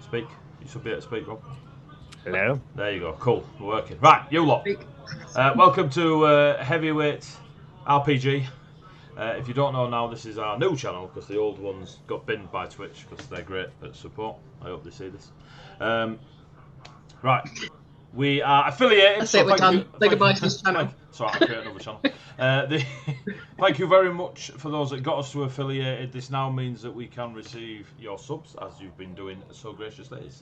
Speak. You should be able to speak, Rob. Hello. There you go. Cool. We're working. Right, you lot. Welcome to Heavyweight RPG. If you don't know now, this is our new channel because the old ones got binned by Twitch because they're great at support. I hope they see this. Right. We are affiliated. That's it, we're done. Say goodbye to this channel. Sorry, I'll create another channel. Thank you very much for those that got us to affiliated. This now means that we can receive your subs, as you've been doing so graciously. It's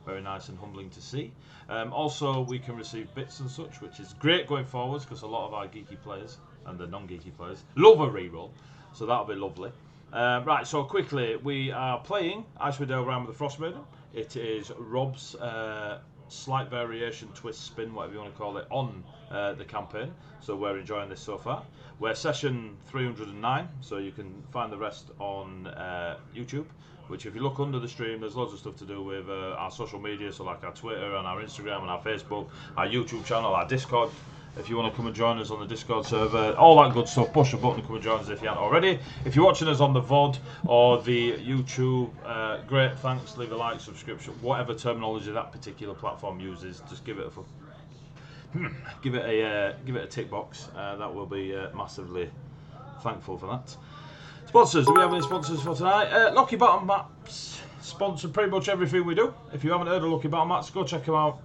very nice and humbling to see. Also, we can receive bits and such, which is great going forwards because a lot of our geeky players and the non-geeky players love a reroll, so that'll be lovely. Right, so quickly, we are playing Icewind Rime with the Frost Maiden. It is Rob's slight variation, twist, spin, whatever you want to call it, on the campaign. So we're enjoying this so far. We're session 309, so you can find the rest on YouTube, which if you look under the stream, there's loads of stuff to do with our social media, so like our Twitter and our Instagram and our Facebook, our YouTube channel, our Discord. If you want to come and join us on the Discord server, all that good stuff, push a button and come and join us if you haven't already. If you're watching us on the VOD or the YouTube, great, thanks, leave a like, subscription, whatever terminology that particular platform uses, just give it give it a tick box. That will be massively thankful for that. Sponsors, do we have any sponsors for tonight? Lucky Bottom Maps sponsor pretty much everything we do. If you haven't heard of Lucky Bottom Maps, go check them out.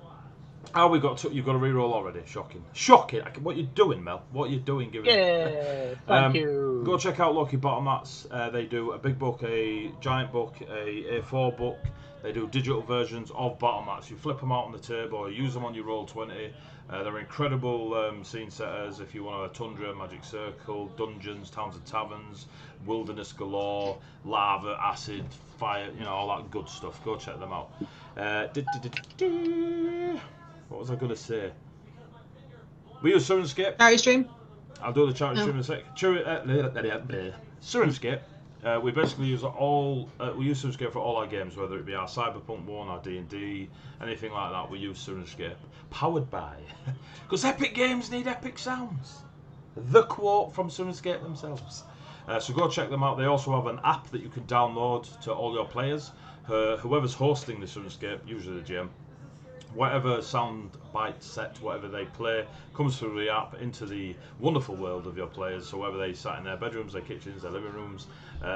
Oh, you've got a reroll already. Shocking. Shocking. What you doing, Mel? What are you doing? Thank you. Go check out Lucky Bottom Mats. They do a big book, a giant book, a A4 book. They do digital versions of bottom mats. You flip them out on the table or use them on your Roll20. They're incredible scene setters if you want a tundra, magic circle, dungeons, towns and taverns, wilderness galore, lava, acid, fire, you know, all that good stuff. Go check them out. What was I going to say? We use Syrinscape. Charity stream? I'll do the charity stream in a sec. Syrinscape. We basically use we use Syrinscape for all our games, whether it be our Cyberpunk 1, our D&D, anything like that. We use Syrinscape. Powered by, because epic games need epic sounds. The quote from Syrinscape themselves. So go check them out. They also have an app that you can download to all your players. Whoever's hosting the Syrinscape, usually the GM, whatever sound bite set, whatever they play, comes through the app into the wonderful world of your players. So whether they sat in their bedrooms, their kitchens, their living rooms,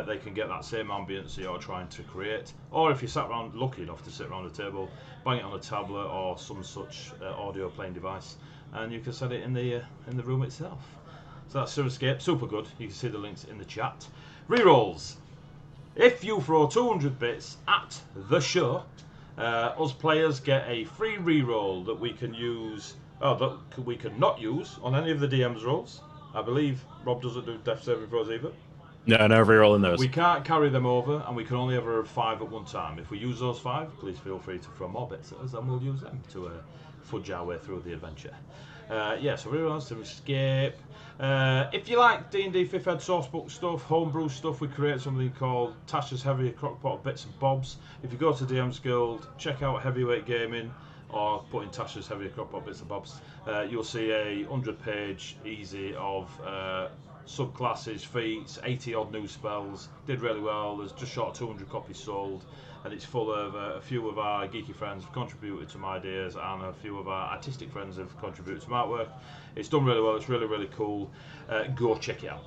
they can get that same ambience that you're trying to create. Or if you sat around, lucky enough to sit around a table, bang it on a tablet or some such audio playing device, and you can set it in the room itself. So that's Syrinscape, super good. You can see the links in the chat. Rerolls. If you throw 200 bits at the show, us players get a free reroll that we can use, that we can not use on any of the DM's rolls. I believe Rob doesn't do death saving throws either. No reroll in those. We can't carry them over, and we can only ever have 5 at one time. If we use those 5, please feel free to throw more bits at us, and we'll use them to fudge our way through the adventure. So rerolls to escape. If you like DnD5e sourcebook stuff, homebrew stuff, we create something called Tasha's Heavy Crockpot Bits and Bobs. If you go to DM's Guild, check out Heavyweight Gaming, or put in Tasha's Heavy Crockpot Bits and Bobs, you'll see a 100-page easy of subclasses, feats, 80 odd new spells. Did really well. There's just short of 200 copies sold, and it's full of a few of our geeky friends have contributed to my ideas, and a few of our artistic friends have contributed to my artwork. It's done really well. It's really, really cool. Go check it out.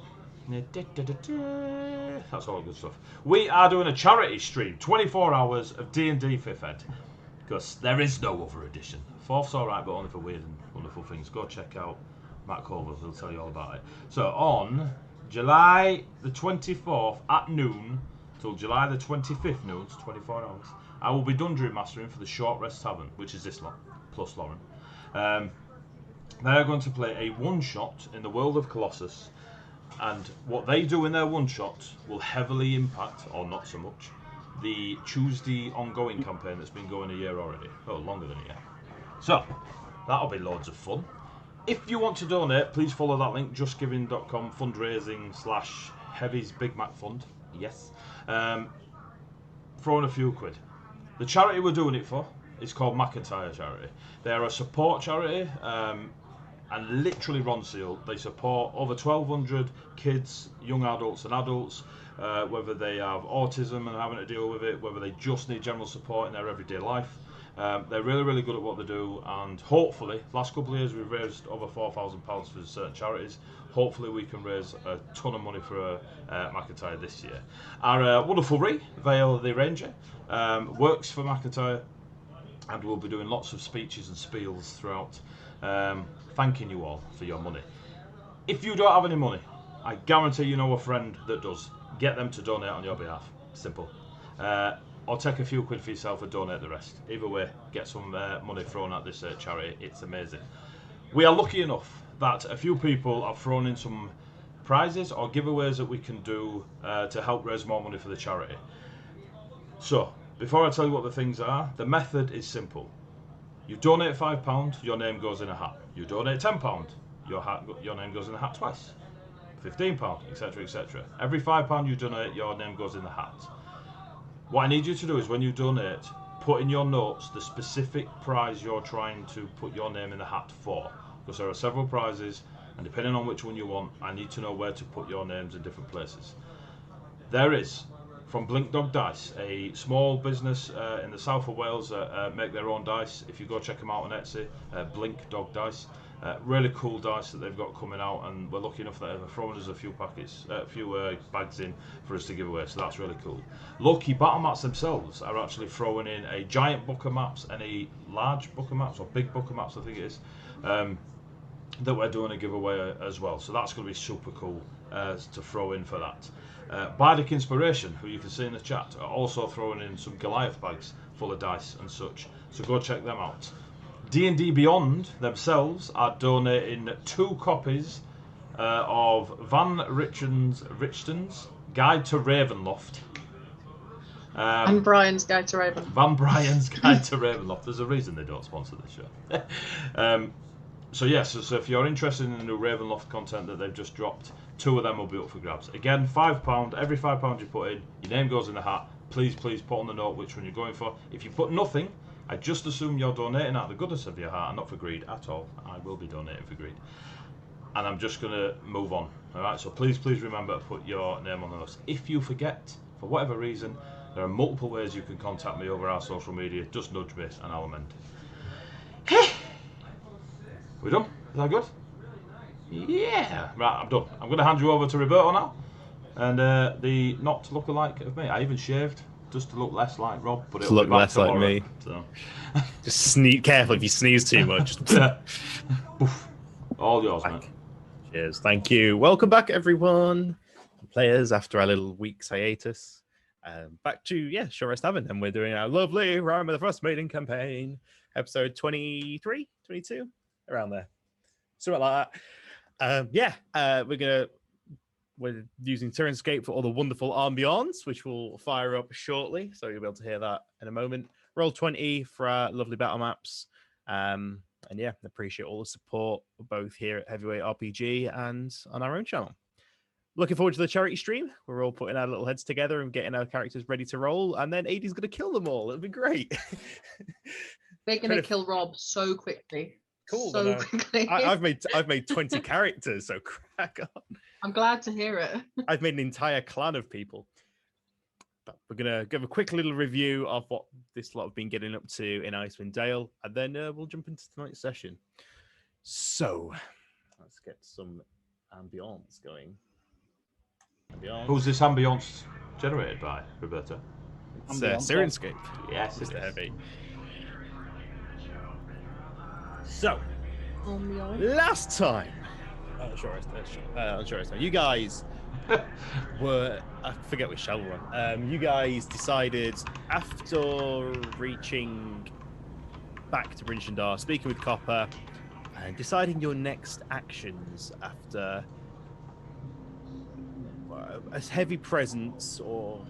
That's all good stuff. We are doing a charity stream, 24 hours of D&D5e, because there is no other edition. Fourth's alright, but only for weird and wonderful things. Go check out Matt Culver, he'll tell you all about it. So on July the 24th at noon till July the 25th noon, it's 24 hours, I will be dungeon mastering for the Short Rest Tavern, which is this lot, plus Lauren. They are going to play a one-shot in the world of Colossus, and what they do in their one-shot will heavily impact, or not so much, the Tuesday ongoing campaign that's been going a year already. Oh, longer than a year. So, that'll be loads of fun. If you want to donate, please follow that link, justgiving.com, fundraising/Heavy's Big Mac Fund. Yes. Throw in a few quid. The charity we're doing it for is called McIntyre Charity. They're a support charity. and literally Ronseal. They support over 1,200 kids, young adults and adults, whether they have autism and having to deal with it, whether they just need general support in their everyday life. They're really, really good at what they do, and hopefully, last couple of years we've raised over £4,000 for certain charities. Hopefully we can raise a ton of money for McIntyre this year. Our wonderful Ree, Vale the Ranger, works for McIntyre, and we'll be doing lots of speeches and spiels throughout, thanking you all for your money. If you don't have any money, I guarantee you know a friend that does. Get them to donate on your behalf. Simple. Or take a few quid for yourself and donate the rest. Either way, get some money thrown at this charity. It's amazing. We are lucky enough that a few people have thrown in some prizes or giveaways that we can do to help raise more money for the charity. So, before I tell you what the things are, the method is simple. You donate £5, your name goes in a hat. You donate £10, your name goes in the hat twice. £15, etc, etc. Every £5 you donate, your name goes in the hat. What I need you to do is when you donate, put in your notes the specific prize you're trying to put your name in the hat for. Because there are several prizes, and depending on which one you want, I need to know where to put your names in different places. There is, from Blink Dog Dice, a small business in the south of Wales that make their own dice. If you go check them out on Etsy, Blink Dog Dice. Really cool dice that they've got coming out, and we're lucky enough that they're throwing us a few bags in for us to give away, so that's really cool. Loke battle mats themselves are actually throwing in a giant book of maps and a large book of maps, or big book of maps I think it is, that we're doing a giveaway as well, so that's going to be super cool to throw in for that. Bardic Inspiration, who you can see in the chat, are also throwing in some Goliath bags full of dice and such, so go check them out. D&D Beyond themselves are donating 2 copies of Van Richten's Guide to Ravenloft. And Brian's Guide to Raven. Van Brian's Guide to Ravenloft. There's a reason they don't sponsor this show. So yes, so if you're interested in the new Ravenloft content that they've just dropped, 2 of them will be up for grabs. Again, £5. Every £5 you put in, your name goes in the hat. Please put on the note which one you're going for. If you put nothing, I just assume you're donating out of the goodness of your heart and not for greed at all. I will be donating for greed. And I'm just going to move on. Alright, so please remember to put your name on the list. If you forget, for whatever reason, there are multiple ways you can contact me over our social media. Just nudge me and I'll amend. We done? Is that good? Yeah. Right, I'm done. I'm going to hand you over to Roberto now. And the not lookalike of me. I even shaved. Just to look less like Rob, but it'll look be back less like tomorrow, me. So. Just sneeze. Careful if you sneeze too much. All yours, mate. Cheers. Thank you. Welcome back, everyone. Players, after our little week's hiatus. Back to, Short Rest Haven. And we're doing our lovely Rime of the Frost Maiden campaign. Episode 23, 22, around there. Something like that. We're using Syrinscape for all the wonderful ambience, which will fire up shortly, so you'll be able to hear that in a moment. Roll 20 for our lovely battle maps. Appreciate all the support both here at Heavyweight RPG and on our own channel. Looking forward to the charity stream. We're all putting our little heads together and getting our characters ready to roll, and then Adie's going to kill them all. It'll be great. They're going to kill Rob so quickly. Cool. So quickly. I've made 20 characters, so crack on. I'm glad to hear it. I've made an entire clan of people. But we're gonna give a quick little review of what this lot have been getting up to in Icewind Dale, and then we'll jump into tonight's session. So let's get some ambience going. Who's this ambience generated by, Roberto? It's Syrinscape. Yes, it's heavy. So, last time, you guys were, I forget which shell we're on. You guys decided after reaching back to Brinshendar, speaking with Copper, and deciding your next actions after a heavy presence or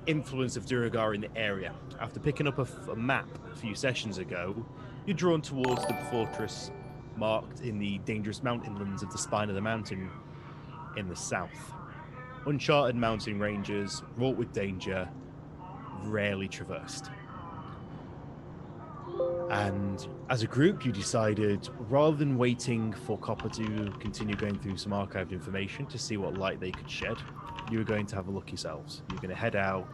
influence of Duragar in the area. After picking up a map a few sessions ago, you're drawn towards the fortress marked in the dangerous mountainlands of the spine of the mountain in the south. Uncharted mountain ranges, wrought with danger, rarely traversed. And as a group, you decided, rather than waiting for Copper to continue going through some archived information to see what light they could shed, you were going to have a look yourselves. You're going to head out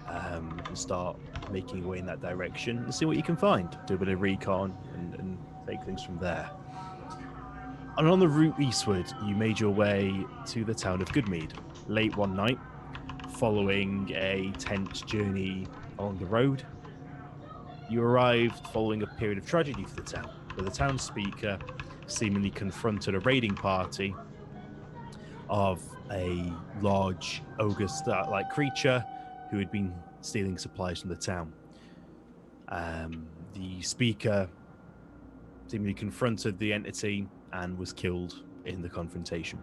and start making your way in that direction and see what you can find. Do a bit of recon and take things from there. And on the route eastward, you made your way to the town of Goodmead late one night, following a tense journey along the road. You arrived following a period of tragedy for the town, where the town speaker seemingly confronted a raiding party of a large ogre-like creature who had been stealing supplies from the town. The speaker seemingly confronted the entity and was killed in the confrontation.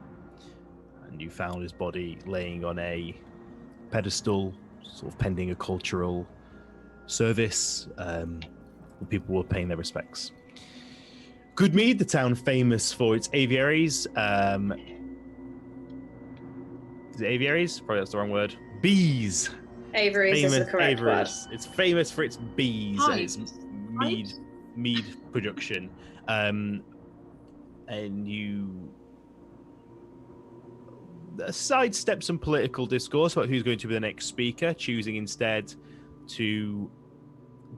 And you found his body laying on a pedestal, sort of pending a cultural service. People were paying their respects. Goodmead, the town famous for its aviaries. Is it aviaries? Probably that's the wrong word. Bees. Aviaries is the correct word. It's famous for its bees and its mead production. And you sidestep some political discourse about who's going to be the next speaker, choosing instead to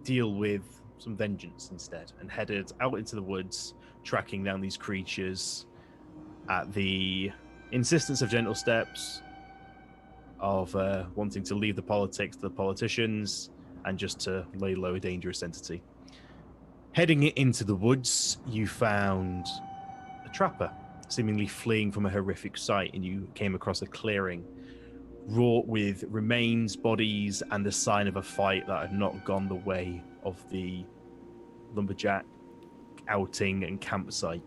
deal with some vengeance instead, and headed out into the woods, tracking down these creatures at the insistence of Gentle Steps, of wanting to leave the politics to the politicians and just to lay low a dangerous entity. Heading into the woods, you found a trapper, seemingly fleeing from a horrific sight, and you came across a clearing wrought with remains, bodies, and the sign of a fight that had not gone the way of the lumberjack outing and campsite,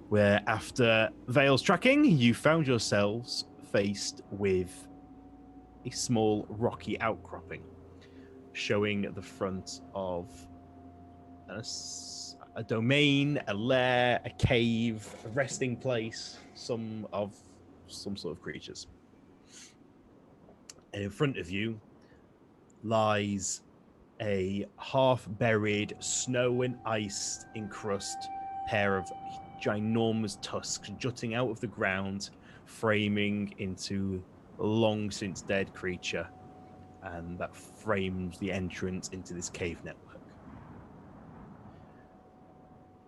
where after Vale's tracking, you found yourselves faced with a small rocky outcropping showing the front of a domain, a lair, a cave, a resting place, some sort of creatures. And in front of you lies a half-buried, snow and ice encrusted pair of ginormous tusks jutting out of the ground, framing into a long since dead creature, and that frames the entrance into this cave network.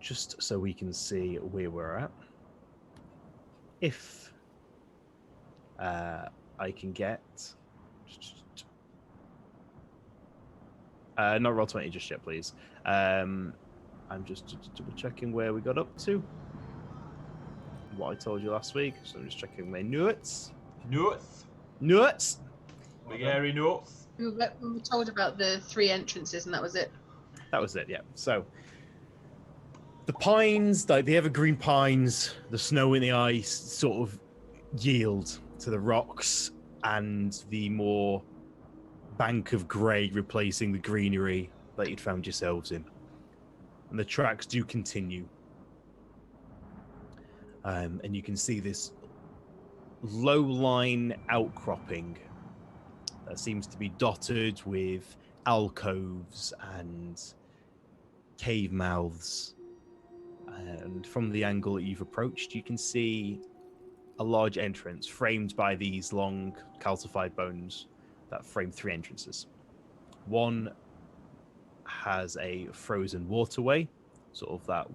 Just so we can see where we're at, if I can get not roll 20 just yet, please. I'm just double checking where we got up to. What I told you last week, so I'm just checking my notes. Notes. Big airy notes. We were told about the 3 entrances, and that was it. That was it, yeah. So the pines, like the evergreen pines, the snow and the ice, sort of yield to the rocks, and the more bank of grey replacing the greenery that you'd found yourselves in. And the tracks do continue. And you can see this low-line outcropping that seems to be dotted with alcoves and cave mouths. And from the angle that you've approached, you can see a large entrance framed by these long calcified bones that frame 3 entrances. One has a frozen waterway, sort of that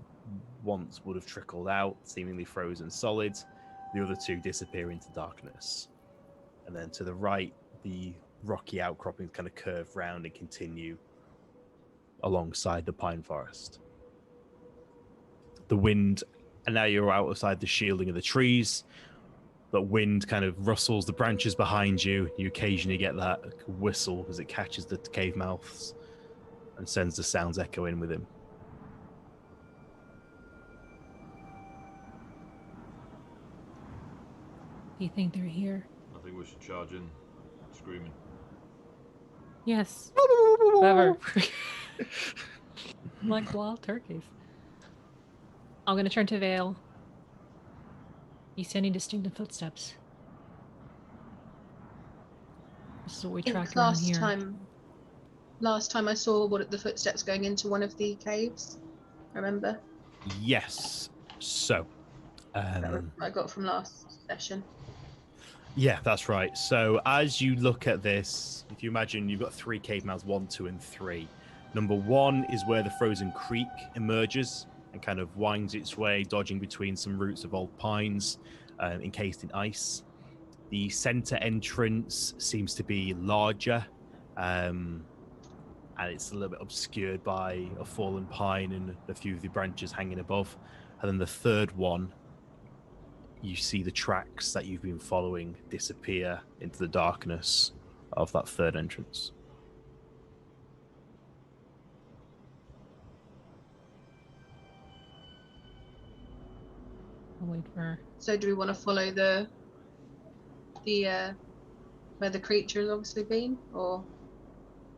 once would have trickled out, seemingly frozen solid. The other 2 disappear into darkness. And then to the right, the rocky outcroppings kind of curve round and continue alongside the pine forest. The wind, and now you're outside the shielding of the trees. That wind kind of rustles the branches behind you. You occasionally get that whistle as it catches the cave mouths and sends the sounds echoing with him. Do you think they're here? I think we should charge in, screaming. Yes. Whatever. Like wild turkeys. I'm gonna turn to Vale. You see any distinctive footsteps? This is what we track around here. last time I saw the footsteps going into one of the caves. Remember? Yes. So, That was what I got from last session. yeah, that's right. So as you look at this, if you imagine you've got 3 cave mouths, 1, 2, and 3. Number 1 is where the frozen creek emerges and kind of winds its way, dodging between some roots of old pines encased in ice. The center entrance seems to be larger, and it's a little bit obscured by a fallen pine and a few of the branches hanging above. And then the third one, you see the tracks that you've been following disappear into the darkness of that third entrance. I'll wait for her. So do we want to follow the where the creature's obviously been, or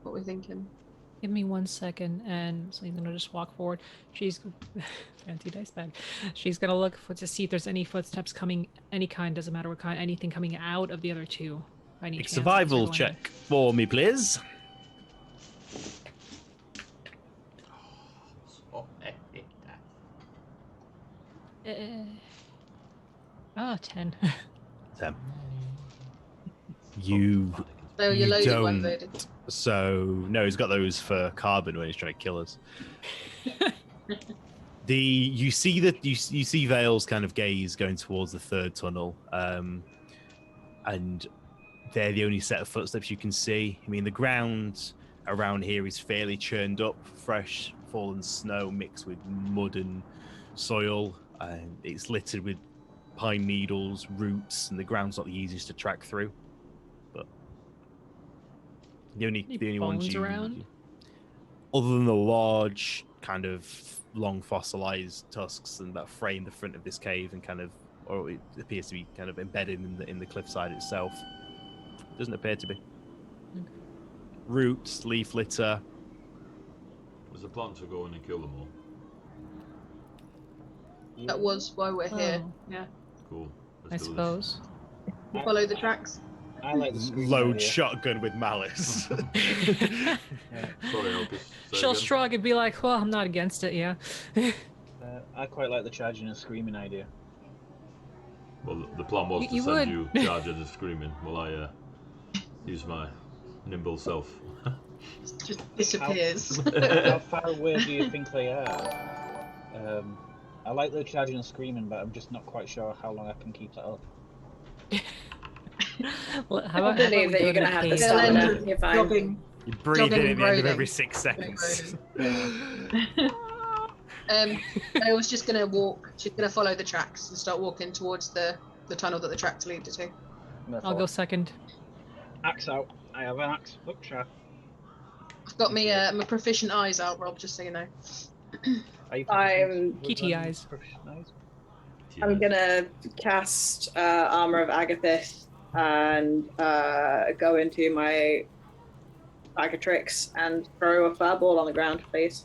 what we're thinking? Give me 1 second, and so I'm gonna just walk forward. She's fancy dice bag. She's gonna look to see if there's any footsteps coming, any kind, doesn't matter what kind, anything coming out of the other two. By any Make chance, survival that's what I check for me, please. Oh, 10. 10. You So You you loaded don't. one loaded. So no, he's got those for carbon when he's trying to kill us. You see Vale's kind of gaze going towards the third tunnel, and they're the only set of footsteps you can see. I mean, the ground around here is fairly churned up, fresh fallen snow mixed with mud and soil. It's littered with pine needles, roots, and the ground's not the easiest to track through. But the only ones bones around? other than the large kind of long fossilized tusks and that frame the front of this cave and kind of, or it appears to be kind of embedded in the cliffside itself. Doesn't appear to be. Okay. Roots, leaf litter. Was the plan to go in and kill them all? That was why we're here. Oh. Yeah. Cool. I Let's do suppose. We follow the tracks. I like the screaming Load idea. shotgun with malice. Yeah. Sorry, Opus. Say She'll again. shrug and be like, well, I'm not against it, yeah. I quite like the charging and screaming idea. Well, the plan was to You send would. you charging and screaming while I use my nimble self. Just disappears. How far away do you think they are? I like the charging and screaming, but I'm just not quite sure how long I can keep that up. Well, I believe that you're going to have the stamina. You're fine. Jogging. You breathe in at the end of rolling. every 6 seconds. I was just gonna walk. She's gonna follow the tracks and start walking towards the tunnel that the tracks lead to. I'll go second. Axe out. I have an axe. Look, sharp. I've got me my proficient eyes out, Rob. Just so you know. Are you I'm- proficient PT eyes. proficient eyes? I'm gonna cast Armor of Agathis and go into my bag of tricks and throw a fireball on the ground, please.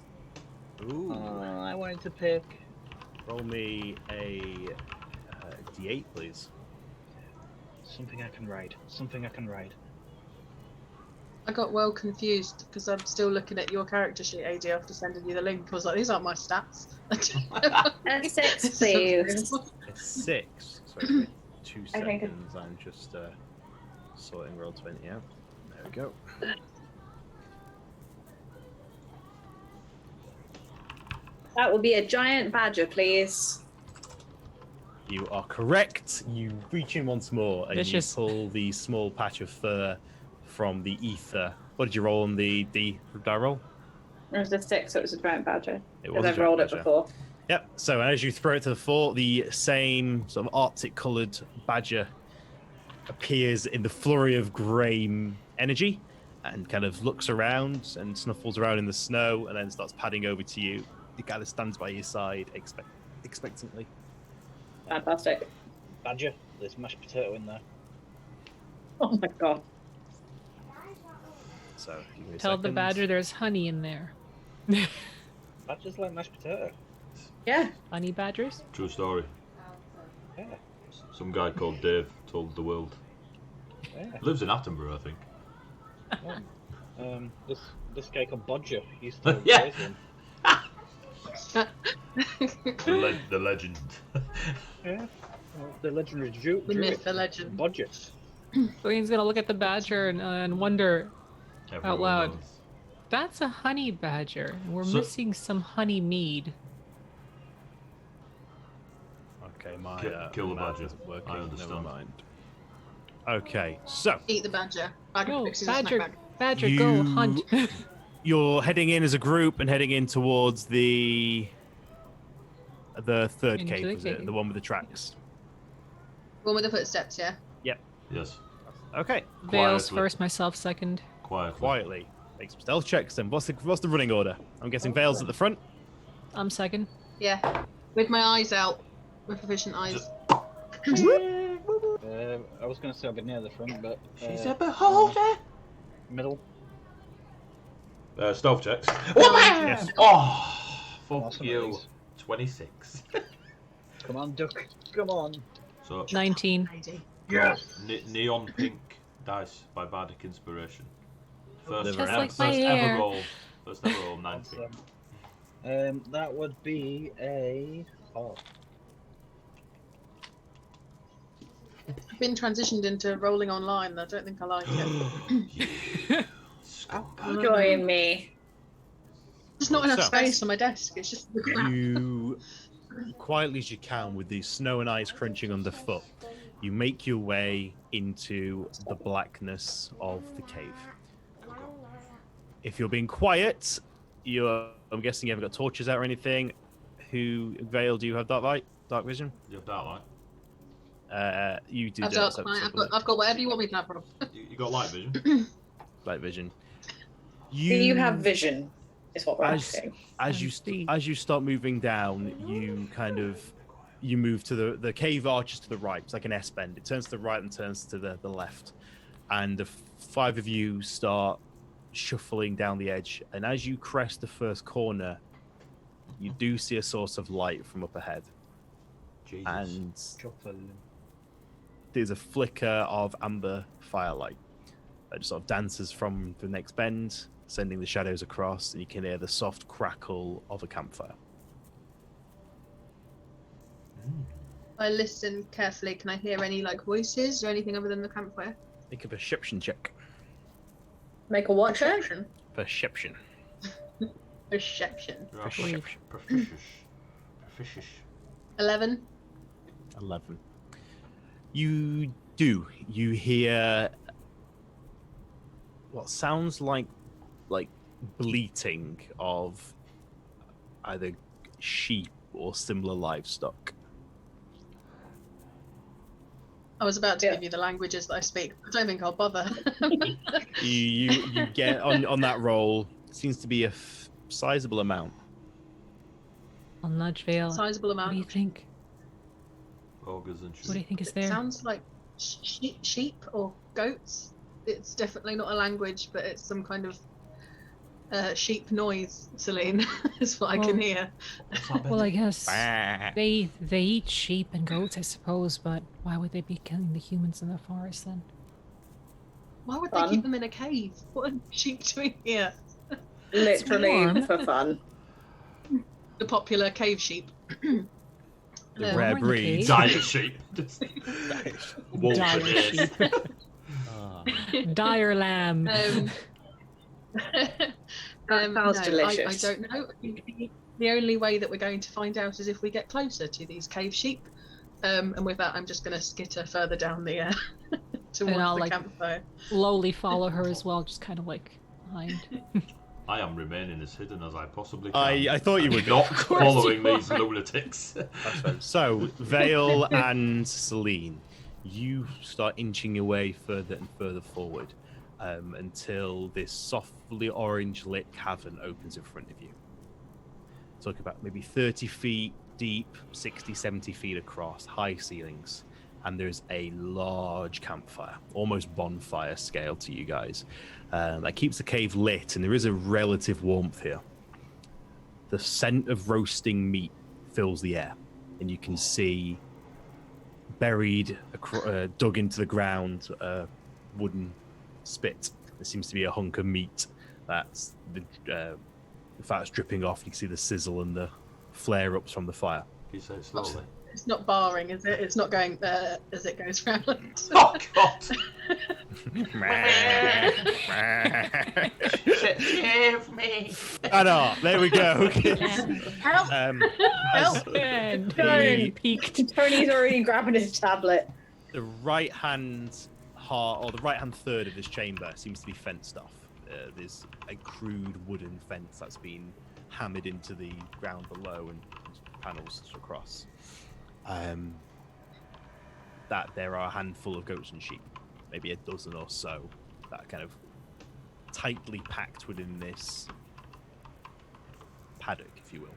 Ooh. I wanted to pick. Roll me a D8, please. Something I can ride. Something I can ride. I got well confused because I'm still looking at your character sheet, AD, after sending you the link. I was like, these aren't my stats. A 6, please. A 6. Sorry, 2 I think it- seconds. I'm just sorting roll 20 out. There we go. That will be a giant badger, please. You are correct. You reach in once more and Vicious. you pull the small patch of fur from the ether. What did you roll on the die roll? It was a 6, so it was a giant badger. It Because a I've giant rolled it badger. before. Yep. So as you throw it to the floor, the same sort of Arctic-coloured badger appears in the flurry of grey energy and kind of looks around and snuffles around in the snow and then starts padding over to you. It kind of stands by your side expectantly. Fantastic. Badger. There's mashed potato in there. Oh my god. So give me a Tell the second. badger there's honey in there. Badgers like mashed potato. Yeah. Honey badgers? True story. Yeah. Some guy called Dave told the world. Yeah. He lives in Attenborough, I think. Yeah. This guy called Bodger used to Yeah. raise one. The legend. Yeah. The legendary Druid. The myth, the legend. Bodger. Celine's gonna look at the badger and wonder Everyone loud. knows. That's a honey badger. And we're So- missing some honey mead. Okay, my Kill the map badger. isn't working. I Never understand. mind. Okay, so Eat the badger. Bag of Go, pixies in a snack badger, bag. badger, go hunt. you're heading in as a group and heading in towards the third Into cave, the was it? cave. The one with the tracks. One with the footsteps, yeah. Yes. Okay, Vales Quietly. first, myself second. Quietly. quietly. Make some stealth checks then. What's the running order? I'm guessing Vale's at the front. I'm second. Yeah. With my eyes out. With efficient eyes. I was going to say I'll be near the front, but She's a beholder. middle. Stealth checks. Yes. Oh, fuck Awesome, you. please. 26. Come on, duck. Come on. So 19. Lady. Yes. neon pink dice by Bardic Inspiration. First, Just like my first hair. ever roll. First ever roll 19. Awesome. That would be a. Oh. I've been transitioned into rolling online. I don't think I like it. Join me. There's not enough So- space on my desk. It's just the crap. You, quietly as you can, with the snow and ice crunching underfoot, you make your way into the blackness of the cave. If you're being quiet, I'm guessing you haven't got torches out or anything. Vale, do you have dark vision? You have dark light. You do. I've don't, got, I've got whatever you want me to have, Rob. You got light vision. light vision. Do you have vision? Is what we're asking. As you start moving down, you move to the cave arches to the right. It's like an S bend. It turns to the right and turns to the left, and the five of you start shuffling down the edge. And as you crest the first corner, you do see a source of light from up ahead, Jesus. and there's a flicker of amber firelight that just sort of dances from the next bend, sending the shadows across, and you can hear the soft crackle of a campfire. I listen carefully. Can I hear any voices or anything other than the campfire? Make a perception check. Make a what check? Perception. Perception. Perception. Perception. Proficish. 11. 11. You hear what sounds like bleating of either sheep or similar livestock. I was about to Yeah. give you the languages that I speak. I don't think I'll bother. You get on that roll. Seems to be a sizable amount. I'll nudge Vale. Sizable What do you amount. think? Ogres and What do you sheep. think is It there? sounds like sheep or goats. It's definitely not a language, but it's some kind of sheep noise, Celine, is what I can Well- hear. Well, I guess Bah. they eat sheep and goats, I suppose. But why would they be killing the humans in the forest then? Why would Fun. they keep them in a cave? What are sheep doing here? Literally warm. for fun. The popular cave sheep. The Um, rare in the breed. cave. Diet sheep. Just wolf Dire it is. sheep. Ah. Dire lamb. That sounds I delicious. don't know. The only way that we're going to find out is if we get closer to these cave sheep. And with that, I'm just going to skitter further down the towards I'll, the like, campfire. Lowly follow her as well, just kind of behind. I am remaining as hidden as I possibly can. I thought you I'm would be. not course following you these lunatics. That's fine. So, Vale and Celine, you start inching your way further and further forward until this softly orange lit cavern opens in front of you. Talk about maybe 30 feet deep, 60, 70 feet across, high ceilings. And there's a large campfire, almost bonfire scale to you guys, that keeps the cave lit, and there is a relative warmth here. The scent of roasting meat fills the air, and you can see buried, dug into the ground, a wooden spit There seems to be a hunk of meat that's the fat's dripping off. You can see the sizzle and the flare-ups from the fire. You say it slowly. It's not barring, is it? It's not going as it goes round. Oh God! Save me! I know. There we go. Help! As And the, peaked. Tony's already grabbing his tablet. the right-hand heart or the right-hand third of this chamber seems to be fenced off. There's a crude wooden fence that's been hammered into the ground below and panels across. That there are a handful of goats and sheep, maybe a dozen or so, that are kind of tightly packed within this paddock, if you will.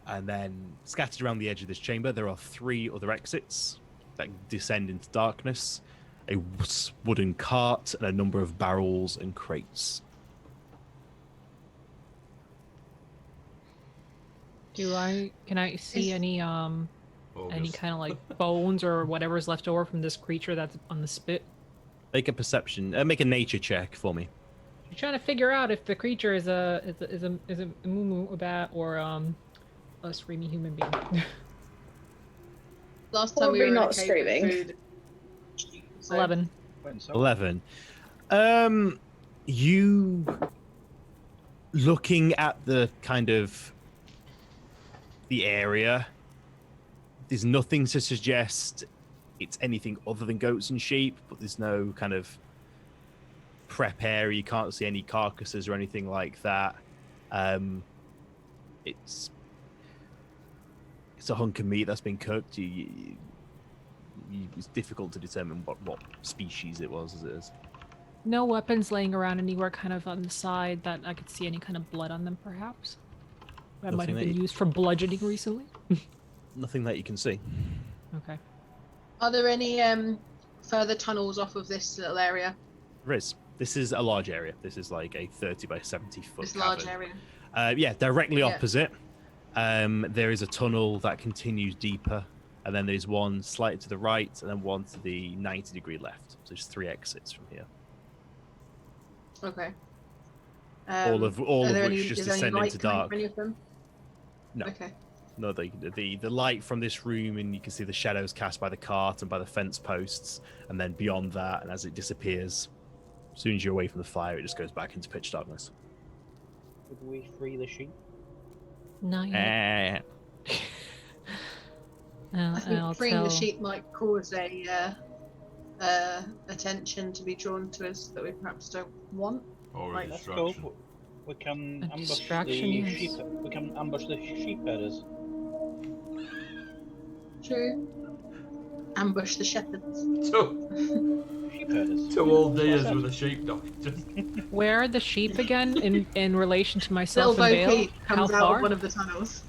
And then scattered around the edge of this chamber, there are 3 other exits that descend into darkness, a wooden cart, and a number of barrels and crates. Can I see any kind of like bones or whatever's left over from this creature that's on the spit? Make a perception, make a nature check for me. You're trying to figure out if the creature is a mumu, a bat, or a screaming human being. Last time we were in a not cave screaming. with food, so- 11. 11. You looking at the kind of the area, there's nothing to suggest it's anything other than goats and sheep, but there's no kind of prep area. You can't see any carcasses or anything like that. It's a hunk of meat that's been cooked. It's difficult to determine what species it was as it is. No weapons laying around anywhere kind of on the side that I could see any kind of blood on them, perhaps? That might have been used for bludgeoning recently? Nothing that you can see. Okay. Are there any further tunnels off of this little area? There is. This is a large area. This is like a 30 by 70 foot This large cavern. area. Yeah, directly Yeah. opposite. There is a tunnel that continues deeper, and then there's one slightly to the right, and then one to the 90-degree left. So there's 3 exits from here. Okay. All of which just descend into dark. Any of them? No. Okay. No, the light from this room, and you can see the shadows cast by the cart and by the fence posts, and then beyond that, and as it disappears, as soon as you're away from the fire, it just goes back into pitch darkness. Did we free the sheep? Not yet. I think I'll freeing tell... the sheep might cause a attention to be drawn to us that we perhaps don't want. Or a Right, Let's distraction. go. We can A ambush distraction, the yes. sheep. We can ambush the sheep herders. True. Ambush the shepherds. Sheep herders. 2 old deers with a sheepdog. Just Where are the sheep again in relation to myself Little and Bo Bale? Peep How comes out far? of one of the tunnels.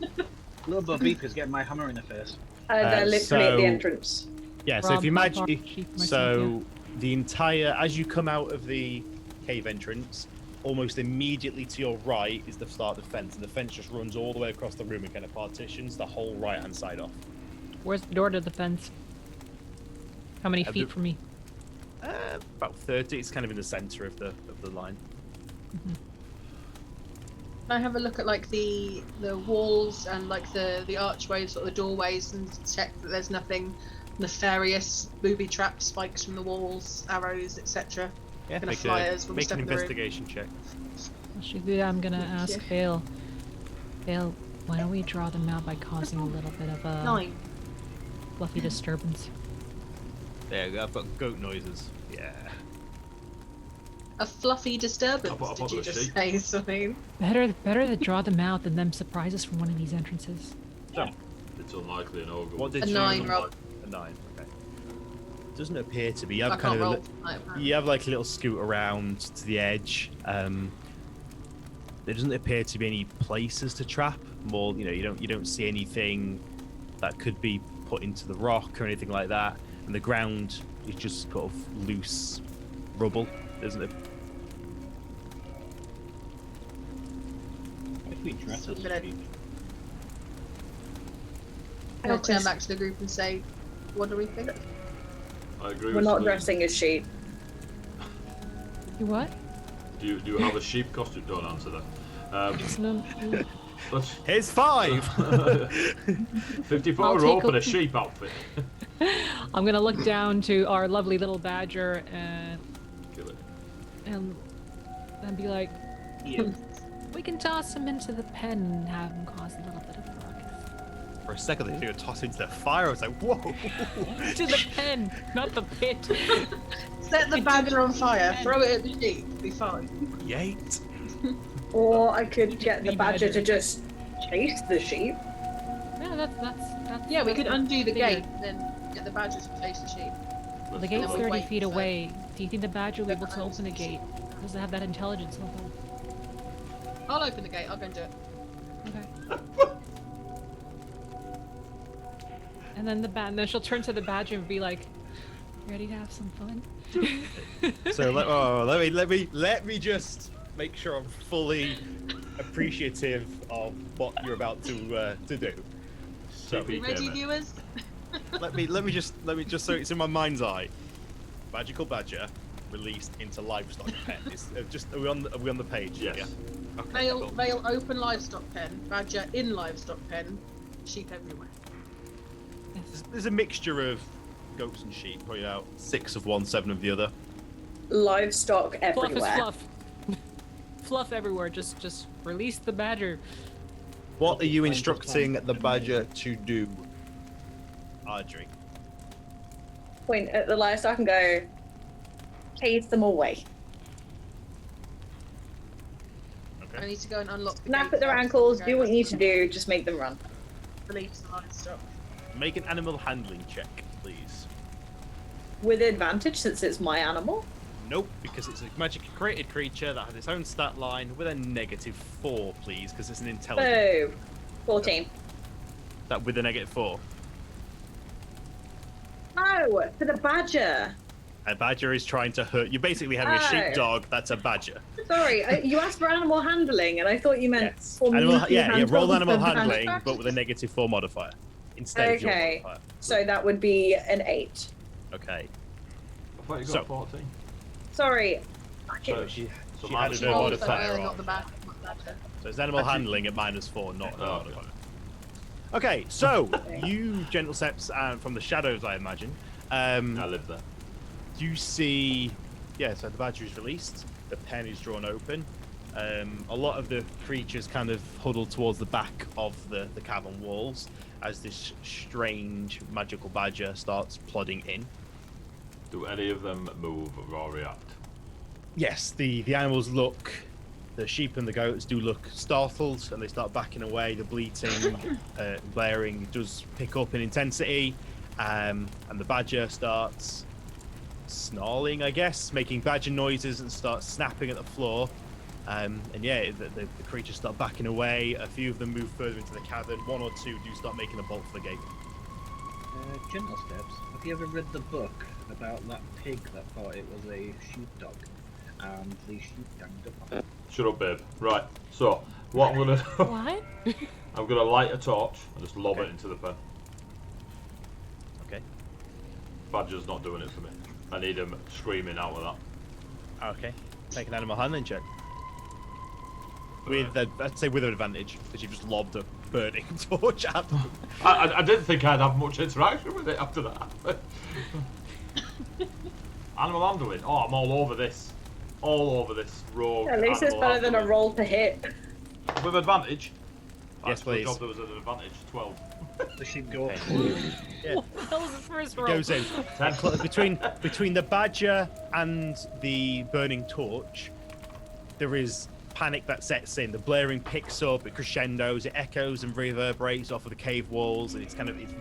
Little Bo Beep is getting my hammer in the face. They're literally at the so- entrance. Yeah, so if Rob, you Rob, imagine, Rob, sheep myself, so the entire, as you come out of the cave entrance, almost immediately to your right is the start of the fence, and the fence just runs all the way across the room and kind of partitions the whole right-hand side off. Where's the door to the fence? How many the- feet from me? About 30. It's kind of in the center of the line. Can I have a look at like the walls and like the archways or the doorways and check that there's nothing nefarious, booby traps, spikes from the walls, arrows, etc. Yeah, Gonna make, fly us when we make step an in the room. investigation check. Actually, I'm gonna ask you. Bale. Bale, why don't we draw them out by causing a little bit of a 9. fluffy disturbance? There, I've got goat noises. Yeah. A fluffy disturbance, How about did you the just sheep? say, something? Better to draw them out than them surprise us from one of these entrances. It's unlikely an ogre. What would- did A you? 9, Rob. A 9. Okay. Doesn't appear to be. You I have can't kind of roll. Like, you have like a little scoot around to the edge. There doesn't appear to be any places to trap. More, you don't see anything that could be put into the rock or anything like that. And the ground is just sort of loose rubble, isn't it? If we dress as Good. sheep. I'm gonna turn back to the group and say, what do we think? I agree We're with not Celine. dressing as sheep. You what? Do you have a sheep costume? Don't answer that. Excellent. Let's Here's 5. 54 I'll rope take and a- a sheep outfit. I'm gonna look down to our lovely little badger Kill it. and be like, Yeah. we can toss him into the pen and have him cause a little bit of a ruckus. For a second, they were tossed into the fire. I was like, whoa. To the pen, not the pit. Set the badger on fire, throw it at the sheep, be fine. Yeet. Or I could get the The badger badger. to just chase the sheep. Yeah, that's Yeah, we that's could what undo the figured. gate, then get the badger to chase the sheep. The Let's gate's do it. 30 wait feet for- away. Do you think the badger will be able to open the gate? Does it have that intelligence level? I'll open the gate, I'll go and do it. Okay. And then and then she'll turn to the badger and be like, "Ready to have some fun?" So let me just make sure I'm fully appreciative of what you're about to do. So TP Ready, came in. viewers? let me just so it's in my mind's eye. Magical badger released into livestock pen. Are we on the page? Yes. Yeah. Okay. Male, cool. male open livestock pen, badger in livestock pen, sheep everywhere. There's a mixture of goats and sheep. Probably about 6 of one, 7 of the other. Livestock Fluff everywhere. is fluff. Fluff everywhere. Just release the badger. What are you Fine, just instructing fine. the badger to do, Audrey? Point at the livestock and go, chase them away. I need to go and unlock the Snap gate at their first, ankles, go do what you need and to do, just make them run. Release the livestock. Make an animal handling check, please. With advantage since it's my animal. Nope, because it's a magically created creature that has its own stat line with a -4, please, because it's an intelligent. Oh, 14. That with a -4. No, for the badger. A badger is trying to hurt. You're basically having a Oh. sheepdog. That's a badger. Sorry, you asked for animal handling, and I thought you meant Yes. for me Animal, to yeah, handle roll animal the badger. handling, but with a -4 modifier instead of your Okay. modifier. So that would be an 8. Okay. I thought you got So- 14. Sorry. So, She so had minus no four. modifier not on. the badger. So it's animal handling at -4, not the Oh, modifier. Okay, so you, gentle steps from the shadows, I imagine. I live there. You see, yeah, so the badger is released, the pen is drawn open. A lot of the creatures kind of huddle towards the back of the cavern walls as this strange magical badger starts plodding in. Do any of them move or react? Yes, the animals look, the sheep and the goats do look startled and they start backing away. The bleating, blaring does pick up in intensity, and the badger starts snarling, I guess, making badger noises and starts snapping at the floor. And yeah, the creatures start backing away. A few of them move further into the cavern. 1 or 2 do start making a bolt for the gate. Gentle Steps, have you ever read the book about that pig that thought it was a sheepdog and the sheep ganged up on it? Shut up, babe. Right. So, what I'm gonna do, What? I'm gonna light a torch and just lob it into the pen. Okay. Badger's not doing it for me. I need him screaming out of that. Okay. Make an animal handling check. With, I'd say with an advantage, because you've just lobbed a burning torch at them. I didn't think I'd have much interaction with it after that. Animal handling. Oh, I'm all over this. All over this rogue. At least it's animal better than a handling. roll to hit. With advantage. Yes, Actually, please. job there was an advantage. 12. The sheep go up. Yeah. That was the first It roll. goes in. Between the badger and the burning torch, there is panic that sets in. The blaring picks up, it crescendos, it echoes and reverberates off of the cave walls, and it's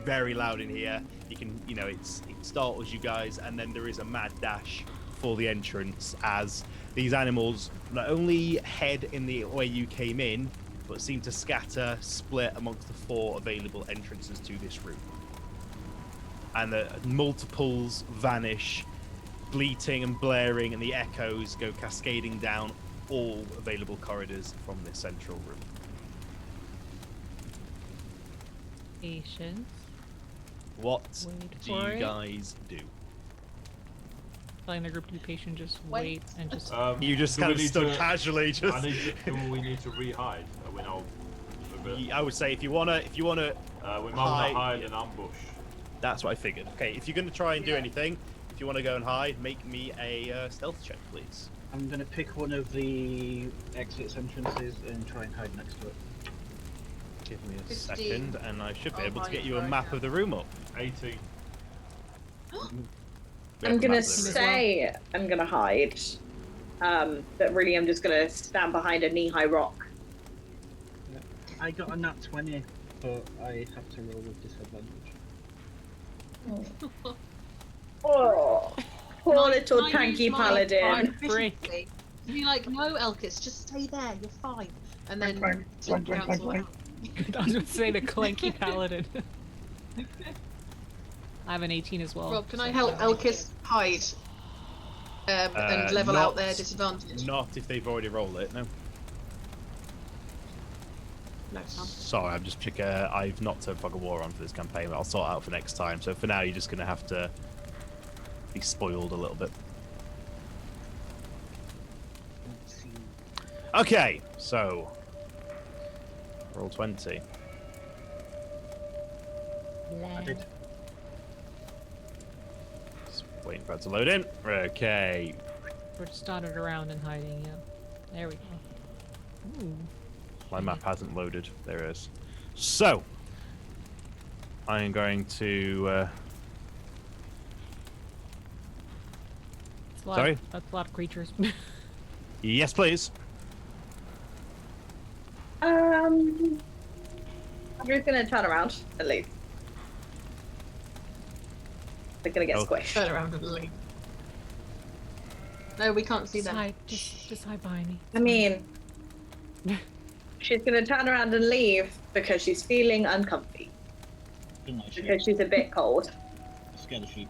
very loud in here. You can, it startles you guys, and then there is a mad dash for the entrance as these animals not only head in the way you came in, but seem to scatter, split amongst the 4 available entrances to this room. And the multiples vanish, bleating and blaring, and the echoes go cascading down all available corridors from this central room. Patience. What Wait do for you it. guys do? Telling the group to be patient, just Wait. wait and just. You just do kind we of need stood to- casually. Do Just. we need to re-hide? Are we now? I would say if you wanna, We might want to hide and ambush. that's what I figured. Okay, if you're gonna try and do anything, if you want to go and hide, make me a stealth check, please. I'm gonna pick one of the exits entrances and try and hide next to it. Give me a 15. second, and I should be I'll able to hide get you a right map now. of the room up. 18. We have I'm a gonna map of the room. say I'm gonna hide. But really I'm just gonna stand behind a knee-high rock. I got a nat 20, but I have to roll with disadvantage. Oh, poor little Can I use tanky my paladin. efficiency to be like, no, Elkis, just stay there. You're fine. And then Clank, clank, clank, cancel clank, out. I was going to say the clanky paladin. I have an 18 as well. Rob, can I so- help Elkis hide and level out their disadvantage? Not if they've already rolled it. No. No, Sam. Sorry, I'm just checking. I've not turned Fog of War on for this campaign, but I'll sort it out for next time. So for now, you're just gonna have to be spoiled a little bit. Let's see. Okay, so roll 20. I did. Just waiting for it to load in. Okay. We're just dotted around and hiding, yeah. There we go. Ooh. My map hasn't loaded. There it is. So, I am going to. It's a lot Sorry? That's a lot of creatures. Yes, please. I'm just gonna turn around and leave. They're gonna get Oh. squished. Turn around and leave. No, we can't see just them. hide, just hide behind me. I mean, she's gonna turn around and leave because she's feeling uncomfy. Didn't like sheep. Because she's a bit cold. Scared of sheep.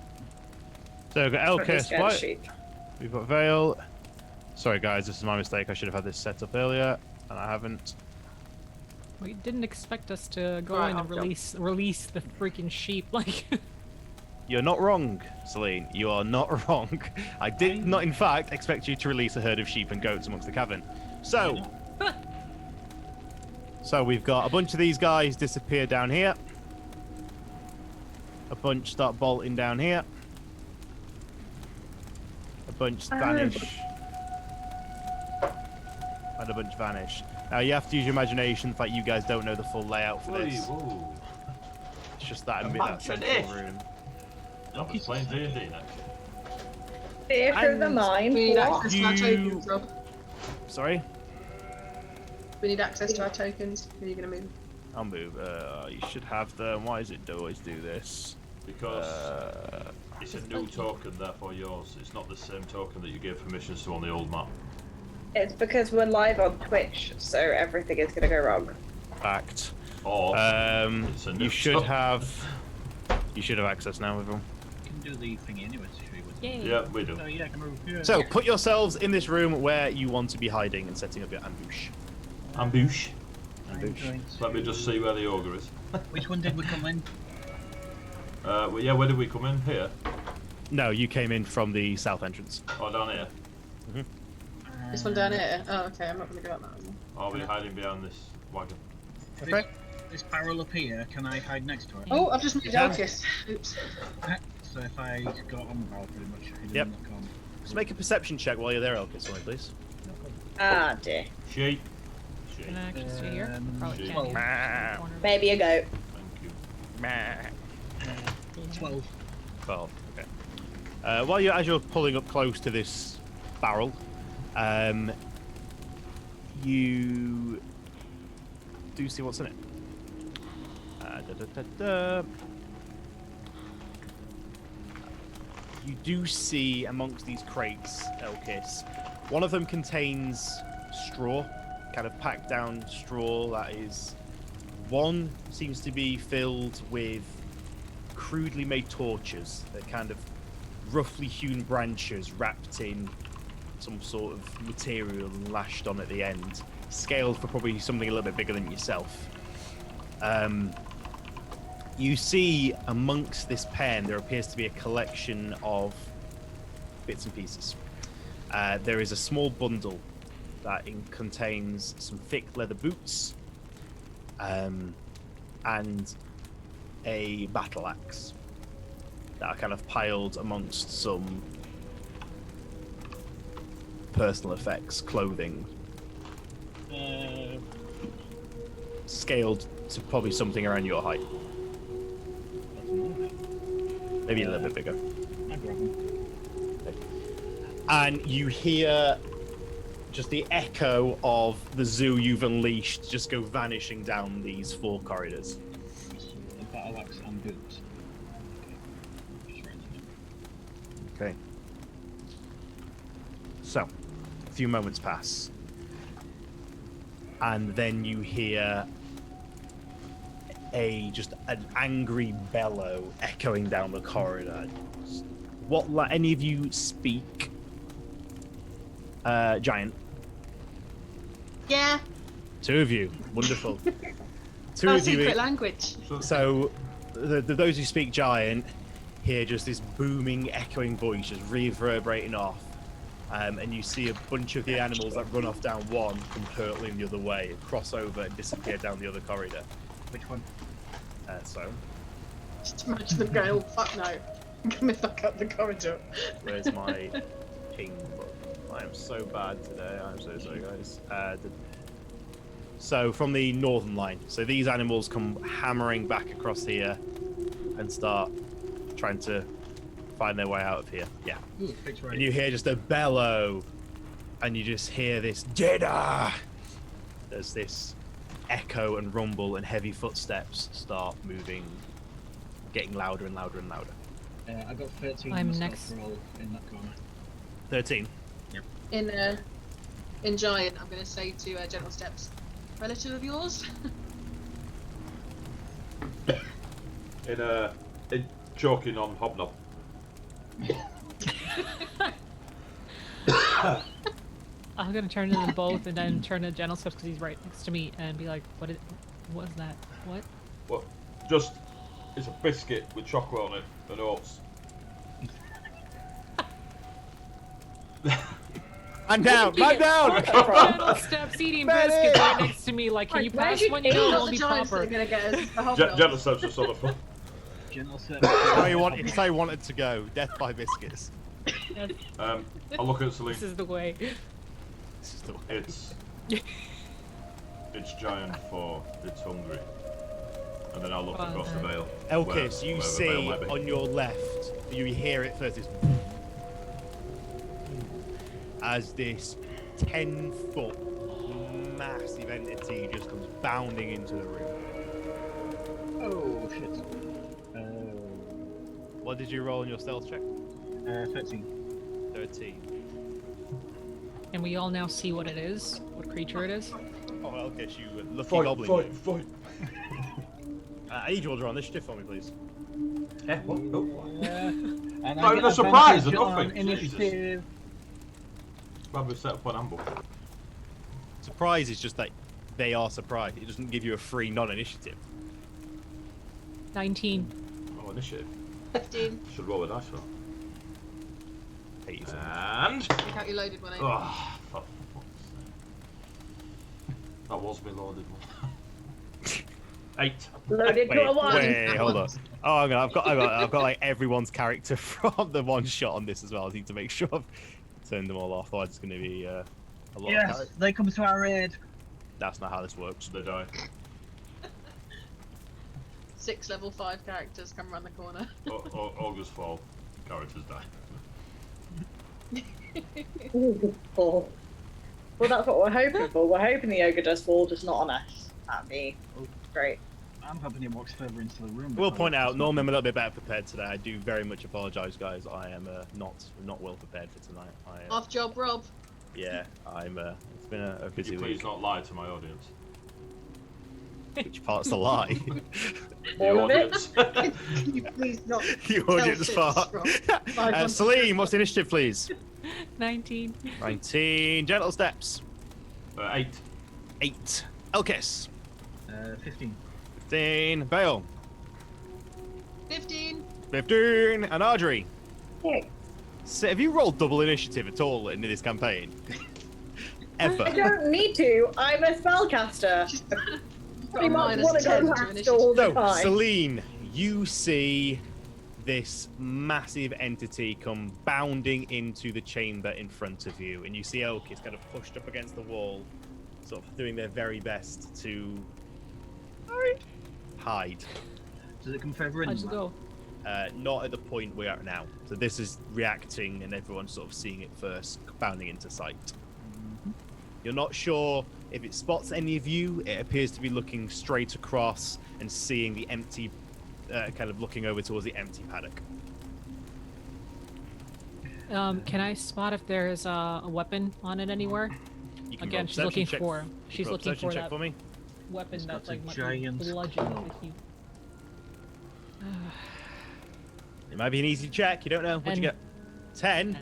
So, we've got Probably Elkis. scared of What? sheep. We've got Vale. Sorry, guys, this is my mistake. I should have had this set up earlier, and I haven't. We didn't expect us to go Right, in I'll and jump. release the freaking sheep. Like, You're not wrong, Celine. You are not wrong. I did not, in fact, expect you to release a herd of sheep and goats amongst the cavern. So, we've got a bunch of these guys disappear down here. A bunch start bolting down here. A bunch vanish. And a bunch vanish. Now, you have to use your imagination, the fact you guys don't know the full layout for this. Whoa. It's just that, that Imagine central it. room. I was playing D&D next. Theatre of the And mind. We need What? access to our tokens, Rob. Sorry? We need access to our tokens. Who are you going to move? I'll move. You should have them. Why does it always do this? Because it's a new token, therefore yours. It's not the same token that you gave permissions to on the old map. It's because we're live on Twitch, so everything is gonna go wrong. Fact. Or it's a new You should token. have. You should have access now, everyone. You can do the thing anyway, so she would. yay. Yeah, we do. Oh yeah, I can move here. So put yourselves in this room where you want to be hiding and setting up your ambush. Ambush. I'm ambush. going Let me to- just see where the ogre is. Which one did we come in? Well, yeah, where did we come in? Here? No, you came in from the south entrance. Or down here? This one down here? Oh, okay, I'm not going to go up that one. Or are we hiding behind this wagon? Okay. This barrel up here, can I hide next to it? Oh, I've just moved Yeah. Elkis. Oops. So if I got on the barrel pretty much, I can Yep. look on. Just make a perception check while you're there, Elkis, for me, please. Ah dear. Sheep. Sheep. Can I actually see here? Probably Shit. can't. Meh. Corner. Maybe a goat. Thank you. Meh. 12. 12. Okay. While as you're pulling up close to this barrel, you do see what's in it. You do see amongst these crates, Elkis, one of them contains straw, kind of packed down straw that is. One seems to be filled with crudely made torches. They're kind of roughly hewn branches wrapped in some sort of material and lashed on at the end, scaled for probably something a little bit bigger than yourself. You see amongst this pen there appears to be a collection of bits and pieces. There is a small bundle that contains some thick leather boots, and a battle axe that are kind of piled amongst some personal effects, clothing, scaled to probably something around your height. Maybe a little bit bigger. And you hear just the echo of the zoo you've unleashed just go vanishing down these 4 corridors. The battle axe and boots. Okay. So, a few moments pass. And then you hear just an angry bellow echoing down the corridor. Any of you speak Giant? Yeah. 2 of you. Wonderful. 2 Our of you. secret language. So, those who speak Giant hear just this booming, echoing voice just reverberating off. And you see a bunch of the animals that run off down one come hurtling the other way, cross over and disappear down the other corridor. Which one? Just imagine them going, oh fuck no. I'm coming back up the corridor. Where's my ping book? I am so bad today. I'm so sorry, guys. So from the northern line. So these animals come hammering back across here and start trying to find their way out of here. Yeah. Ooh, right. And you hear just a bellow, and you just hear this Jeddah. There's this echo and rumble, and heavy footsteps start moving, getting louder and louder and louder. I got 13 I'm myself next. roll in that corner. 13. In Giant, I'm going to say to General Steps, relative of yours? In choking on Hobnob. I'm gonna turn to them both and then turn to General Steps because he's right next to me and be like, what is that? What? Well, it's a biscuit with chocolate on it and oats. I'm down! I'm down! General Steps eating biscuits right next to me. Like, can you pass one? You know, it won't be Giants that proper. are going to get us the Hobnob. General Steps are sort of fun. General set. It's how you wanted to go. Death by biscuits. I look at Celine. This is the way. This is the way. It's Giant for it's hungry. And then I'll look across the veil. Elkis, you where the veil see might be. on your left, you hear it first, as this 10-foot massive entity just comes bounding into the room. Oh shit. What did you roll in your stealth check? 13. 13. And we all now see what it is, what creature it is. Oh, Elkis, you lucky goblin. Fight. I need you all to roll initiative for me, please. Eh, what? Oh. And Not I even get a surprise or advantage on nothing. Jesus. Initiative. Glad we set up an ambush. Surprise is just that they are surprised. It doesn't give you a free non-initiative. 19. Oh, initiative. 15. Should roll a dice roll. Hate you so much. And... Look how you loaded one. Oh, for fuck's sake. That was my loaded one. 8. Loaded to a one. Wait, hold on. Oh, I've got like everyone's character from the one shot on this as well. I need to make sure I've turned them all off. Otherwise, it's going to be a lot of Yes, characters. they come to our aid. That's not how this works. They die. 6 level 5 characters come around the corner. August fall. Characters die. Oh. Well, that's what we're hoping for. We're hoping the ogre does fall, just not on us. That'd be great. I'm hoping he walks further into the room. We'll point out, normally I'm a little bit better prepared today. I do very much apologise, guys. I am not well prepared for tonight. Off job, Rob. Yeah, I'm. It's been a Could busy you please week. not lie to my audience? Which part's the lie? All of it? Can you please not The tell audience fibs, part. Rob? Celine, what's the initiative, please? 19. 19. Gentle steps. 8. 8. Elkis. 15. 15. Bale. 15. 15. And Audrey. Okay. So have you rolled double initiative at all in this campaign? Ever? I don't need to. I'm a spellcaster. Pretty much minus want to 10 go to last all the So, time. Celine, you see this massive entity come bounding into the chamber in front of you, and you see Elkis kind of pushed up against the wall, sort of doing their very best to hide. Does it come further in? How'd you go? Not at the point we're at now. So this is reacting, and everyone's sort of seeing it first, bounding into sight. You're not sure if it spots any of you. It appears to be looking straight across and seeing the empty, kind of looking over towards the empty paddock. Can I spot if there's a weapon on it anywhere? You can Again, roll she's perception looking check. for. She's Roll looking perception for check that for me. weapon It's that's got a like giant bludgeon. claw. If you... It might be an easy check. You don't know. What'd you And- get? 10.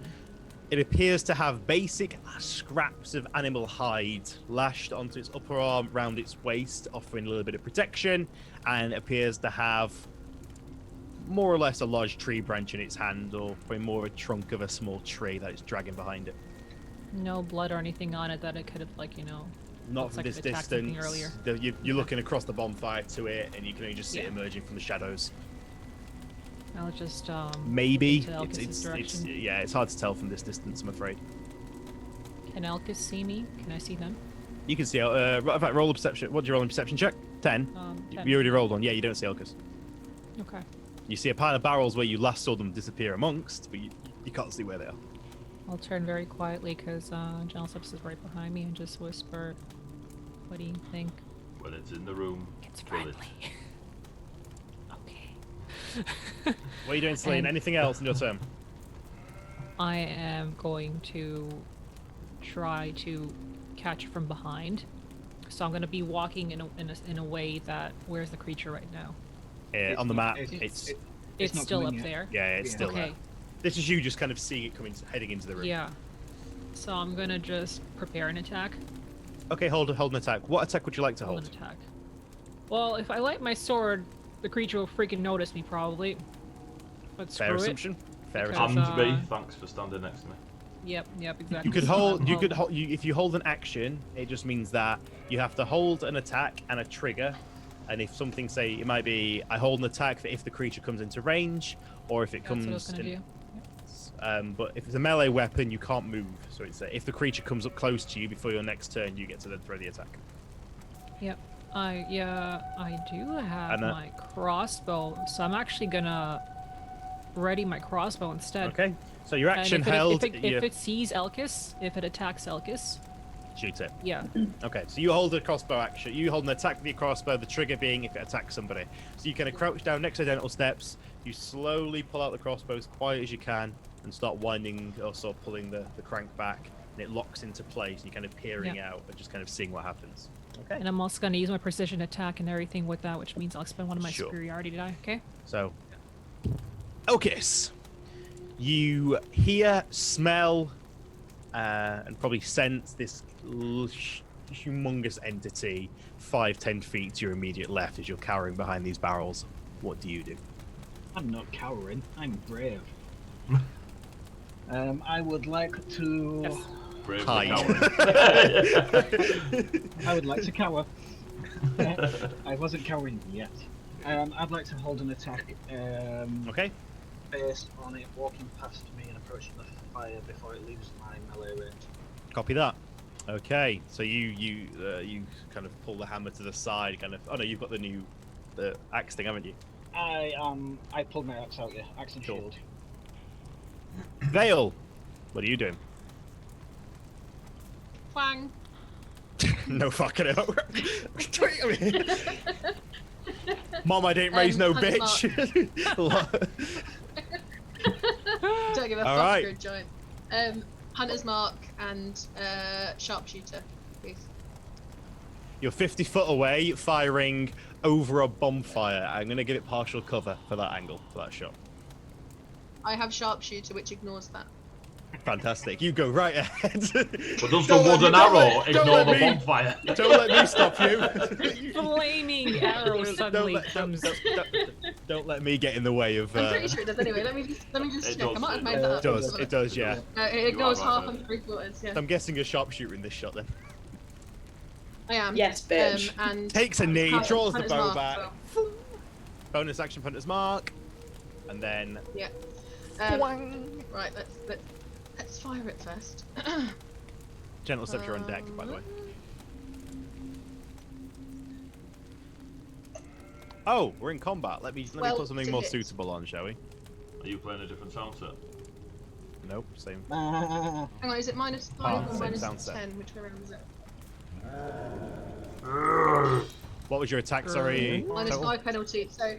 It appears to have basic scraps of animal hide lashed onto its upper arm, round its waist, offering a little bit of protection, and appears to have more or less a large tree branch in its hand, or probably more a trunk of a small tree that it's dragging behind it. No blood or anything on it that it could have, like, you know. Not looks from like this it attacked something distance. earlier. You're looking across the bonfire to it, and you can only just see it Yeah. emerging from the shadows. I'll just Maybe. into Elkis's direction. Yeah, it's hard to tell from this distance, I'm afraid. Can Elkis see me? Can I see them? You can see. In fact, roll a perception. What do you roll in perception check? 10. 10. You already rolled one. Yeah, you don't see Elkis. Okay. You see a pile of barrels where you last saw them disappear amongst, but you can't see where they are. I'll turn very quietly because General Steps is right behind me and just whisper, "What do you think?" When it's in the room, It's kill it. friendly. Okay. What are you doing, Celine? And- Anything else in your turn? I am going to try to catch it from behind. So I'm going to be walking in a way that. Where's the creature right now? On the map, It's It's not still coming up yet. there. yeah, it's Yeah. still there. Okay. This is you just kind of seeing it coming, heading into the room. Yeah. So I'm gonna just prepare an attack. Okay, hold an attack. What attack would you like to Hold hold? an attack. Well, if I light my sword, the creature will freaking notice me probably. But screw Fair it. assumption. Fair Because, assumption. And B, uh, thanks for standing next to me. Yep, exactly. You could So hold. I'm You could holding- hold. If you hold an action, it just means that you have to hold an attack and a trigger. And if something, say, it might be, I hold an attack for if the creature comes into range, or if it That's what I was comes. gonna in- do. But if it's a melee weapon, you can't move. So it's if the creature comes up close to you before your next turn, you get to then throw the attack. Yep. I do have And, my crossbow, so I'm actually gonna ready my crossbow instead. Okay. So your And action if it, held. if it sees Elkis, if it attacks Elkis, shoot it. yeah. Okay, so you hold a crossbow action. You hold an attack with your crossbow, the trigger being if it attacks somebody. So you kind of crouch down next to identical steps. You slowly pull out the crossbow as quiet as you can and start winding or sort of pulling the crank back. And it locks into place. And you're kind of peering Yeah. out and just kind of seeing what happens. Okay. And I'm also gonna use my precision attack and everything with that, which means I'll expend one of my Sure. superiority die. Okay. So, Elkis, you hear, smell, and probably sense this humongous entity 5-10 feet to your immediate left as you're cowering behind these barrels. What do you do? I'm not cowering. I'm brave. I would like to. Yes. Brave Hide. I would like to cower. I wasn't cowering yet. I'd like to hold an attack Okay. based on it walking past me and approaching the fire before it leaves my melee range. Copy that. Okay. So you kind of pull the hammer to the side, kind of. Oh no, you've got the axe thing, haven't you? I pulled my axe out, yeah. Axe and Cool. shield. Vale, what are you doing? Twang. No fucking hell. Mom, I didn't raise no Hunter's bitch. Don't give a All fuck, right. you're a giant. Hunter's Mark and Sharpshooter, please. You're 50 foot away, firing over a bonfire. I'm going to give it partial cover for that angle, for that shot. I have Sharpshooter, which ignores that. Fantastic. You go right ahead. But does the wooden arrow ignore the bonfire? Don't let me stop you. Flaming arrow suddenly comes. Don't let me get in the way of. I'm pretty sure it does anyway. Let me just It check. I does, might have it made that up. It does, yeah. It ignores You are half right, and 3/4. Yeah. I'm guessing a sharpshooter in this shot then. I am. Yes, bitch. And Takes a knee, draws the Hunter's bow Mark back. as well. Bonus action, Hunter's Mark. And then. Yeah. Right. Let's fire it first. Gentle Steps, you're on deck, by the way. Oh, we're in combat. Let me Well, put something to more hit. suitable on, shall we? Are you playing a different sound set? Nope, same. Hang on, is it -5 or same sound -10? set. Which way around is it? What was your attack, sorry? total? -5 penalty. So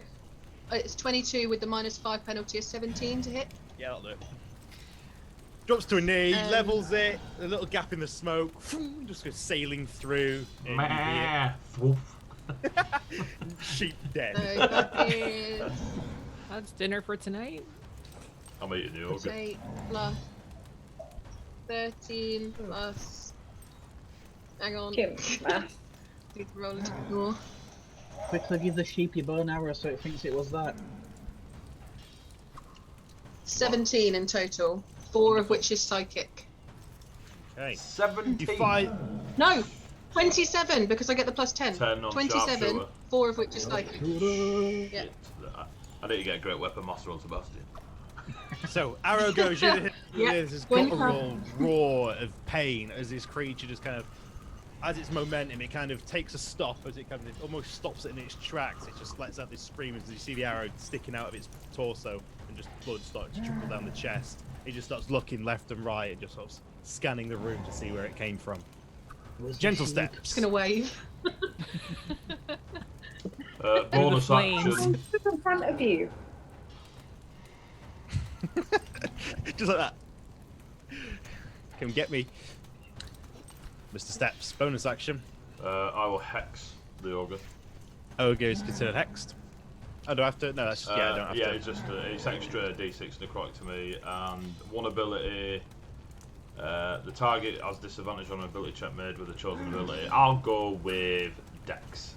it's 22 with the -5 penalty is 17 to hit. Yeah, that'll do it. Drops to a knee, Um, levels it, a little gap in the smoke, just goes sailing through. and Meh. Sheep So dead. that is That's dinner for tonight. I'm eating the ogre. 8 plus 13 plus. Hang on. Kim, math. Need to roll a little more. Quickly give the sheep your bow and arrow so it thinks it was that. 17 in total, 4 of which is psychic. Okay. 17. You fight. No, 27 because I get the +10. 10 on 27, sharpshooter. 4 of which is psychic. Yeah. I need to get a great weapon master on Sebastian. So, arrow goes, you hit Yeah. this guttural roar of pain as this creature just kind of, as its momentum, it kind of takes a stop, as it kind of almost stops it in its tracks. It just lets out this scream as you see the arrow sticking out of its torso and just blood starts to trickle down the chest. It just starts looking left and right and just sort of scanning the room to see where it came from. Gentle steps. Just gonna wave. Bonus flames. action. Who's in front of you? Just like that. Come get me. Mr. Steps, bonus action. I will hex the ogre. Ogre is considered hexed. Oh, do I have to? No, that's just, yeah, I don't have yeah, to. it's just it's extra d6 necrotic to me, and one ability. The target has disadvantage on an ability check made with a chosen ability. I'll go with Dex.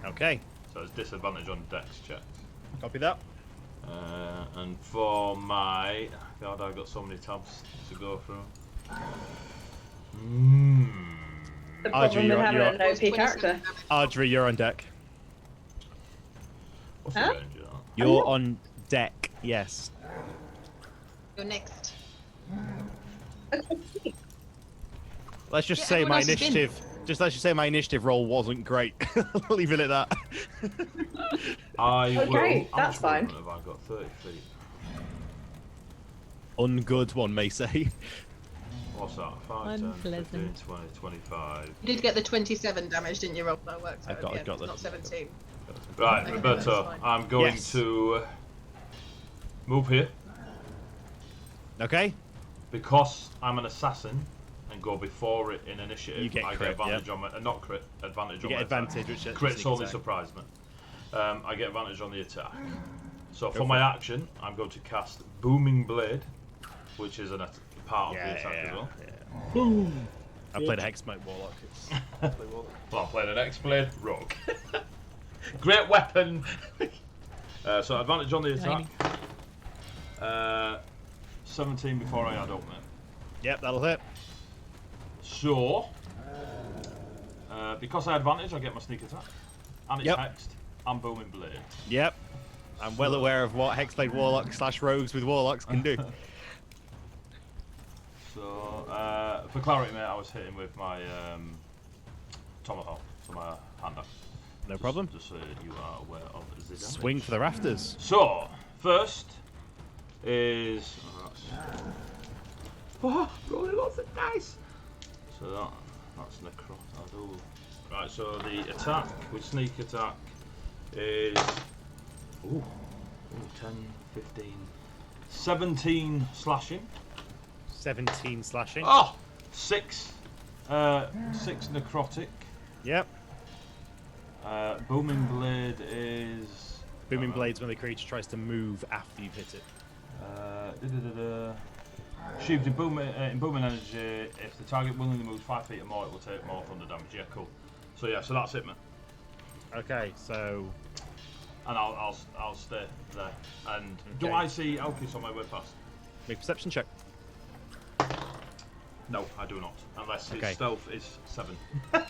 Okay, So it's disadvantage on Dex checks. copy that. And for my God, I've got so many tabs to go through. The Audrey, problem with you're- having you're- an OP character. Audrey, you're on deck. What's Huh? the range of that? You're on deck, yes. You're next. Let's just Yeah, say everyone my else has been. initiative. Let's just say my initiative roll wasn't great. Leave it at that. I Okay, will. How that's much fine. movement have I got? 30 feet. Ungood, one may say. What's that? 5, 10, 15, Unpleasant. 20, 25. You did get the 27 damage, didn't you, Rob? That works. I out, got- I yeah, got the- not 17. Right, Okay, Roberto, that's fine. I'm going Yes. to move here Okay. because I'm an assassin and go before it in initiative. You get I crit, get advantage yeah. on my not crit advantage You on get my advantage, attack. which is Crit's sneak only attack. surprised me. I get advantage on the attack. So Go for for my it. action, I'm going to cast Booming Blade, which is part of the attack as well. Boom! I played a Hexmite Warlock. Well, I'm playing an X-Blade Rogue. Great weapon! So advantage on the attack. 17 before I add up, mate. Yep, that'll hit. So, because I advantage, I get my sneak attack. And it's Yep. hexed. And Booming Blade. Yep. I'm well aware of what Hexblade Warlock / Rogues with Warlocks can do. So, for clarity, mate, I was hitting with my tomahawk, so my hand axe. No problem. Just so you are aware of the damage. Swing for the rafters. So, first is... rolling lots of dice! So that's necrotic. Right, so the attack with sneak attack is... Ooh, 10, 15... 17 slashing. 17 slashing. Oh! 6 necrotic. Yep. Booming Blade is... Booming Blades when the creature tries to move after you've hit it. Sheathed in booming energy, if the target willingly moves 5 feet or more, it will take more thunder damage. Yeah, cool. So yeah, so that's it, man. Okay, so And I'll stay there. And do Okay. I see Elkis on my way past? make a perception check. No, I do not. Unless his Okay. stealth is 7.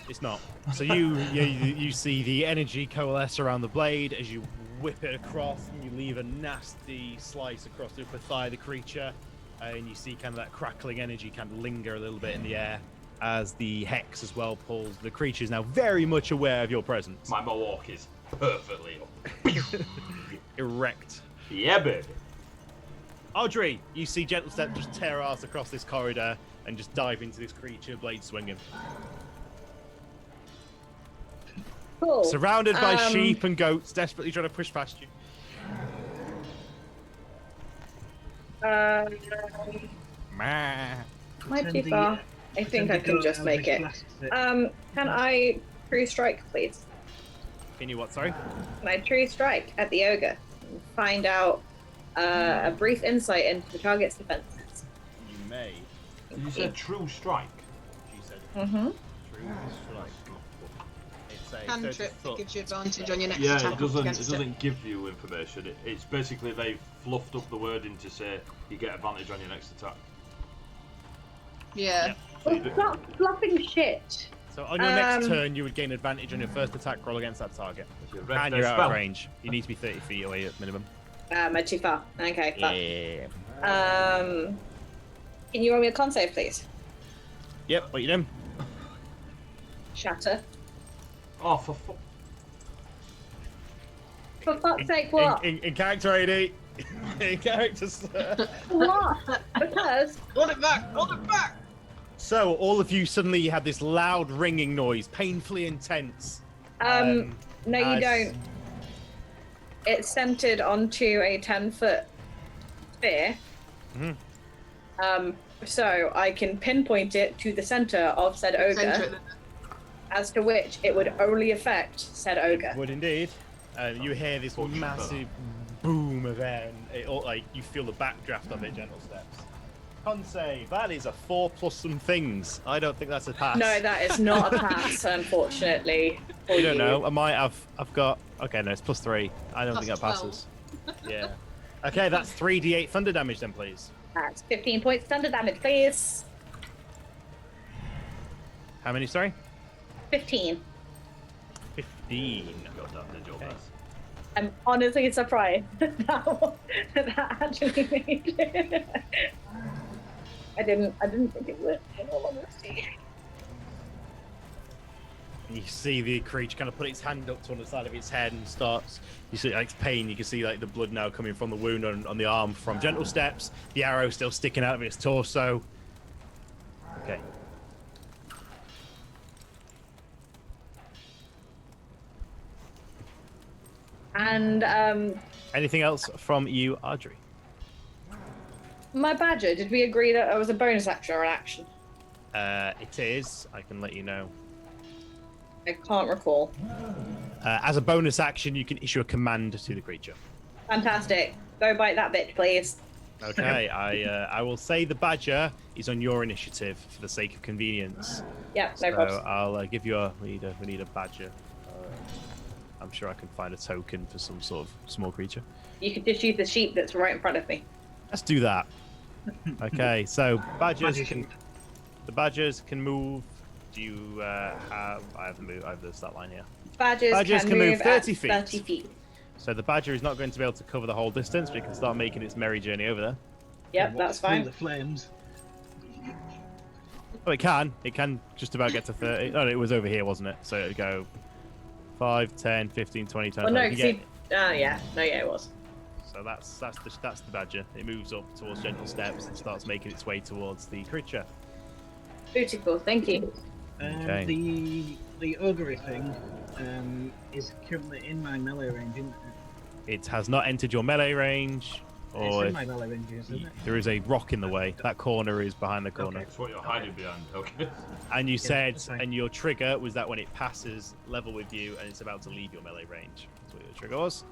It's not. So you see the energy coalesce around the blade as you whip it across, and you leave a nasty slice across the upper thigh of the creature, and you see kind of that crackling energy kind of linger a little bit in the air as the hex as well pulls. The creature is now very much aware of your presence. My mohawk is perfectly up. Erect. Yeah, baby. Audrey, you see Gentle Step just tear ass across this corridor and just dive into this creature, blade swinging. Cool. Surrounded by sheep and goats, desperately trying to push past you. Meh. Meh. Might Pretend be the, far. I think I pretend can the just make it. Eldritch Blast fit. Can I true strike, please? Can you what, sorry? Can I true strike at the ogre and find out a brief insight into the target's defenses? You may. You said true strike. She said Mm-hmm. true strike. It's a 30 Cantrip that foot. gives you advantage on your next Yeah, attack it doesn't against give you information. It's basically they've fluffed up the wording to say you get advantage on your next attack. Yeah. So you do- Stop fluffing shit. So on your next turn, you would gain advantage on your first attack roll against that target. if you read And their you're out spell. of range. You need to be 30 feet away at minimum. Am I too far? Okay, fuck. Yeah. Can you roll me a con save, please? Yep, what you doing? Shatter. Oh, for fuck. For fuck's sake, what? In character ID. In character, sir. What? Because Hold it back! Hold it back! So, all of you suddenly had this loud ringing noise, painfully intense. no, you as- don't. It's centered onto a 10-foot sphere. Mhm. So I can pinpoint it to the center of said ogre, Centre it. as to which it would only affect said ogre. Would indeed. You hear this Fortune massive boom of air, and it all, like you feel the backdraft of it. Gentle steps. Con save. That is a 4 plus some things. I don't think that's a pass. No, that is not a pass, unfortunately. For You don't know. I might have. I've got. Okay, no, it's +3. I don't Plus think that 12. passes. Yeah. Okay, that's 3d8 thunder damage then, please. That's 15 points thunder damage, please. How many? Sorry. 15. 15. Got that, did your Okay. best. I'm honestly surprised that actually made it. I didn't think it would, in all honesty. You see the creature kind of put its hand up to one side of its head and starts. You see like, it's pain. You can see like the blood now coming from the wound on the arm from Gentle Steps. The arrow still sticking out of its torso. Okay. And Anything else from you, Audrey? my badger, did we agree that it was a bonus action or an action? It is. I can let you know. I can't recall. As a bonus action, you can issue a command to the creature. Fantastic. Go bite that bitch, please. Okay, I will say the badger is on your initiative for the sake of convenience. Yep, no So problem. I'll give you a. We need a badger. I'm sure I can find a token for some sort of small creature. You could just use the sheep that's right in front of me. Let's do that. Okay, so badgers Badger can. sheep. The badgers can move. Do you have? I have the move. I have the stat line here. Badgers can move 30 at feet. 30 feet. So the badger is not going to be able to cover the whole distance, but it can start making its merry journey over there. Yep, Walk that's through fine. The flames. Oh, it can. It can just about get to 30. Oh, it was over here, wasn't it? So it would go 5, 10, 15, 20, 20. Well, no, You because get- yeah. No, yeah, it was. So that's the badger. It moves up towards Gentle Steps and starts making its way towards the creature. Beautiful, thank you. Okay. The ogre thing is currently in my melee range, isn't it? It has not entered your melee range, It's or in if my melee range, isn't it? there is a rock in the way. That corner is behind the corner. Okay. That's what you're hiding behind, okay? And you said, that's fine. and your trigger was that when it passes level with you and it's about to leave your melee range. That's what your trigger was.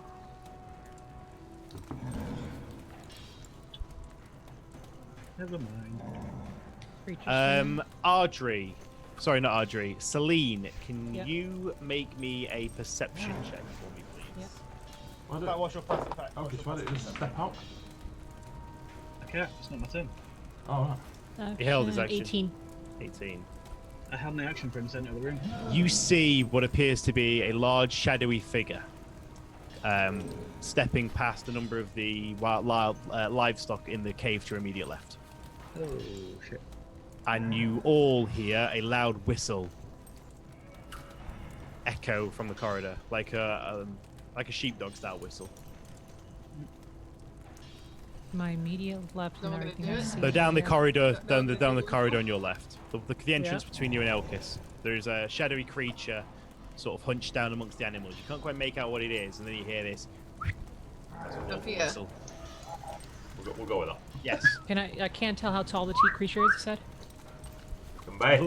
Never mind. Creatures. Audrey. Sorry, not Audrey. Celine, can Yep. you make me a perception check for me, please? Yep. Why In don't- fact, what's your passive attack? Oh, just why don't you just step out? Okay, it's not my turn. Oh, right. He held his action. 18. 18. I held my action for him center of the room. You see what appears to be a large shadowy figure stepping past a number of the livestock in the cave to your immediate left. Oh shit. And you all hear a loud whistle echo from the corridor, like a sheepdog style whistle. My immediate left and Not gonna everything do I it. see. So down the here. corridor, down the corridor on your left, the entrance Yeah. between you and Elkis. There's a shadowy creature, sort of hunched down amongst the animals. You can't quite make out what it is, and then you hear this. That's an Up awful here. whistle. We'll go with that. Yes, I can't tell how tall the creature is, you said? Come back. it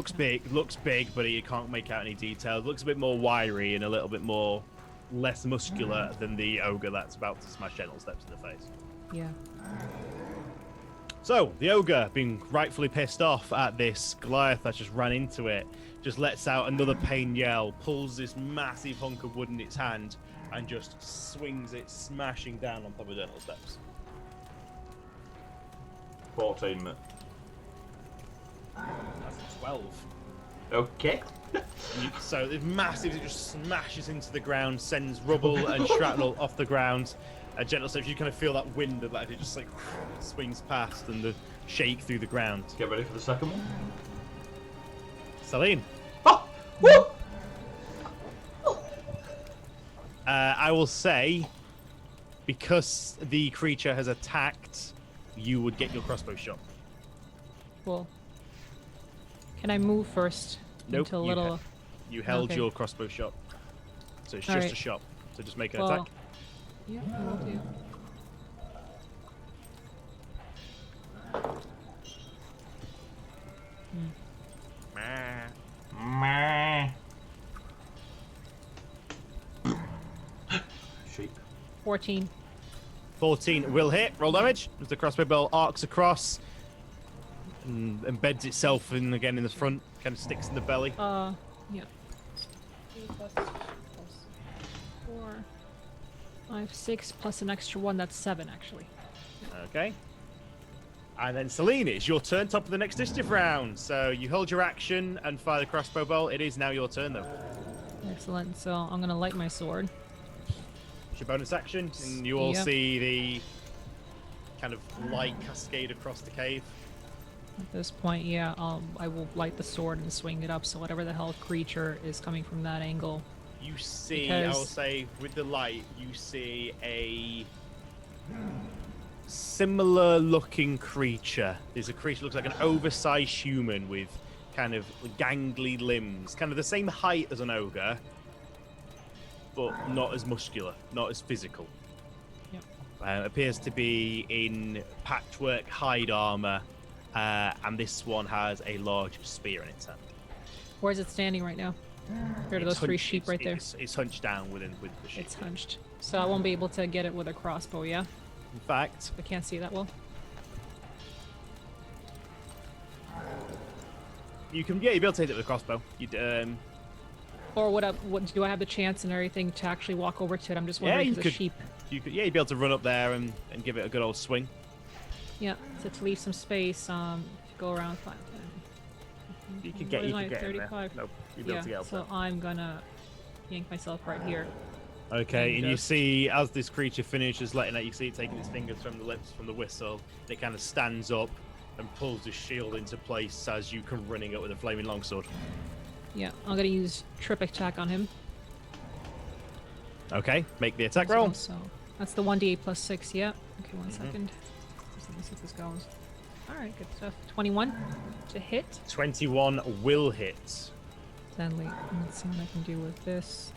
looks big, but you can't make out any details. It looks a bit more wiry and a little bit more less muscular than the ogre that's about to smash Gentle Steps in the face. Yeah. So, the ogre, being rightfully pissed off at this Goliath that just ran into it, just lets out another pain yell, pulls this massive hunk of wood in its hand, and just swings it smashing down on top of Gentle Steps. 14 minutes. That's a 12. Okay. So it's massive, it just smashes into the ground, sends rubble and shrapnel off the ground. Gentle Steps, you kind of feel that wind that it just like swings past and the shake through the ground. Get ready for the second one. Celine. Oh! Woo! I will say, because the creature has attacked, you would get your crossbow shot. Cool. Can I move first? Nope. Into a you little. You held Okay. your crossbow shot. So it's All just right. a shot. So just make an Well, attack. yeah, I will do. Meh. Sheep. 14. 14 will hit. Roll damage. As the crossbow bolt arcs across and embeds itself in again in the front, kind of sticks in the belly. Yeah. 3 plus 4, 5, 6 plus an extra 1. That's 7 actually. Okay. And then Celine, it's your turn, top of the next initiative round. So you hold your action and fire the crossbow bolt. It is now your turn, though. Excellent. So I'm gonna light my sword. It's your bonus action, and you all Yep. see the kind of light cascade across the cave. At this point, yeah, I will light the sword and swing it up. So whatever the hell creature is coming from that angle. You see, I will Because- say, with the light, you see a similar looking creature. There's a creature that looks like an oversized human with kind of gangly limbs, kind of the same height as an ogre, but not as muscular, not as physical. Yep. Appears to be in patchwork hide armor, and this one has a large spear in its hand. Where's it standing right now? Here to those It's 3 hunched- sheep right there. It's hunched down with the sheep. It's hunched. So I won't be able to get it with a crossbow, yeah? In fact, I can't see that well. you can, you'll be able to hit it with a crossbow. Or what do I have the chance and everything to actually walk over to it? I'm just Yeah, wondering you for the could- sheep. you'd be able to run up there and give it a good old swing. Yeah, so to leave some space, go around 5, 10. You could What get, is you mine, could get in there. 35? Nope, you'd be Yeah, able to get up so I'm gonna yank myself right here. there. Okay, and you just- see as this creature finishes letting out, you see it taking its fingers from the lips from the whistle. It kind of stands up and pulls the shield into place as you come running up with a flaming longsword. Yeah, I'm gonna use trip attack on him. Okay, make the attack as roll. well, So that's the 1d8 plus 6, yeah. Okay, 1 second. Let me see if this goes. Alright, good stuff. 21 to hit. 21 will hit. Then let's see what I can do with this.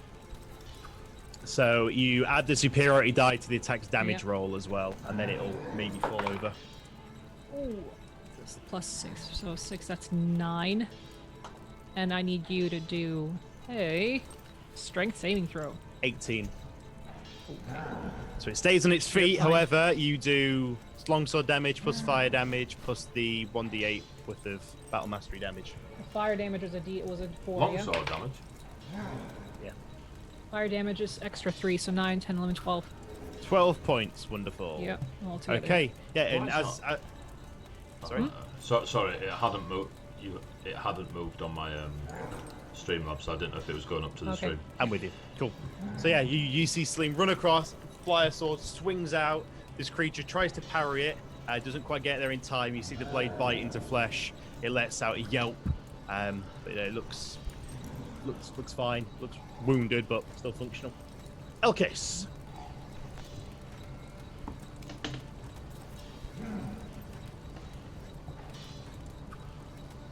So you add the superiority die to the attack's damage Yeah. roll as well, and then it'll maybe fall over. Oh, this plus 6, so 6, that's 9. And I need you to do a strength saving throw. 18. So it stays on its feet. However, you do longsword damage plus fire damage plus the 1d8 worth of battle mastery damage. Fire damage was a 4. Longsword damage. Yeah. Fire damage is extra 3, so 9, 10, 11, 12. 12 points. Wonderful. Yep. All together. Okay. Yeah, and Why as sorry. Sorry, it hadn't moved. It hadn't moved on my Streamlabs, so I didn't know if it was going up to the stream. I'm with you. Cool. So yeah, you see Slim run across, fly a sword, swings out. This creature tries to parry it. Doesn't quite get there in time. You see the blade bite into flesh. It lets out a yelp. But it looks fine. Looks wounded, but still functional. Elkis.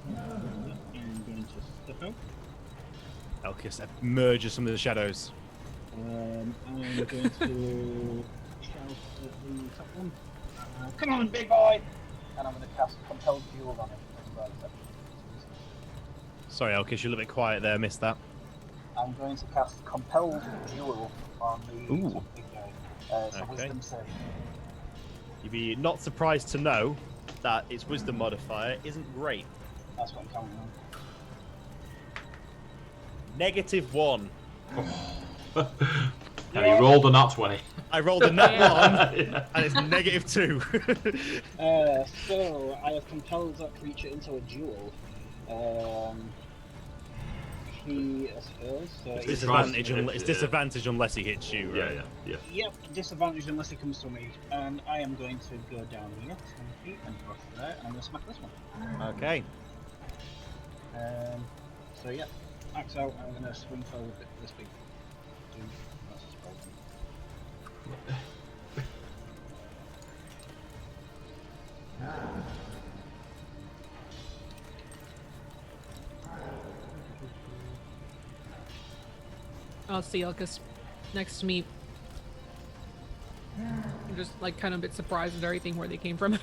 I'm going to step out. Elkis emerges from the shadows. I'm going to shout at the top one. Come on, big boy! And I'm going to cast Compelled Duel on him as well. Sorry, Elkis, you're a little bit quiet there. Missed that. I'm going to cast Compelled Duel on the Ooh. big guy. So Okay. Wisdom save. You'd be not surprised to know that its wisdom modifier isn't great. That's what I'm counting on. -1. And he rolled a nat 20. I rolled a nat 1, Yeah. and it's -2. So I have compelled that creature into a duel. He, I suppose. It's It's disadvantage, nice. it's disadvantage unless he hits you, Yeah, right? yeah. Yep, disadvantage unless he comes to me. And I am going to go down here 10 feet and cross there, and I'm going to smack this one. Okay. So yeah, axe out, I'm going to swing forward with this big dude. That's his problem. I'll see Elkis next to me. I'm just like kind of a bit surprised at everything where they came from.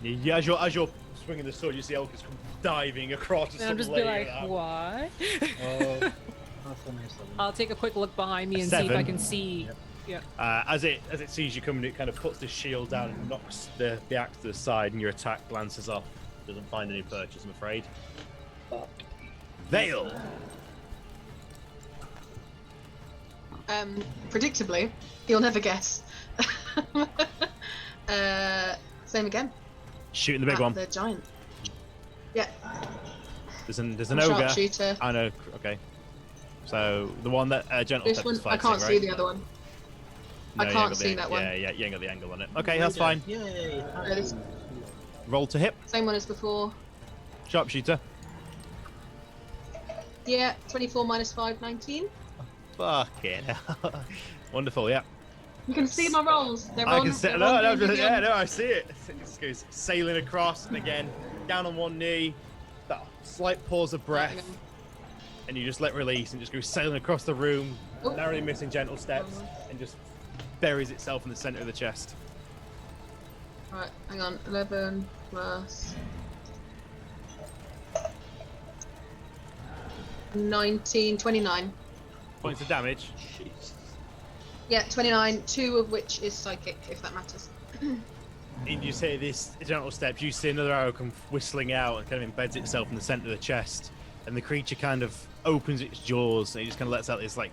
Yeah, as you're swinging the sword, you see Elkis come diving across. And I'll just be like, what? That's a nice one. I'll take a quick look behind me and see if I 7. can see. Yep. Yeah. As it sees you coming, it kind of puts the shield down and knocks the axe to the side, and your attack glances off. Doesn't find any purchase, I'm afraid. Veil. Predictably, you'll never guess. Same again. Shooting the big one. The giant. Yeah. There's an I'm ogre. sharpshooter. I know. Okay. So the one that Gentle This Step one, is I fighting, can't right? see the other one. No, I you ain't can't got the see ang- that one. Yeah, you ain't got the angle on it. Okay, that's fine. Yay! This- Roll to hit. Same one as before. Sharpshooter. Yeah, 24 minus 5, 19. Fucking hell. Wonderful, yeah. You can see my rolls. They're I on. can see. they're No, on no, the just, yeah, video. no, I see it. It just goes sailing across, and again, down on one knee. That slight pause of breath, Hang on. and you just let release, and just goes sailing across the room, Oh. narrowly missing Gentle Steps, and just buries itself in the center of the chest. Right, hang on. 11 plus 19, 29. Points of damage. Jesus. Yeah, 29, 2 of which is psychic, if that matters. And you say this Gentle Steps, you see another arrow come whistling out and kind of embeds itself in the center of the chest, and the creature kind of opens its jaws and it just kind of lets out this like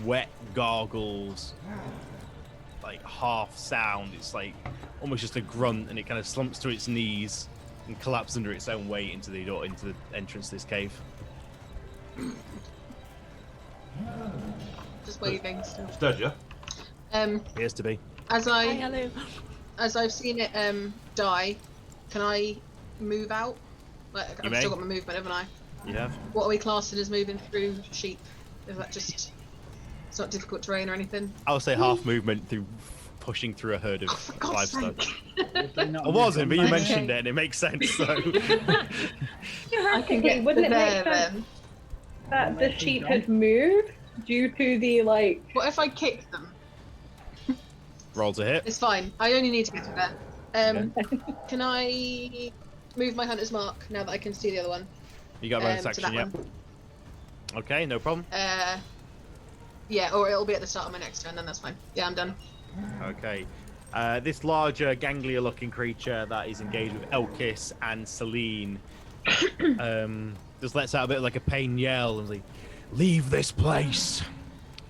wet gargles, like half sound. It's like almost just a grunt, and it kind of slumps to its knees and collapses under its own weight into the door, into the entrance to this cave. Just waving still. It's dead, yeah? Appears to be. As I hello. as I've seen it die, can I move out? Like I've may. still got my movement, haven't I? You have. What are we classing as moving through sheep? Is that just it's not difficult terrain or anything? I'll say half movement through pushing through a herd of Oh, for God's livestock. sake. I wasn't, but you Okay. mentioned it, and it makes sense. So. I can get Wouldn't it there make sense then. that the sheep had moved due to the like? What if I kick them? Roll to hit. It's fine. I only need to get to there. Can I move my hunter's mark now that I can see the other one? You got a bonus to action, that yep. one. Okay, no problem. Yeah, or it'll be at the start of my next turn, then that's fine. Yeah, I'm done. Okay. This larger, ganglia-looking creature that is engaged with Elkis and Celine just lets out a bit of like a pain yell and is like, "Leave this place!"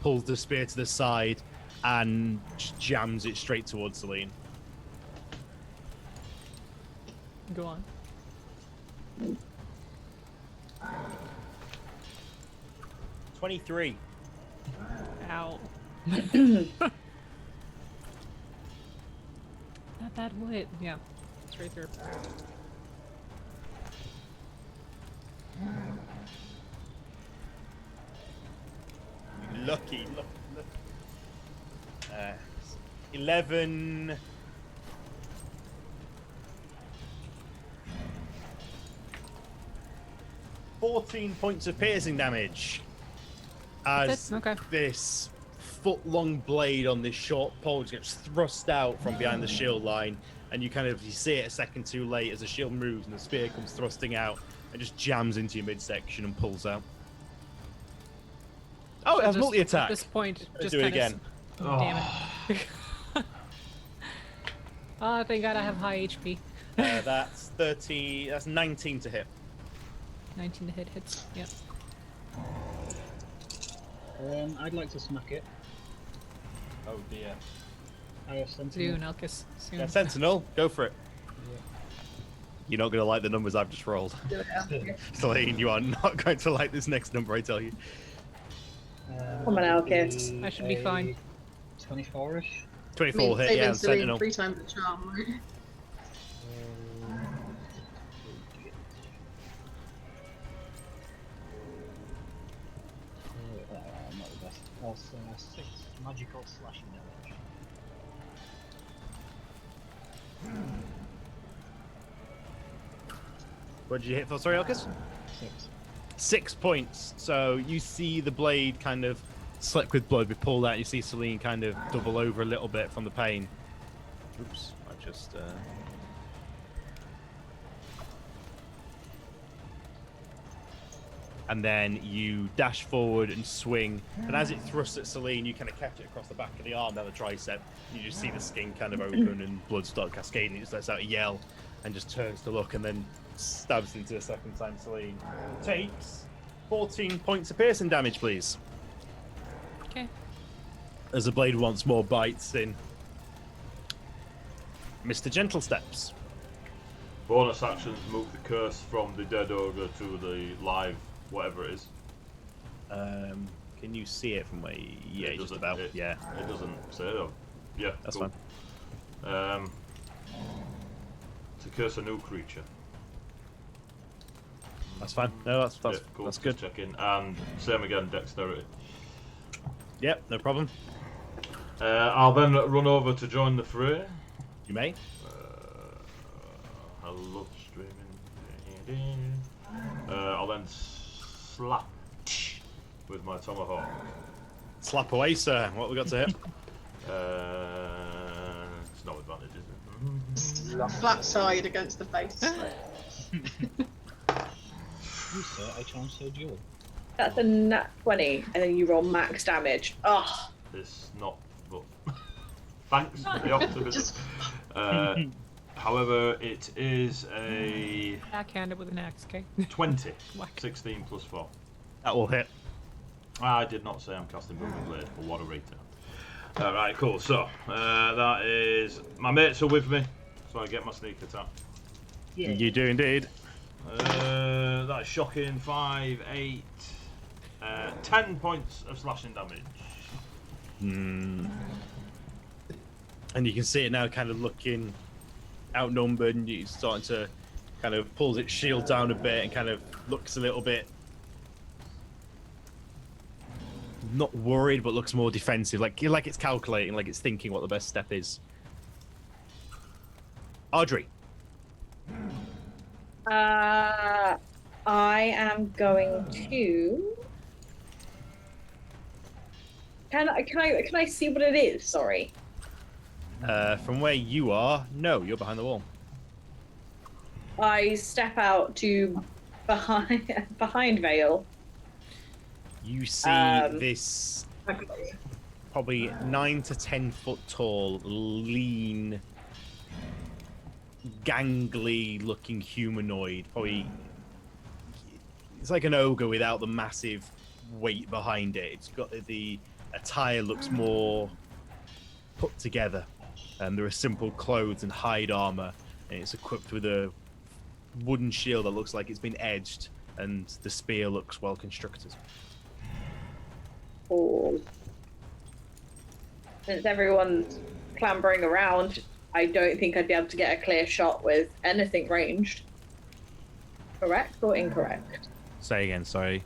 Pulls the spear to the side and just jams it straight towards Celine. Go on. 23. Ow. Not that would. Yeah. Straight through. Lucky. 11. 14 points of piercing damage. As Okay. this foot-long blade on this short pole just gets thrust out from behind the shield line, and you see it a second too late as the shield moves and the spear comes thrusting out and just jams into your midsection and pulls out. Oh, it has Just- multi-attack. At this point, just Do it kinda again. Damn it. Oh, thank God I have high HP. That's 30. That's 19 to hit. 19 to hit hits. Yep. I'd like to smack it. Oh dear. I have Sentinel. Soon, Elkis. Soon. Yeah, Sentinel, go for it. You're not going to like the numbers I've just rolled. Celine, you are not going to like this next number, I tell you. Come on, Elkis. I should be fine. 24-ish. 24 hit, yeah, and Sentinel. 3 times the charm, right? Not the best. That's 6 magical slashing damage. What did you hit for? Sorry, Elkis? 6. 6 points. So you see the blade kind of slick with blood be pulled out. You see Celine kind of double over a little bit from the pain. Oops, I just... And then you dash forward and swing. And as it thrusts at Celine, you kind of catch it across the back of the arm, down the tricep. You just see the skin kind of open and blood start cascading. It just lets out a yell and just turns to look and then stabs into a second time Celine. Takes 14 points of piercing damage, please. Okay. As the blade once more bites in. Mr. Gentle Steps. Bonus actions move the curse from the dead ogre to the live whatever it is. Can you see it from where? Yeah, It just doesn't- about. It, Yeah, It doesn't say though. Yeah, that's cool. fine. To curse a new creature. That's fine. No, that's Yeah, cool. that's Just good. checking. And same again, dexterity. Yep, no problem. I'll then run over to join the fray. You may. Hello, streaming. I'll then slap with my tomahawk. Slap away, sir. What we got to hit? It's no advantage, is it? Flat side against the face. You sir, I transferred you. That's a nat 20, and then you roll max damage. Oh, It's not, but thanks for the optimism. Just- However, it is a Backhanded with an axe, okay? 20. Whack. 16 plus 4. That will hit. I did not say I'm casting Booming Blade, but what a rate. Alright, cool. So, that is... My mates are with me, so I get my sneak attack. Yeah. You do indeed. That's shocking. 5, 8, 10 points of slashing damage. And you can see it now kind of looking outnumbered, and he's starting to kind of pulls its shield down a bit and kind of looks a little bit not worried, but looks more defensive, like it's calculating, like it's thinking what the best step is. Audrey. I am going to. Can I see what it is? Sorry. From where you are, no, you're behind the wall. I step out to behind Vale. You see this probably 9 to 10 foot tall, lean, gangly looking humanoid. Probably, it's like an ogre without the massive weight behind it. It's got the attire looks more put together. There are simple clothes and hide armor, and it's equipped with a wooden shield that looks like it's been edged, and the spear looks well constructed. Cool. Since everyone's clambering around, I don't think I'd be able to get a clear shot with anything ranged. Correct or incorrect? Say again, sorry.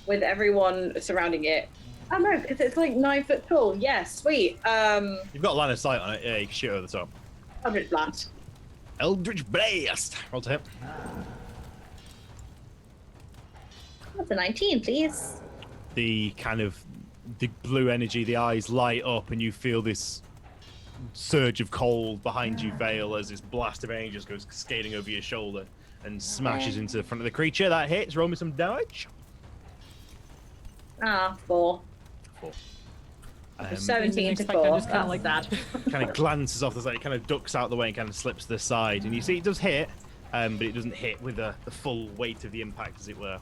With everyone surrounding it. Oh no, because it's like 9 foot tall. Yeah, sweet. You've got a line of sight on it. Yeah, you can shoot over the top. Eldritch Blast. Eldritch Blast. Roll to hit. That's a 19, please. The blue energy, the eyes light up, and you feel this surge of cold behind you, Vale, as this blast of energy just goes skating over your shoulder and smashes into the front of the creature. That hits. Roll me some damage. 4. 17 to 4. Just kind of like that. Kind of glances off the side, it kind of ducks out the way and kind of slips to the side, and you see it does hit, but it doesn't hit with the full weight of the impact, as it were.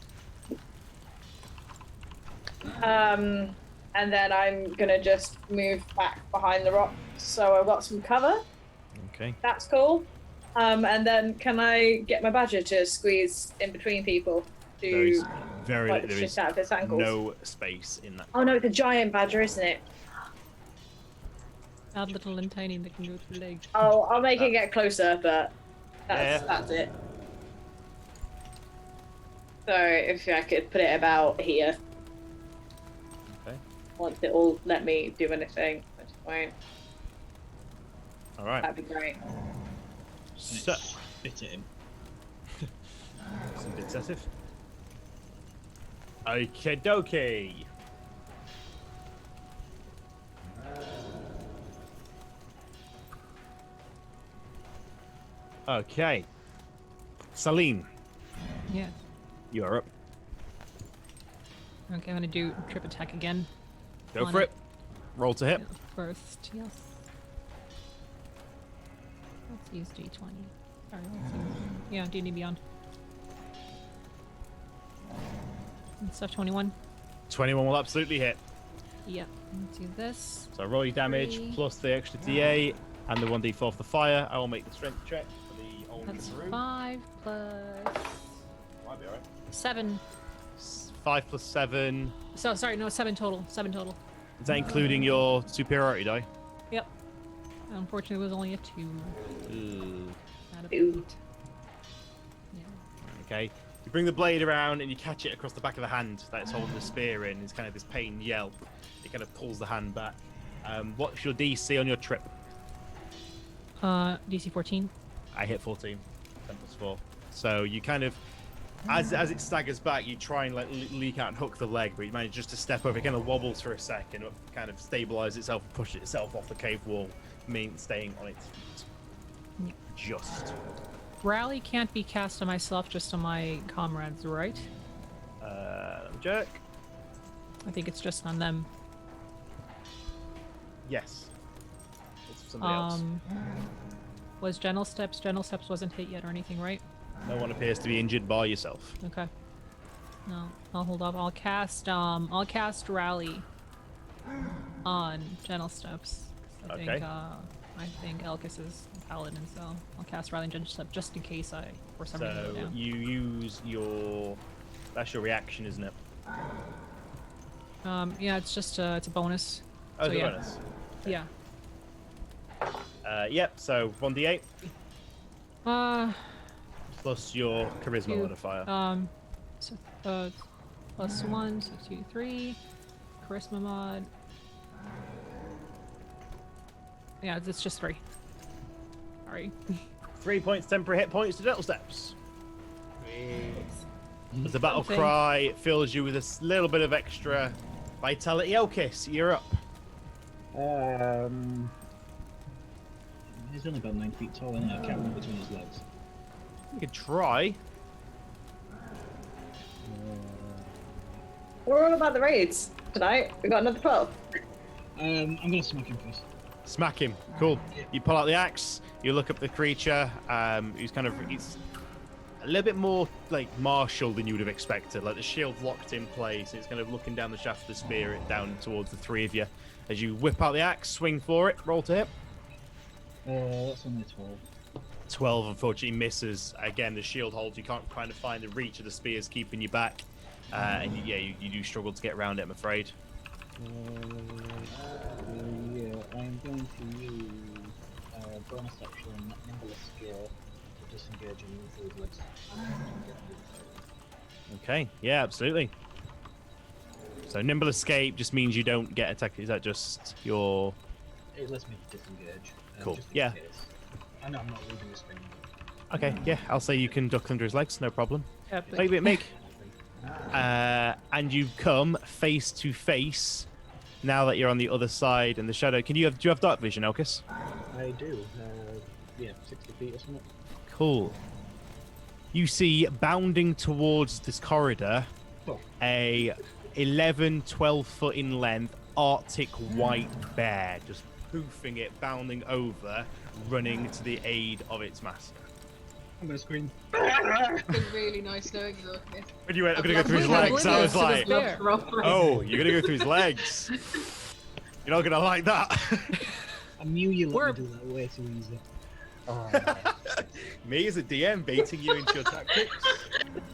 And then I'm gonna just move back behind the rock, so I've got some cover. Okay. That's cool. And then can I get my badger to squeeze in between people There is to very like the there shit is out of its ankles? no space in that. Oh no, it's a giant badger, isn't it? Add little and tiny that can go through legs. Oh, I'll make it get closer, but Yeah. that's it. So if I could put it about here. Okay. Once it will let me do anything, that's fine. All right. That'd be great. So, Spit at him. it's a bit excessive. Okie dokie. Okay. Salim, Yeah. you are up. Okay, I'm gonna do trip attack again. Go On for it. it. Roll to hit. First, yes. Let's use D20. Sorry, let's use, yeah, D&D Beyond. And stuff 21. 21 will absolutely hit. Yep. Let's do this. So roll your damage 3. plus the extra D8 and the 1d4 for the fire. I will make the strength check for the old That's Karoo. 5 plus Might be alright. 7. 5 plus 7. So sorry, no, 7 total. 7 total. Is that including your superiority die? Yep. Unfortunately, it was only a 2 Ooh. out of Ew. 8. Yeah. Okay. You bring the blade around and you catch it across the back of the hand that it's holding the spear in. It's kind of this pain yelp. It kind of pulls the hand back. What's your DC on your trip? DC 14. I hit 14. 10 plus 4. So you kind of, as it staggers back, you try and leak out and hook the leg, but you manage just to step over. It kind of wobbles for a second, kind of stabilize itself and push itself off the cave wall, staying on its feet. Yeah. Just. Rally can't be cast on myself, just on my comrades, right? Jerk. I think it's just on them. Yes. It's for somebody else. Was Gentle Steps? Gentle Steps wasn't hit yet or anything, right? No one appears to be injured by yourself. Okay. No, I'll hold off. I'll cast Rally on Gentle Steps. Okay. I think Elkis is a paladin, so I'll cast Rally on Gentle Steps just in case I, for some reason, go So down. you use your. That's your reaction, isn't it? Yeah, it's just it's a bonus. Oh, So, it's a yeah. bonus. Yeah. Yep. So 1d8 plus your charisma 2, modifier. So, plus 1, so 2, 3. Charisma mod. Yeah, it's just 3. Sorry. 3 points temporary hit points to Gentle Steps. As the battle Something. cry fills you with a little bit of extra vitality. Elkis, you're up. He's only about 9 feet tall, isn't it? I can't remember between his legs. You could try. We're all about the raids. tonight. We got another 12. I'm gonna smack him first. Smack him. Cool. You pull out the axe. You look up the creature. He's a little bit more like martial than you would have expected. Like the shield locked in place. It's kind of looking down the shaft of the spear down towards the three of you. As you whip out the axe, swing for it. Roll to hit. That's only 12. 12 unfortunately misses. Again, the shield holds. You can't kind of find the reach of the spears keeping you back. And you do struggle to get around it, I'm afraid. Yeah, I'm going to use bonus action, nimble skill, to disengage and move through his legs. Okay, yeah, absolutely. So nimble escape just means you don't get attacked. Is that just your... It lets me disengage. Cool, just in yeah. case. I know I'm not losing this thing. Okay, yeah, I'll say you can duck under his legs, no problem. Yep. Make. And you come face to face now that you're on the other side in the shadow. Do you have dark vision, Elkis? I do. Yeah, 60 feet or something. Cool. You see bounding towards this corridor a 12 foot in length Arctic white bear, just poofing it, bounding over, running to the aid of its master. I'm gonna scream. It's been really nice knowing you, Loke. When you went, I'm gonna go I've through his loved legs, I was like, bear. oh, you're gonna go through his legs. You're not gonna like that. I knew you let me do that way too easy. Me as a DM baiting you into your tactics.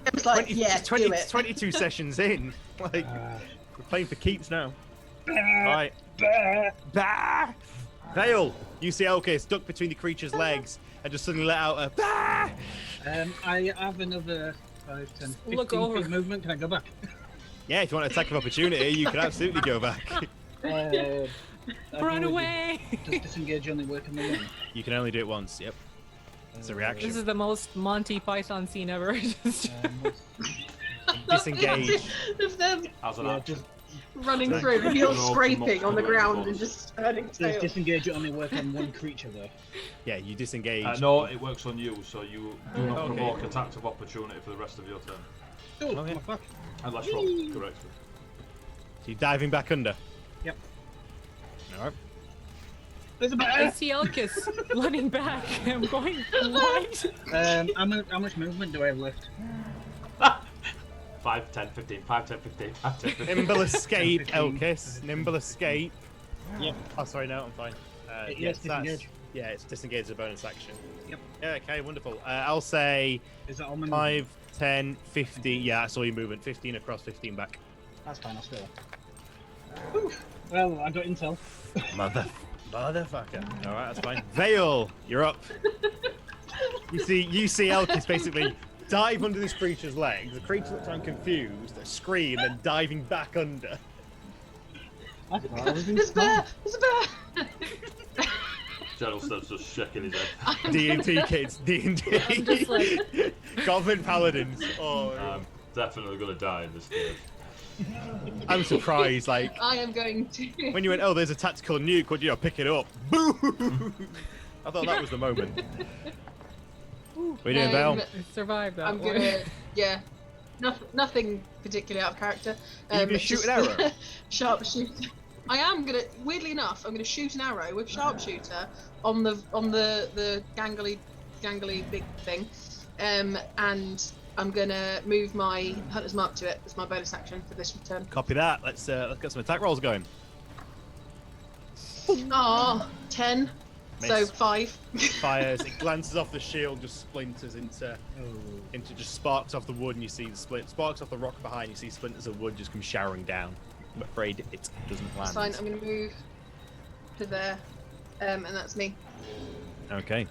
It was like, yeah, do it. 22 sessions in. Like, we're playing for keeps now. Right. Bah! Vale, you see Elke stuck between the creature's legs and just suddenly let out a bah! I have another 5, 10, 15 Look over. feet movement. Can I go back? Yeah, if you want an attack of opportunity, you can absolutely go back. Run away! Does disengage only work on the one? You can only do it once, yep. It's a reaction. This is the most Monty Python scene ever. Disengage. Of them As an Yeah, action. just running So through, heels roll scraping on the multiple ground levels. and just turning does tail. disengage only work on one creature though? Yeah, you disengage. No, it works on you, so you do not Okay. provoke attacks of opportunity for the rest of your turn. Oh, Okay. my fuck. Unless roll correctly. So you're diving back under. Yep. Alright. There's a I bear! see Elkis running back. I'm going, what? How much movement do I have left? 5, 10, 15, 5, 10, 15, 5, 10, 15. Nimble escape, 15. Elkis. Nimble escape. Yep. Oh, sorry, no, I'm fine. Yes, that's- disengage. Yeah, it's disengage as a bonus action. Yep. Yeah, okay, wonderful. I'll say Is that all my 5, 10, 15. Yeah, I saw your movement. 15 across, 15 back. That's fine, I'll stay there. Whew. Well, I got intel. Motherfucker. Alright, that's fine. Vale, you're up. You see Elkis basically dive under this creature's legs. The creature looks around confused, they scream, then diving back under. I thought I was in There's a bear! stealth. There's a bear! General Stubbs just shaking his head. D&D kids, D&D. I'm just like- Goblin paladins. Oh, I'm definitely going to die in this game. I'm surprised, like, I am going to. when you went, oh, there's a tactical nuke, would you pick it up? Boo! I thought that was the moment. What are you doing, Val? I survived that I'm one. gonna, yeah, nothing particularly out of character. Are you gonna shoot an just arrow? Sharpshooter. I am gonna. Weirdly enough, I'm gonna shoot an arrow with sharpshooter on the gangly big thing, and I'm gonna move my hunter's mark to it as my bonus action for this return. Copy that. Let's get some attack rolls going. Ah, 10. So Miss. 5. Fires. It glances off the shield, just splinters into Oh. just sparks off the wood, and you see the split. Sparks off the rock behind. You see splinters of wood just come showering down. I'm afraid it doesn't land. That's fine. I'm gonna move to there, and that's me. Okay.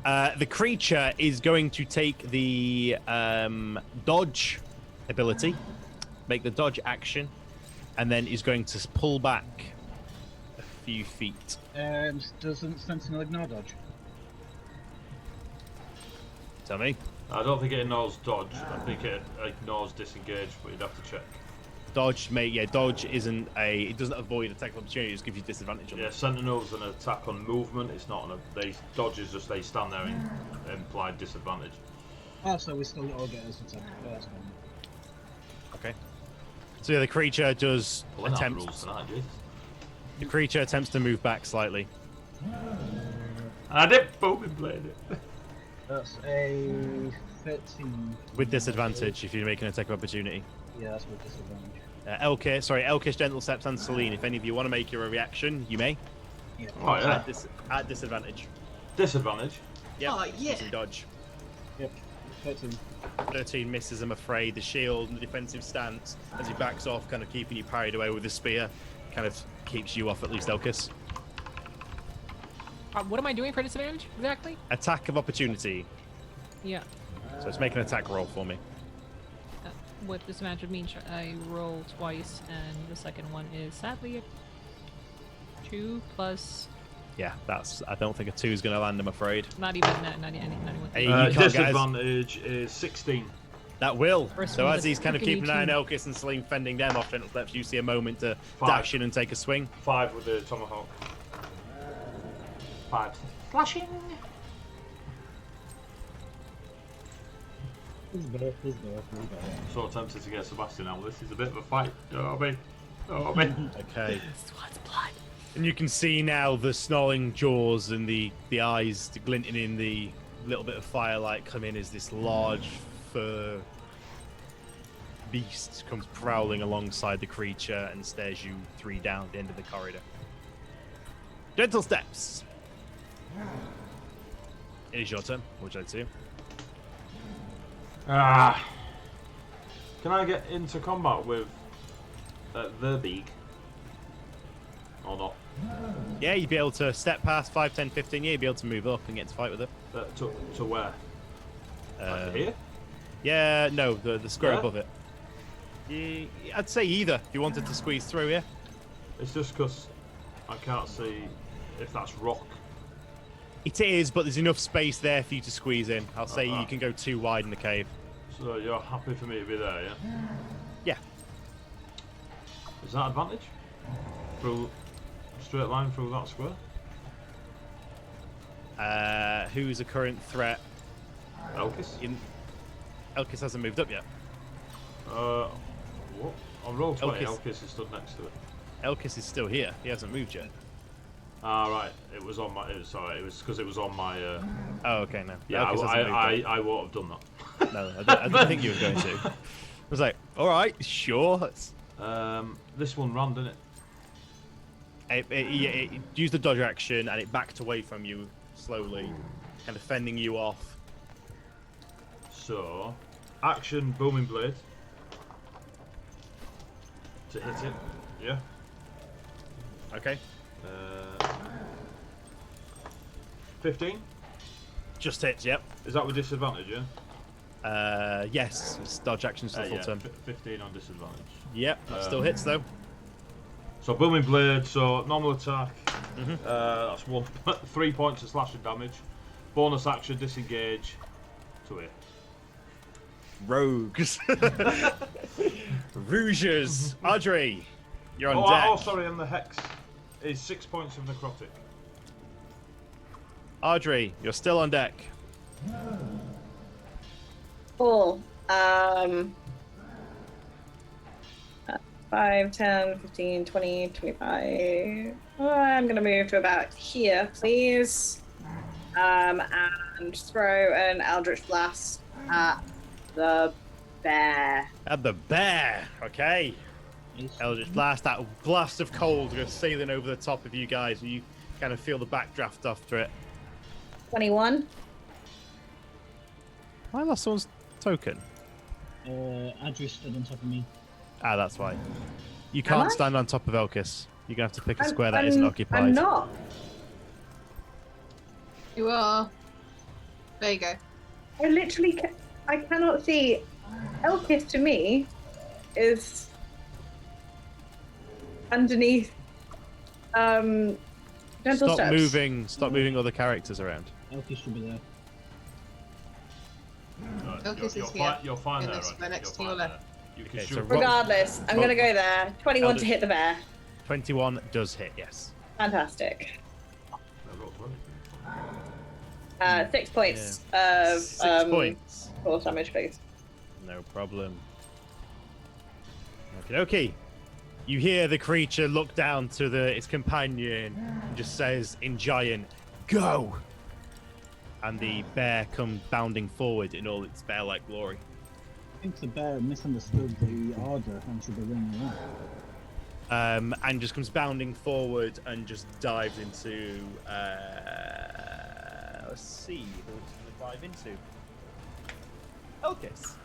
The creature is going to take the dodge ability, make the dodge action, and then is going to pull back a few feet. Doesn't Sentinel ignore dodge? Tell me. I don't think it ignores dodge. I think it ignores disengage, but you'd have to check. Dodge, mate. Yeah, dodge isn't a. It doesn't avoid attack opportunity. It just gives you disadvantage on Yeah, it. Sentinel's an attack on movement. It's not dodge is just they stand there in implied disadvantage. Oh, so we still all get us attack. Oh, that's fine. Okay. So yeah, the creature does Pulling out the attempt. rules tonight, Jesus. The creature attempts to move back slightly. I did booming blade it. That's a 13. With disadvantage if you're making an attack of opportunity. Yeah, that's with disadvantage. Elkish, Gentle Steps, and Celine. If any of you want to make your reaction, you may. Yeah. Oh yeah. At disadvantage. Disadvantage. Yep. Oh, yeah. Using dodge. Yep. 13. 13 misses, I'm afraid. The shield and the defensive stance, as he backs off, kind of keeping you parried away with the spear, kind of keeps you off at least, Elkish. What am I doing for disadvantage exactly? Attack of opportunity. Yeah. So it's make an attack roll for me. What disadvantage would mean I roll twice, and the second one is sadly a 2 plus. Yeah, I don't think a 2 is going to land, I'm afraid. Not even not even. Hey, you can't get as- Disadvantage is 16. That will. First So one as was he's kind of freaking keeping an eye on 18. Elkish and Celine fending them off, Gentle Steps, you see a moment to 5. dash in and take a swing. 5 with the tomahawk. 5. Flashing. He's there. So tempted to get Sebastian out. This is a bit of a fight. You know what I mean? You know what I mean? Okay. Swat's blood. And you can see now the snarling jaws and the eyes glinting in the little bit of firelight come in as this large fur beast comes prowling alongside the creature and stares you 3 down at the end of the corridor. Gentle Steps. It is your turn. What would you like to do? Can I get into combat with the beak? Or not? Yeah, you'd be able to step past 5, 10, 15. Yeah, you'd be able to move up and get to fight with it. To where? Like here? Yeah, no, the square Yeah? above it. I'd say either if you wanted to squeeze through, yeah. It's just because I can't see if that's rock. It is, but there's enough space there for you to squeeze in. I'll say Uh-huh. you can go too wide in the cave. So you're happy for me to be there, yeah? Yeah. Is that advantage? Through straight line through that square? Who's a current threat? Elkish? Elkish hasn't moved up yet. What? On roll 20, Elkish. Elkish is stood next to it. Elkish is still here. He hasn't moved yet. Ah, right. It was on my. Sorry, it was because it was on my. Oh, okay, no. Yeah, Elkish hasn't moved up. I won't have done that. No, I didn't think you were going to. I was like, all right, sure. Let's... This one ran, didn't it? It used the dodge action and it backed away from you slowly, kind of fending you off. So, action booming blade to hit it. Yeah. Okay. 15. Just hits. Yep. Is that with disadvantage? Yeah. Yes. It's dodge action still full Yeah. turn. 15 on disadvantage. Yep. That still hits though. So booming blade. So normal attack. That's 3 points of slashing damage. Bonus action disengage to hit. Rogues. Rougers. Audrey, you're on deck. Oh, sorry, and the hex is 6 points of necrotic. Audrey, you're still on deck. Cool. 5, 10, 15, 20, 25. I'm going to move to about here, please. And throw an Eldritch Blast at the bear. At the bear. Okay. Eldritch Blast. That blast of cold goes sailing over the top of you guys. And you kind of feel the backdraft after it. 21. I lost someone's token. Adri stood on top of me. Ah, that's why. You Am can't I? stand on top of Elkish. You're going to have to pick a I'm- square that I'm- isn't occupied. I'm not. You are. There you go. I literally I cannot see. Elkish to me is underneath Gentle Stop Steps. moving. Stop moving other characters around. Elkish should be there. Elkish is You're fine in there, the right? square next You're to your fine left. there. You can Okay, shoot. so Regardless, I'm Roll- going to go there. 21 Eldritch. to hit the bear. 21 does hit, yes. Fantastic. Roll 20. 6 points of 6 points. force damage, please. No problem. Okay. You hear the creature look down to its companion and just says in giant, "Go!" And the bear comes bounding forward in all its bear-like glory. I think the bear misunderstood the order and should be running away. And just comes bounding forward and just dives into. Let's see who it's going to dive into. Elkis.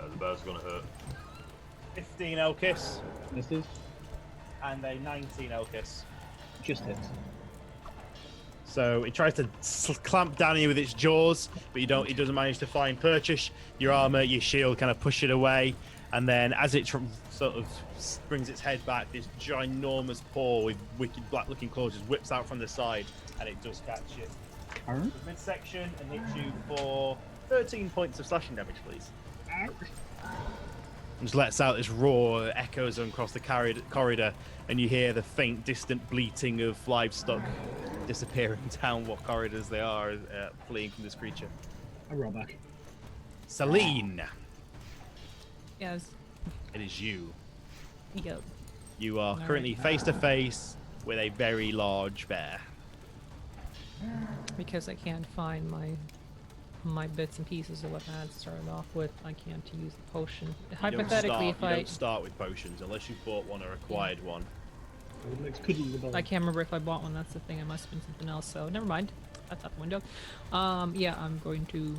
The bear's gonna hurt. 15 Elkis Misses. and a 19 Elkis. Just hits. So it tries to clamp down on you with its jaws, but it doesn't manage to find purchase. Your armor, your shield kind of push it away, and then as it sort of brings its head back, this ginormous paw with wicked black-looking claws just whips out from the side, and it does catch you Alright. midsection and hits you for 13 points of slashing damage, please. And just lets out this roar, echoes across the corridor, and you hear the faint, distant bleating of livestock disappearing down what corridors they are, fleeing from this creature. A roll back. Celine, Yes. it is you. Yep. You are Alright. currently face to face with a very large bear. Because I can't find my bits and pieces of what I had started off with, I can't use the potion. Hypothetically, if you I don't start with potions unless you've bought one or acquired one. I can't remember if I bought one. That's the thing. It must have been something else. So never mind. That's out the window. Yeah, I'm going to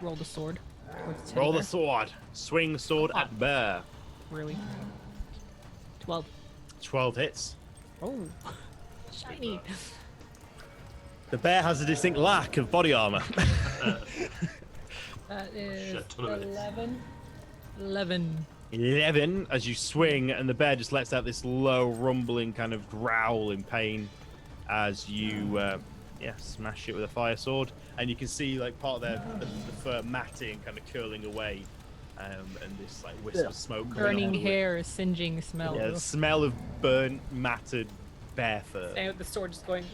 roll the sword. towards the teddy Roll the bear. sword. Swing the sword at bear. Really? 12. 12 hits. Oh, shiny. The bear has a distinct lack of body armor. That is Shit ton of it. 11. 11. 11 as you swing, and the bear just lets out this low, rumbling kind of growl in pain as you, smash it with a fire sword. And you can see like part of the fur matting kind of curling away, and this like wisp of smoke coming Burning off the hair, singeing smell. Yeah, the smell of burnt, matted bear fur. And with the sword just going.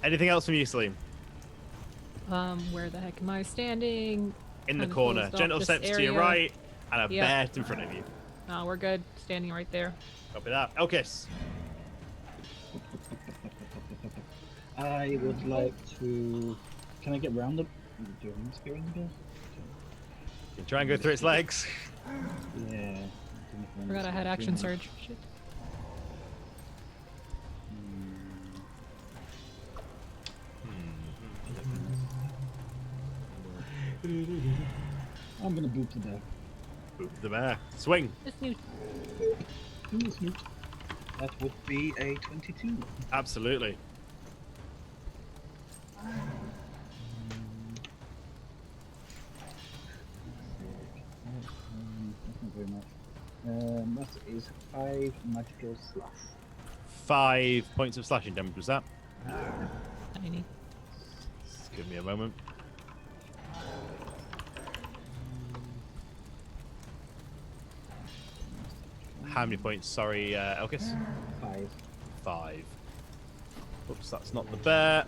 Anything else from you, Celine? Where the heck am I standing? In the Kinda corner, closed off gentle this steps to your area. right, and a Yeah. bear in front of you. No, we're good. Standing right there. Copy that. Elkis. I would like to. Can I get round up? Do a spear in the bill? You try and go through its legs. Yeah. Forgot I had action surge. Shit. I'm gonna boot to death. Boop the bear. Swing. This new. That would be a 22. Absolutely. That's not very much. That is 5 magical slash. 5 points of slashing damage, was that? Tiny. Just give me a moment. How many points? Sorry, Elkis? 5. 5. Oops, that's not the bear.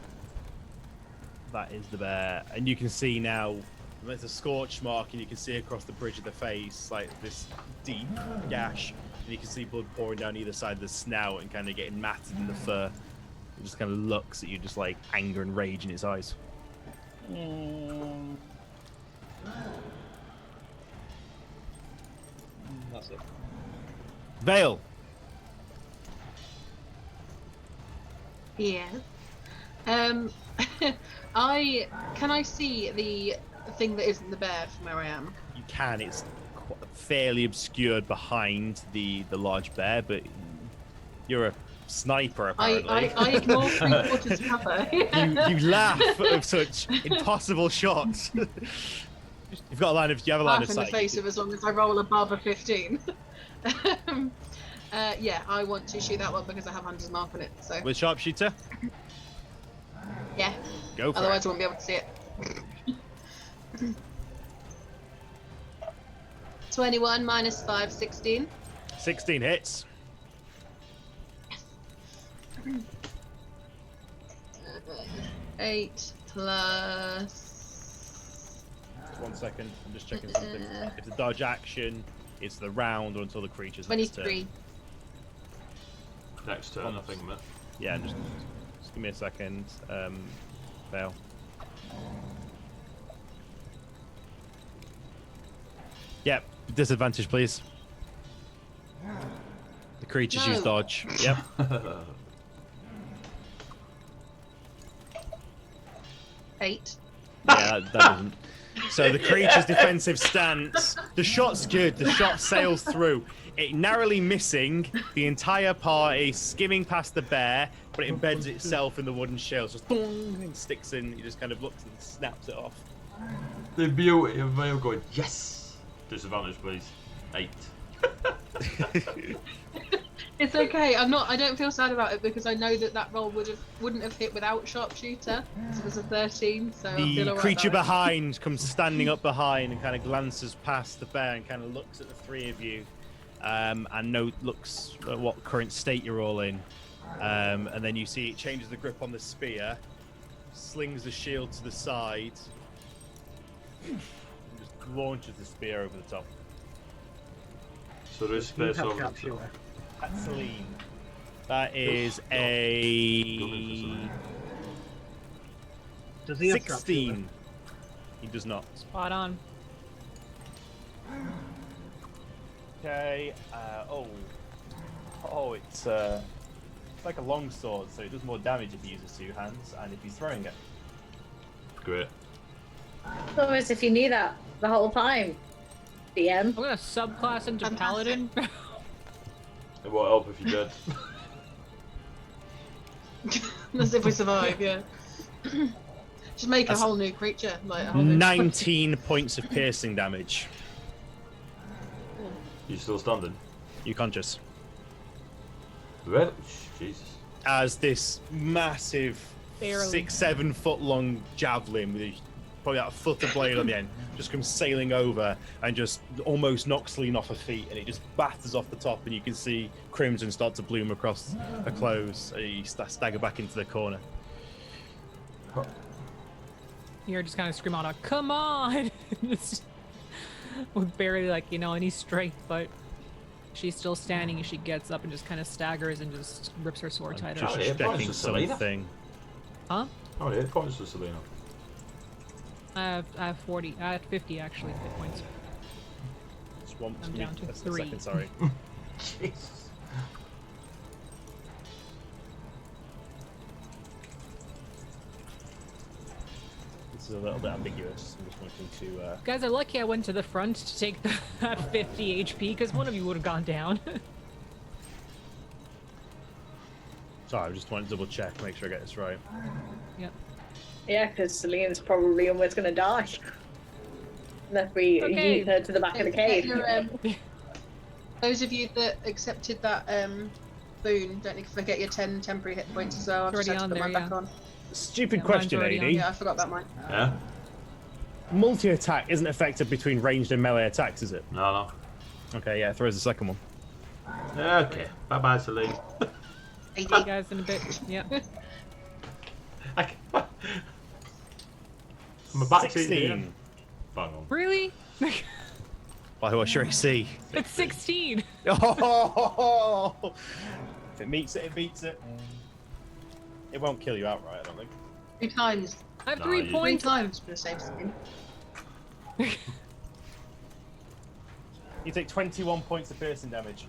That is the bear. And you can see now, there's a scorch mark, and you can see across the bridge of the face, like this deep gash. And you can see blood pouring down either side of the snout and kind of getting matted in the fur. It just kind of looks at you, just like anger and rage in its eyes. That's it. Vale. Yes. Can I see the thing that isn't the bear from where I am? You can. It's fairly obscured behind the large bear, but you're a sniper apparently. I ignore 3/4 cover. you laugh at such impossible shots. You've got a line of. You have a line Laugh of in the sight. face of as long as I roll above a 15. Yeah, I want to shoot that one because I have Hunter's Mark on it. So With sharpshooter, yeah, go for otherwise it. I won't be able to see it. 21 minus 5, 16. 16 hits. 8 plus. 1 second, I'm just checking something. If the dodge action, it's the round or until the creature's next turn. 23. Next turn, I think, mate. Yeah, just give me a second. Fail. Yep, disadvantage, please. The creatures use dodge. Yep. Eight. Yeah, that doesn't. So the creature's defensive stance, the shot's good, the shot sails through. It narrowly missing the entire party, skimming past the bear, but it embeds itself in the wooden shell. Just boom, and sticks in. He just kind of looks and snaps it off. The beauty of Vale going, yes! Disadvantage, please. 8. It's okay. I don't feel sad about it because I know that roll wouldn't have hit without sharpshooter. It was a 13, so I feel The alright creature about it. behind comes standing up behind and kind of glances past the bear and kind of looks at the three of you, and looks at what current state you're all in. And then you see it changes the grip on the spear, slings the shield to the side, and just launches the spear over the top. So there's space over the top. Sharpshooter. That's Celine. That is a Does he have 16. He does not. Spot on. Okay. It's like a long sword, so it does more damage if he uses 2 hands, and if he's throwing it. Great. So as if you knew that the whole time, DM. I'm gonna subclass into Fantastic. Paladin. It won't help if you're dead. As if we survive, yeah. Just make a whole new creature, like a whole new 19 points of piercing damage. You still standing? You conscious. Really? Jesus. As this massive Barely. 6-7 foot long javelin with probably about a foot of blade on the end just comes sailing over and just almost knocks Celine off her feet, and it just batters off the top, and you can see crimson start to bloom across her clothes. You stagger back into the corner. You're just kind of scream out, "Come on!" Just with barely any strength, but she's still standing, and she gets up and just kind of staggers and just rips her sword tighter. Just yeah, checking points to Selena. something. Huh? Oh, yeah, points to Selena. I have 40. I have 50 actually hit points. Swamped I'm me. down to That's 3. a second, sorry. Jesus. This is a little bit ambiguous. I'm just wanting to. You guys are lucky I went to the front to take that 50 HP because one of you would have gone down. Sorry, I just wanted to double check, make sure I get this right. Yep. Yeah, because Celine's probably almost going to die. Unless we Okay. yeet her to the back of the cave. Those of you that accepted that boon, don't forget your 10 temporary hit points as well. I've It's just had already to put on mine there, back on. Stupid Yeah, question, mine's already on. AD. Yeah, I forgot about mine. Yeah? Multi-attack isn't effective between ranged and melee attacks, is it? No. Okay, yeah, throws the second one. Okay. Bye-bye, Celine. 80. See you guys in a bit. Yep. I'm a backseat 16. Bang on. Really? By what's your AC? It's 16. Oh! If it meets it, it beats it. It won't kill you outright, I don't think. 3 times. I have No, 3 you- 3 points. times for the same skin. You take 21 points of piercing damage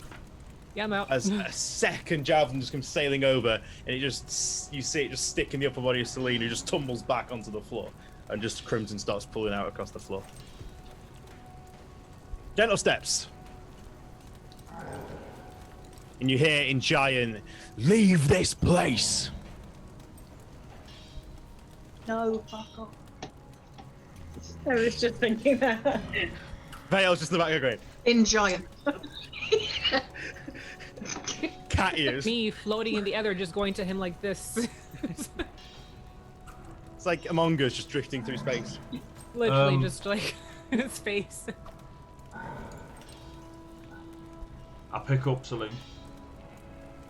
Yeah, I'm out. as a second javelin just comes sailing over, and you see it just stick in the upper body of Celine, who just tumbles back onto the floor, and just crimson starts pulling out across the floor. Gentle steps. And you hear in Giant, "Leave this place!" No, fuck off. I was just thinking that. Vale's just in the back of the In giant. cat ears. Me floating in the ether, just going to him like this. It's like Among Us just drifting through space. Literally just like in his face. I pick up Celine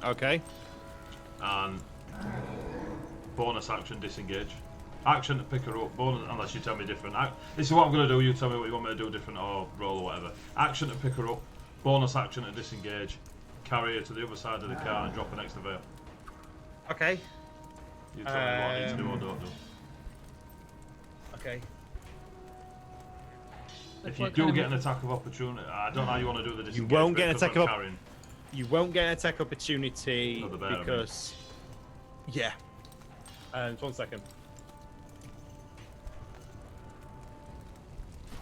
Okay. and bonus action disengage. Action to pick her up. Bonus, unless you tell me different. This is what I'm going to do. You tell me what you want me to do different or roll or whatever. Action to pick her up. Bonus action to disengage. Carry her to the other side of the car and drop her next to Vale. Okay. You tell me what I need to do or don't do. Okay. If you do get an attack of opportunity, I don't know how you want to do the disengage. You won't get an attack of carrying. You won't get an attack opportunity Not the bear, because. Yeah. 1 second.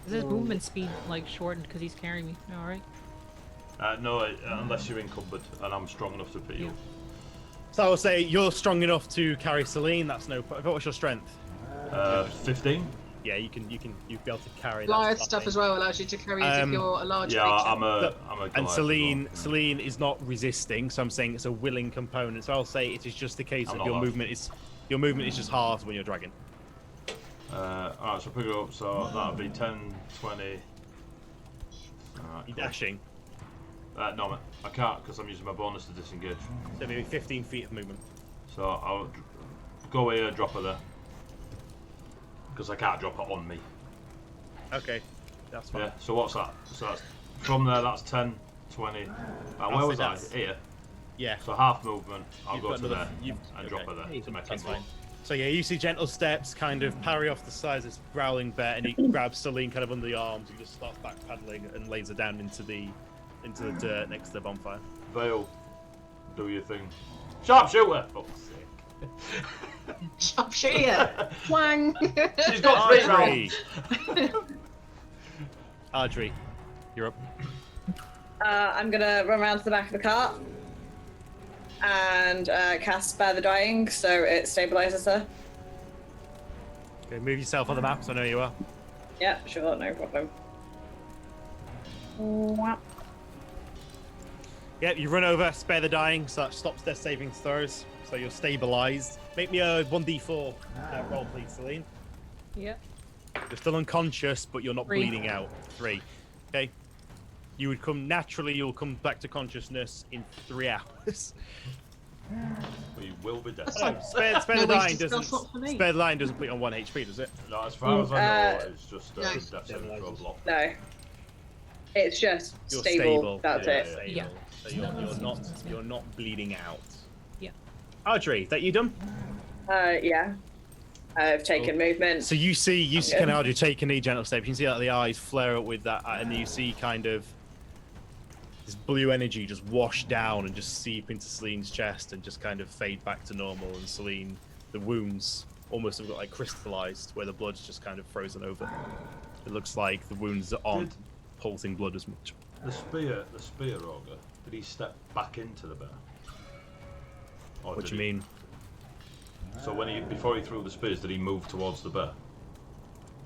Is his movement speed like shortened because he's carrying me? No, right? No, unless you're encumbered and I'm strong enough to pick you. So I will say you're strong enough to carry Celine. That's no. What's your strength? 15. Yeah, you'll be able to carry. Goliath that stuff as well allows you to carry as if you're a large Yeah, creature. I'm a and Goliath as Celine is not resisting, so I'm saying it's a willing component. So I'll say it is just the case I'm of not your large. movement is just halved when you're dragging. Alright, so pick her up, so that'll be 10, 20. Alright, You're cool. dashing. No, mate, I can't because I'm using my bonus to disengage. So maybe 15 feet of movement. So I'll go here, drop her there. Because I can't drop her on me. Okay, that's fine. Yeah, so what's that? So that's, from there, that's 10, 20. Where was I? Here. Yeah. So half movement, I'll You've go got to another- there and drop her there to make it That's fun. fine. So yeah, you see gentle steps kind of parry off the sides of this growling bear, and he grabs Celine kind of under the arms and just starts backpedaling and lays her down into the dirt next to the bonfire. Vale, do your thing. Sharpshooter! Oh, sick. Sharpshooter! Wang! She's got 3 Archery. rounds. Archery, you're up. I'm gonna run around to the back of the cart and cast Spare the Dying so it stabilizes her. Okay, move yourself on the map so I know you are. Yeah, sure, no problem. Whap. Yeah, you run over, spare the dying, so that stops their saving throws, so you're stabilized. Make me a 1d4 roll, please, Celine. Yep. You're still unconscious, but you're not 3. bleeding out. 3. Okay. You would come naturally. You'll come back to consciousness in 3 hours. We will be dead. That's No, like spare the no line wasted doesn't. spell slot for me. Spare the line doesn't put you on 1 HP, does it? No, as far as I know, it's just no. death saving throw block. No. It's just You're stable. That's it. stable. Yeah. So you're not bleeding out. Yeah. Audrey, that you done? Yeah. I've taken movement. So you see Okay. kind of Audrey taking a gentle step. You can see that the eyes flare up with that, and you see kind of this blue energy just wash down and just seep into Celine's chest and just kind of fade back to normal. And Celine, the wounds almost have got like crystallized, where the blood's just kind of frozen over. It looks like the wounds aren't pulsing blood as much. The spear ogre, did he step back into the bear? Or What did do you he- mean? So before he threw the spears, did he move towards the bear?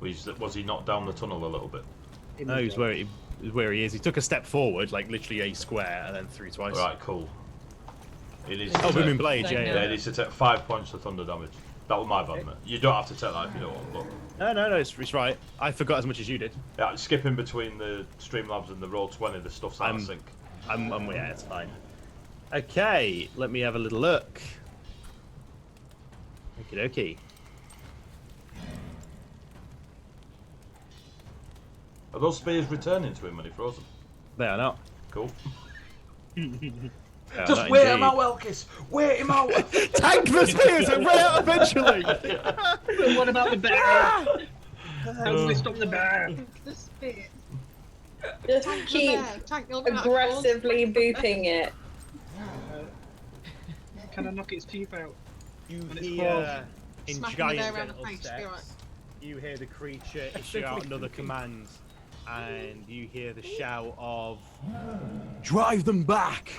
Was he not down the tunnel a little bit? No, he's where he is. He took a step forward, like literally a square, and then threw twice. Right, cool. It needs Oh, to booming take, blade, Like, yeah, no. yeah. yeah, it needs to take 5 points of thunder damage. That was my bad, mate. You don't have to take that if you don't want, but No, it's right. I forgot as much as you did. yeah, skipping between the Streamlabs and the Roll20, the stuff's out of sync. Yeah, it's fine. Okay, let me have a little look. Okie dokie. Are those spears returning to him when he throws them? They are not. Cool. They are Just not wait him indeed. out, Elkis! Wait him out! Tank the spears and run out eventually! What about the bear? How do we stop the bear? The spear. Just Tank the keep bear. Tank, you're gonna have to fall. aggressively booping it. Can I knock its teeth out? You When it's hear in Smack him giant there around the gentle face, be steps, alright. you hear the creature issue out another command, and you hear the shout of "Drive them back!"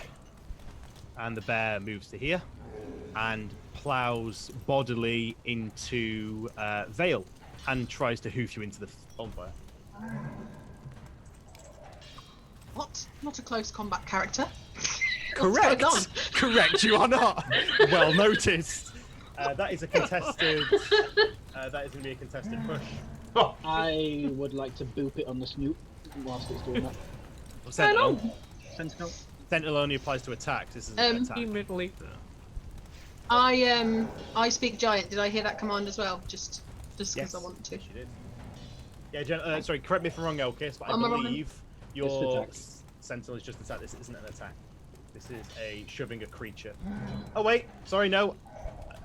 And the bear moves to here and plows bodily into Vale and tries to hoof you into the bonfire. What? Not a close combat character. Correct. What's going Correct. You are not. Well noticed. That is a contested. That is going to be a contested push. I would like to boop it on the snoot whilst it's doing that. Sentinel. Sentinel. Sentinel only applies to attacks. This is an attack. Immediately. I speak giant. Did I hear that command as well? Just because Yes. I want to. Yes, you did. Yeah, sorry, correct me if I'm wrong, Elkis, but I Am I wrong? believe your attack. sentinel is just an attack. This isn't an attack. This is a shoving a creature. Oh wait, sorry, no.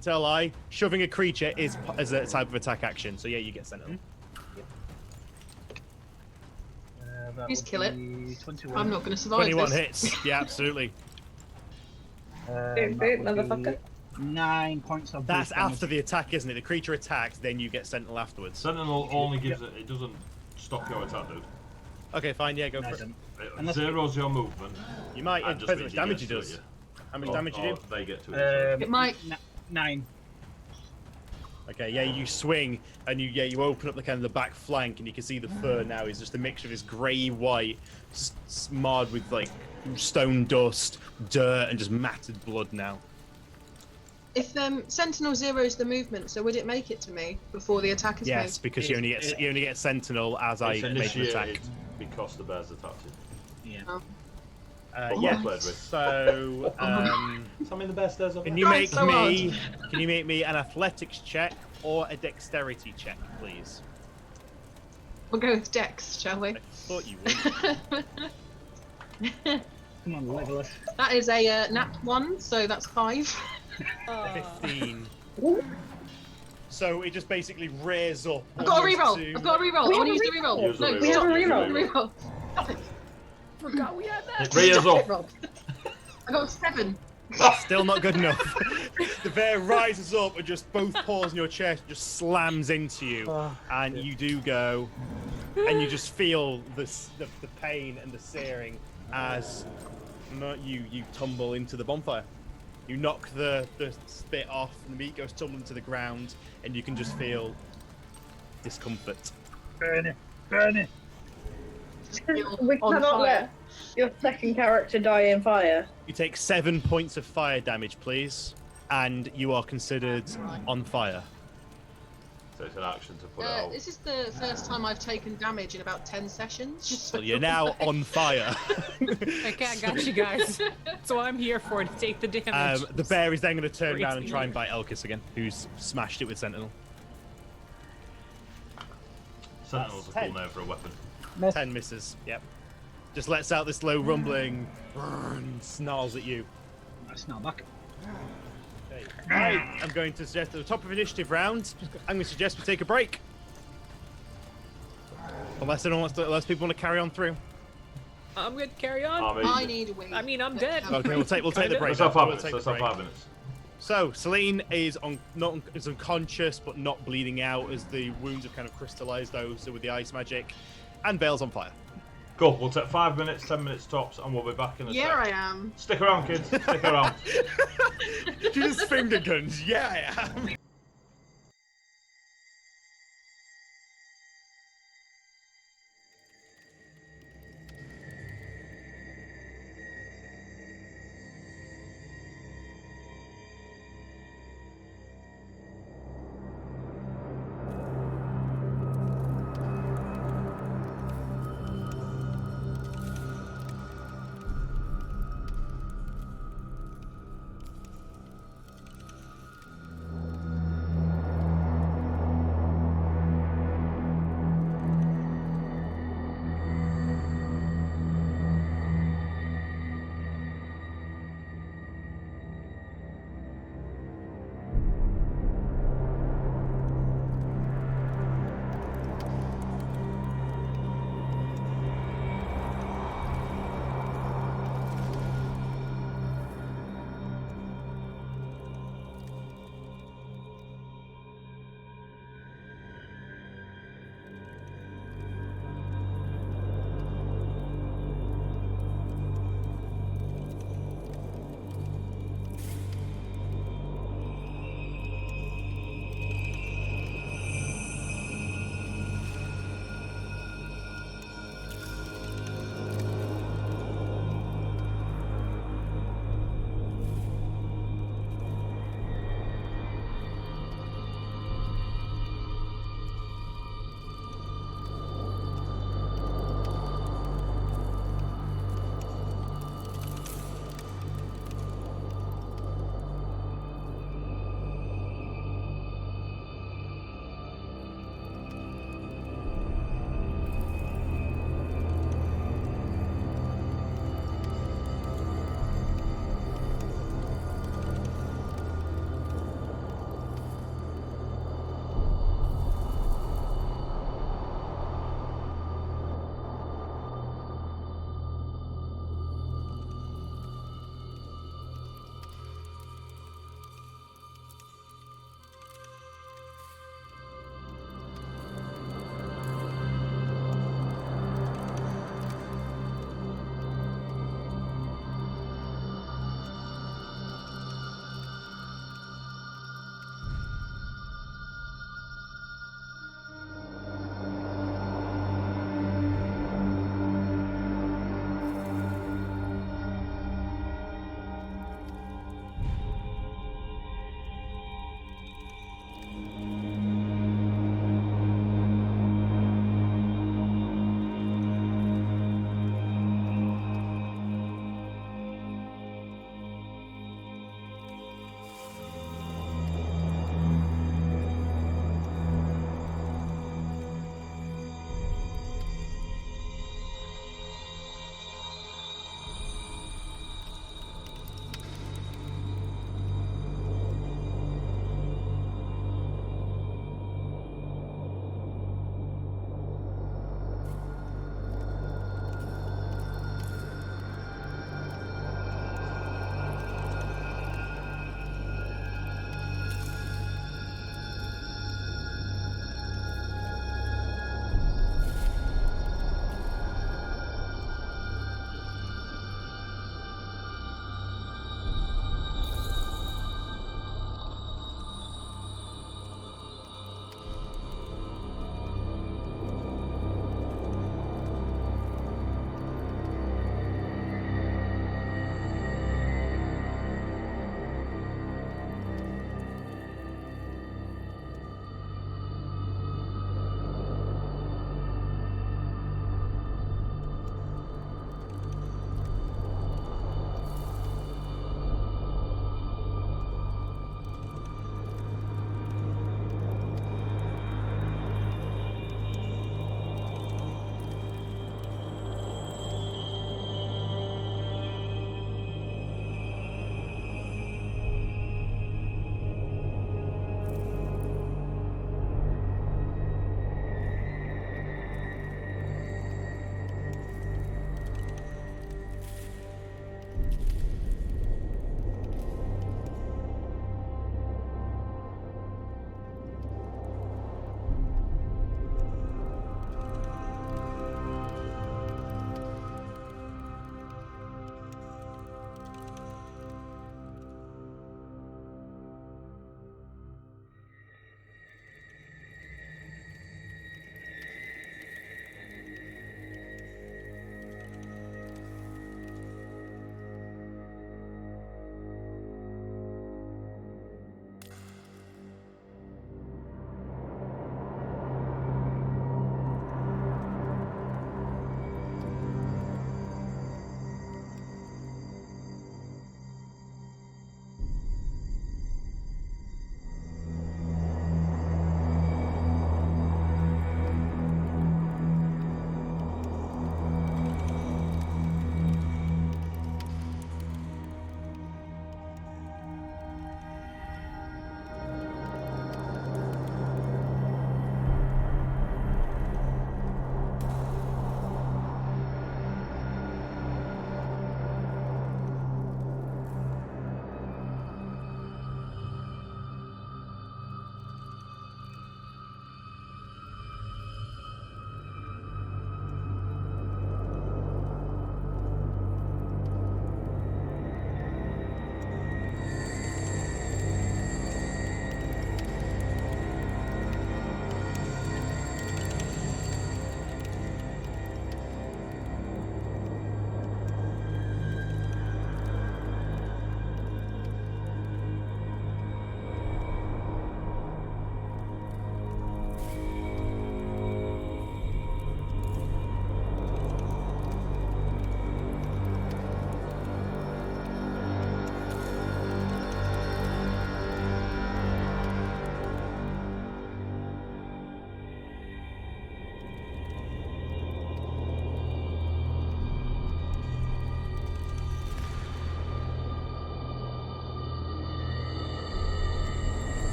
Tell a lie. Shoving a creature is a type of attack action. So yeah, you get sentinel. That Please would kill it. be 21. I'm not going to survive 21 this. hits. Yeah, absolutely. That Boom, boom, would motherfucker. be 9 points of That's boost damage. after the attack, isn't it? The creature attacks, then you get sentinel afterwards. Sentinel only gives it. It doesn't stop your attack, dude. Okay, fine. Yeah, go No, for it it. doesn't. It Unless- zeros your movement. You might. It and just depends how much means damage he gets to does. it, How much yeah. damage you do? Or they get to it. It might. 9. Okay, yeah, you swing and you open up the kind of the back flank and you can see the fur now is just a mixture of this grey white, marred with like stone dust, dirt, and just matted blood now. If Sentinel zeros the movement, so would it make it to me before the attack is Yes, made? because you only get sentinel as I It's make an attack. initiated because the bear's attacked you. Yeah. Oh. Yeah. Played with. So, So I mean the bear stares over can there. you Right, make me an athletics check or a dexterity check, please? We'll go with Dex, shall we? I thought you would. Come on, Legolas. That is a nat 1, so that's 5. 15. So it just basically rears up. I've got a almost reroll. to- I've got a reroll. We I want to have use a the reroll. Use the No, reroll. We have a stop. reroll. Reroll. Stop it. Forgot we had that. It rears Stop it, up. Rob. I got 7. Still not good enough. The bear rises up and just both paws in your chest just slams into you, and you do go, and you just feel the pain and the searing as you tumble into the bonfire. You knock the spit off, and the meat goes tumbling to the ground, and you can just feel discomfort. Burn it. Burn it. We On cannot fire. let your second character die in fire. You take 7 points of fire damage, please, and you are considered on fire. So it's an action to put out. This is the first time I've taken damage in about 10 sessions. So you're now on fire. Okay, I got you guys. That's what I'm here for, to take the damage. The bear is then going to turn Crazy. down and try and bite Elkis again, who's smashed it with Sentinel. Sentinel's a That's cool name for a weapon. 10 misses. Yep. Just lets out this low rumbling, and snarls at you. That's not back. Okay. I'm going to suggest at the top of initiative round, I'm going to suggest we take a break. Unless people want to carry on through. I'm good. Carry on. I need a wing. I mean, I'm dead. Okay, we'll take the break. Let's have then. 5 We'll minutes. take Let's the have break. 5 minutes. So Celine is is unconscious but not bleeding out as the wounds have kind of crystallized over with the ice magic, and Vale's on fire. Cool. We'll take 5 minutes, 10 minutes tops, and we'll be back in a Here sec. I am. Stick around, kids. Stick around. She just finger guns. Yeah, I am.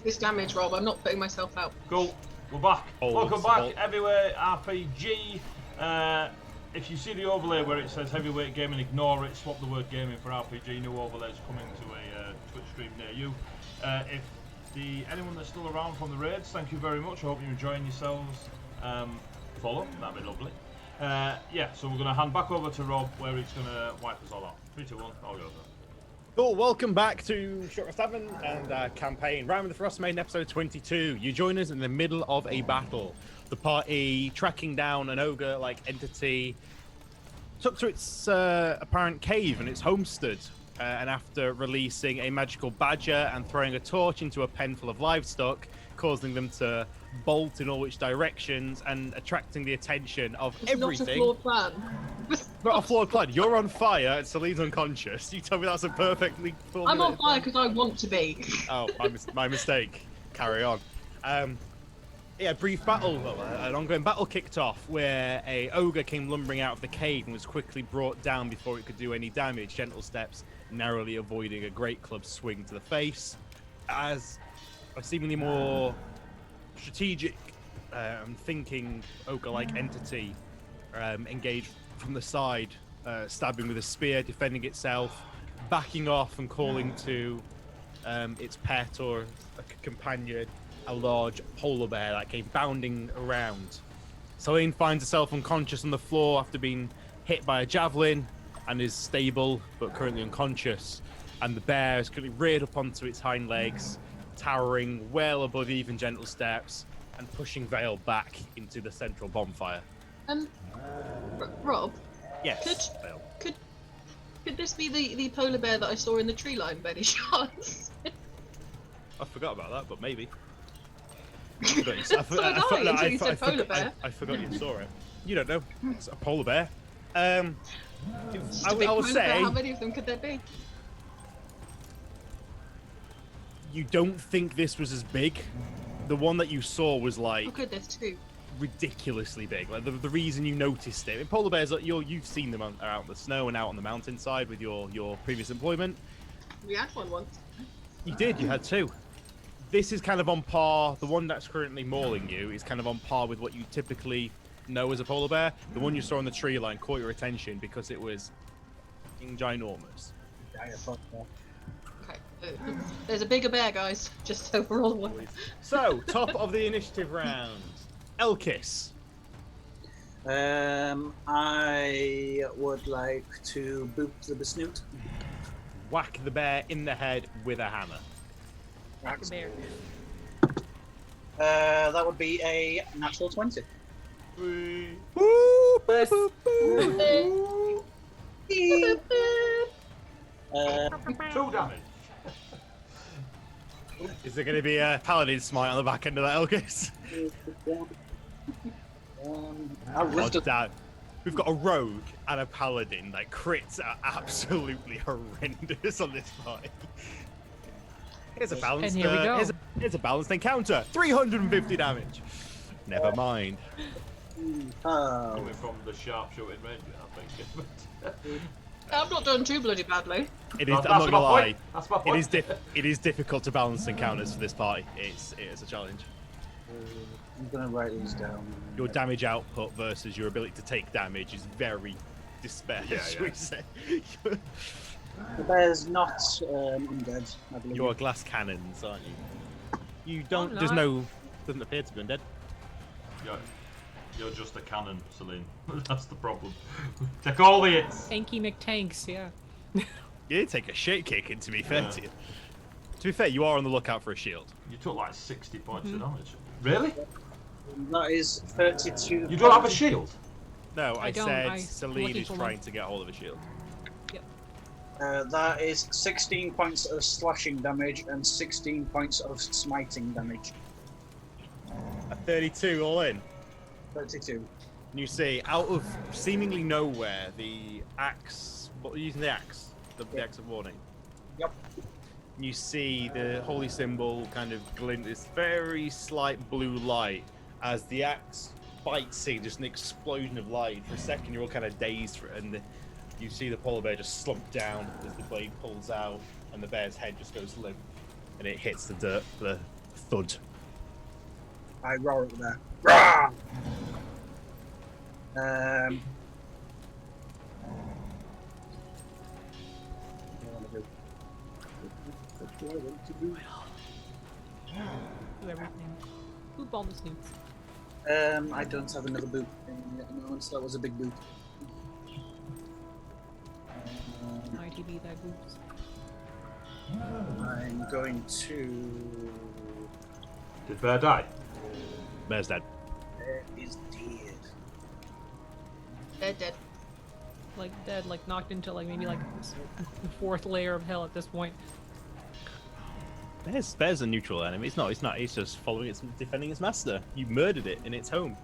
take this damage, Rob. I'm not putting myself out. Cool. We're back. Oh, Welcome it's a back, vault. Heavyweight RPG. If you see the overlay where it says Heavyweight Gaming, ignore it. Swap the word gaming for RPG. New overlays coming to a Twitch stream near you. If anyone that's still around from the raids, thank you very much. I hope you're enjoying yourselves. Follow, that'd be lovely. Yeah, so we're going to hand back over to Rob, where he's going to wipe us all out. 3, 2, 1, I'll go there. Cool, welcome back to Short Tavern and campaign Rime of the Frost Maiden episode 22. You join us in the middle of a battle. The party tracking down an ogre-like entity took to its apparent cave and its homestead. And after releasing a magical badger and throwing a torch into a pen full of livestock, causing them to bolt in all which directions and attracting the attention of everything. Not a flawed plan. Not a flawed plan. You're on fire and Celine's unconscious. You tell me that's a perfectly I'm on formulated fire plan? because I want to be. Oh, my mistake. Carry on. Yeah, brief battle, an ongoing battle kicked off where a ogre came lumbering out of the cave and was quickly brought down before it could do any damage. Gentle steps, narrowly avoiding a great club swing to the face. As a seemingly more strategic, thinking ogre-like entity engaged from the side, stabbing with a spear, defending itself, backing off and calling to its pet or a companion, a large polar bear that came bounding around. Celine finds herself unconscious on the floor after being hit by a javelin and is stable but currently unconscious. And the bear is currently reared up onto its hind legs, towering well above even Gentle steps and pushing Vale back into the central bonfire. Rob, Yes, Vale. could this be the polar bear that I saw in the tree line, by any chance? I forgot about that, but maybe. I forgot you saw it. You don't know. It's a polar bear. I will say. How many of them could there be? You don't think this was as big. The one that you saw was like Oh, good, there's two. ridiculously big. Like the reason you noticed it. I mean, polar bears, you've seen them out in the snow and out on the mountainside with your previous employment. We had one once. You did. You had two. This is kind of on par. The one that's currently mauling you is kind of on par with what you typically know as a polar bear. The one you saw on the tree line caught your attention because it was ginormous. Okay, there's a bigger bear, guys. Just overall one. So, top of the initiative round, Elkis. I would like to boop the snoot. Whack the bear in the head with a hammer. Like a bear. That would be a natural 20. Woo, Yes. boop, boop. 2 damage. Is there going to be a paladin smite on the back end of that, Elkis? I ripped it. Damn. We've got a rogue and a paladin. Like, crits are absolutely horrendous on this party. Here's a balanced. And here we go. Here's a balanced encounter. 350 damage. Never mind. Oh, Coming from the sharpshooting range, I think. I'm not doing too bloody badly. It is. That's I'm not my gonna lie. point. That's my point. It is difficult to balance encounters for this party. It is a challenge. I'm gonna write these down. Your damage output versus your ability to take damage is very disparate. Yeah, shall we say. The bear's not undead, I believe. You are glass cannons, aren't you? You don't. not. There's no. Doesn't appear to be undead. You're just a cannon, Celine. That's the problem. Take all the hits. Tanky McTanks, yeah. You did take a shit kick, and to be fair Yeah. to you. To be fair, you are on the lookout for a shield. You took like 60 points of damage. Really? That is 32. You don't have a shield? No, I don't, said I'm Celine looking is for trying one. to get hold of a shield. That is 16 points of slashing damage and 16 points of smiting damage. A 32 all in. 32. And you see, out of seemingly nowhere, the axe. What are you using the axe? The axe of warning. Yep. And you see the holy symbol kind of glint this very slight blue light as the axe bites it, just an explosion of light. For a second, you're all kind of dazed for it, and you see the polar bear just slump down as the blade pulls out, and the bear's head just goes limp, and it hits the dirt, the thud. I roar up there. Rah! What do I want to do? Do everything. Boot ball the snoots. I don't have another boot at the moment, so that was a big boot. Might he be that boots? I'm going to. Did Bear die? Bear's dead. There is dead. They're dead. Like dead, like knocked into like maybe like the fourth layer of hell at this point. Bear's a neutral enemy. It's not. He's just following its, defending its master. You murdered it in its home.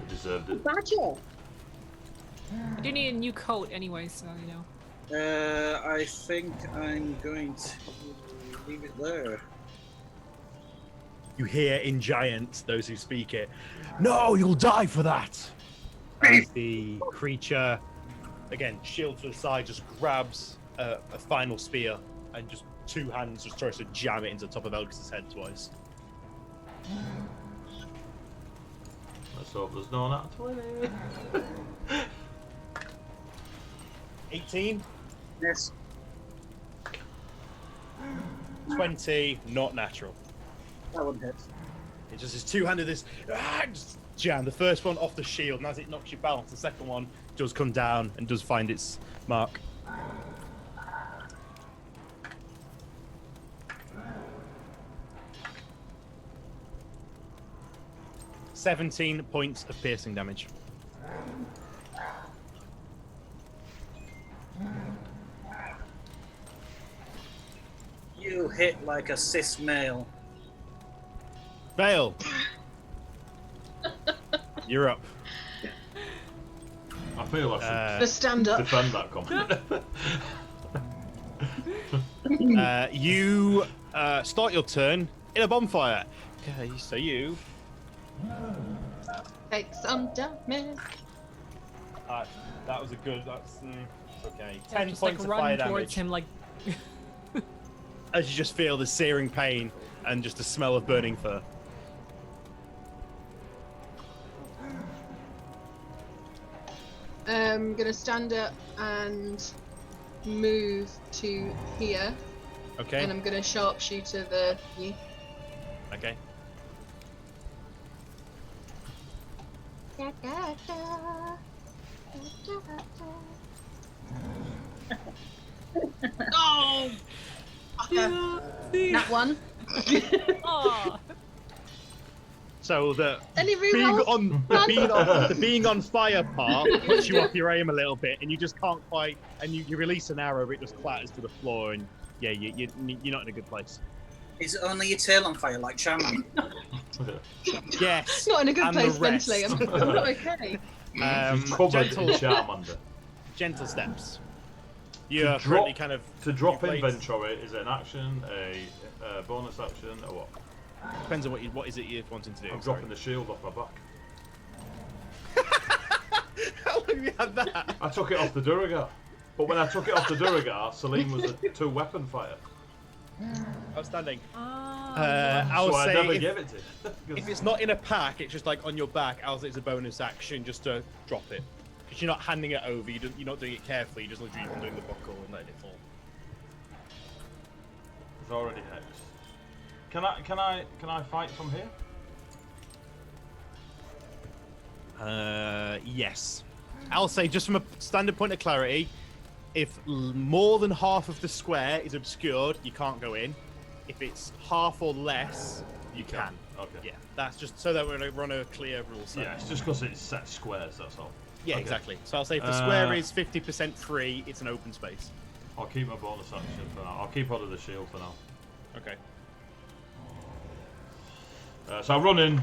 It deserved it. Badger! I do need a new coat anyway, so you know. I think I'm going to leave it there. You hear in Giant, those who speak it, "No, you'll die for that!" As the creature, again, shield to the side, just grabs a final spear and just two hands just tries to jam it into the top of Elgis's head twice. Let's hope there's no nat 20. 18, Yes. 20, not natural. That one hits. It just is two-handed, this just jam. The first one off the shield, and as it knocks you balance, the second one does come down and does find its mark. "17 points of piercing damage." You hit like a cis male. Vale, you're up. I feel I The stand should up. defend that comment. You start your turn in a bonfire. Okay, so you. Take some damage. That was a good. That's okay. Yeah, 10 just points like of run fire towards damage. him like As you just feel the searing pain and just the smell of burning fur. I'm gonna stand up and move to here, Okay. and I'm gonna sharpshooter the. Okay. Oh! That one. Aw. So the Any being rerolls? on the being on fire part puts you off your aim a little bit, and you just can't quite. And you release an arrow, but it just clatters to the floor, and yeah, you're not in a good place. Is only your tail on fire like Shaman? Yes. Not in a good and the place rest. mentally. I'm not okay. She's covered Gentle, in Charmander. gentle steps. You're drop- currently kind of To drop you played- inventory, is it an action, a bonus action, or what? Depends on what is it you're wanting to do. I'm sorry. dropping the shield off my back. How long have you had that? I took it off the Duragar. But when I took it off the Duragar, Celine was a 2-weapon fire. Outstanding. Ah. I would So I say never if, gave it to you. if it's not in a pack, it's just like on your back. I'll say it's a bonus action just to drop it. Because you're not handing it over, you're not doing it carefully, you're just literally doing the buckle and letting it fall. It's already hexed. Can I fight from here? Yes. I'll say, just from a standard point of clarity, if more than half of the square is obscured, you can't go in. If it's half or less, you can. Okay. Yeah, that's just so that we're on a clear rule set. Yeah, it's just because it's set squares, that's all. Yeah, Okay. exactly. So I'll say if the square is 50% free, it's an open space. I'll keep my bonus action for now. I'll keep hold of the shield for now. Okay. So I run in.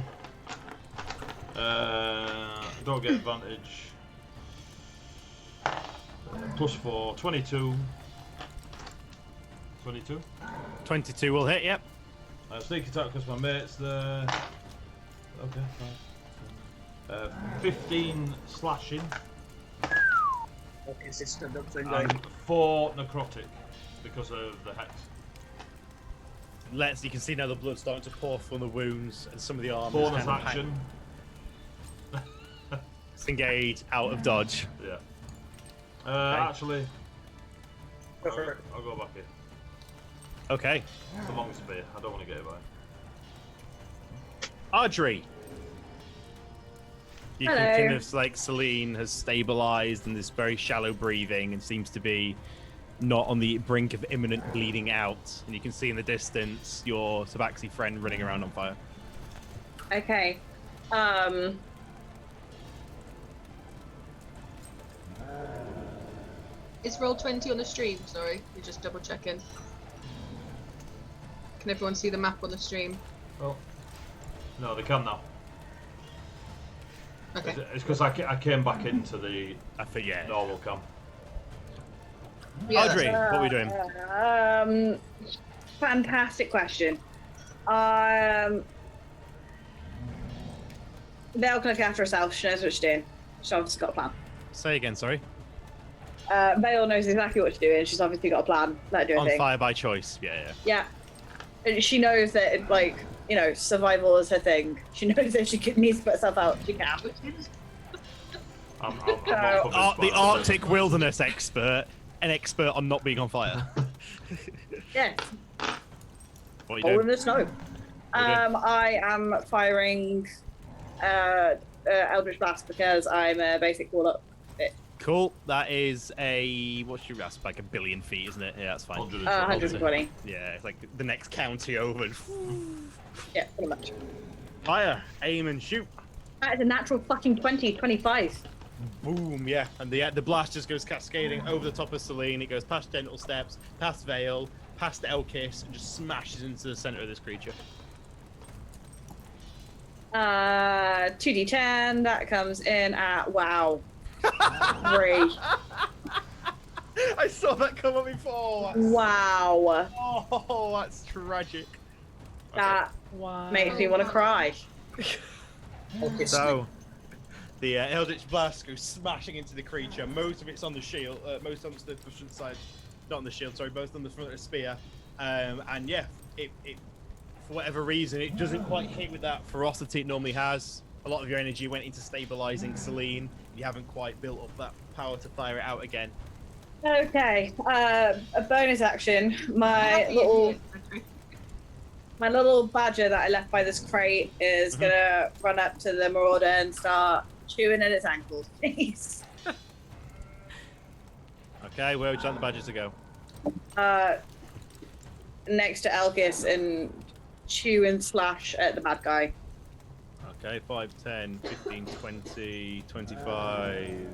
Don't get advantage. +4, 22. 22. 22 will hit, yep. Sneak attack because my mate's there. Okay, fine. 15 slashing Okay, stand up thing and 4 necrotic because of the hex. You can see now the blood starting to pour from the wounds, and some of the armor. Bonus action. Engage out of dodge. Yeah. Okay. Actually, Go for it. I'll go back here. Okay. It's a long spear. I don't want to get it by. Audrey. You can Hello. kind of like Celine has stabilized and this very shallow breathing and seems to be not on the brink of imminent bleeding out. And you can see in the distance your Tabaxi friend running around on fire. Okay. Is Roll20 on the stream? Sorry, you're just double checking. Can everyone see the map on the stream? Oh. No, they can now. Okay. It's because I came back into the I think, yeah. normal cam. Yeah, Audrey, what are we doing? Fantastic question. Vale can look after herself. She knows what she's doing. She's obviously got a plan. Say again, sorry. Vale knows exactly what she's doing. She's obviously got a plan. Let her do her On thing. fire by choice. Yeah. Yeah. And she knows that, like, you know, survival is her thing. She knows if she needs to put herself out, she can. I'm not convinced by The that. Arctic wilderness expert, an expert on not being on fire. Yeah. What are you All in doing? the snow. Okay. I am firing Eldritch Blast because I'm a basic wall up. Cool. That is that's like 1 billion feet, isn't it? Yeah, that's fine. 120. Yeah, it's like the next county over. Yeah, pretty much. Fire, aim and shoot. That is a natural fucking 20, 25. Boom, yeah. And the blast just goes cascading over the top of Celine. It goes past Gentle Steps, past Vale, past Elkis, and just smashes into the center of this creature. 2d10, that comes in at, wow, 3. I saw that come up before. Wow. Oh, that's tragic. That Wow. makes me want to cry. Okay, So, the Eldritch Blast goes smashing into the creature. Most of it's on the shield, most on the front side, not on the shield, sorry, most on the front of the spear. And yeah, it for whatever reason, it doesn't quite hit with that ferocity it normally has. A lot of your energy went into stabilizing Celine. You haven't quite built up that power to fire it out again. Okay, a bonus action. My little badger that I left by this crate is gonna run up to the marauder and start chewing at its ankles, please. Okay, where would you like the badger to go? Next to Elkis and chew and slash at the bad guy. Okay, 5, 10, 15, 20, 25.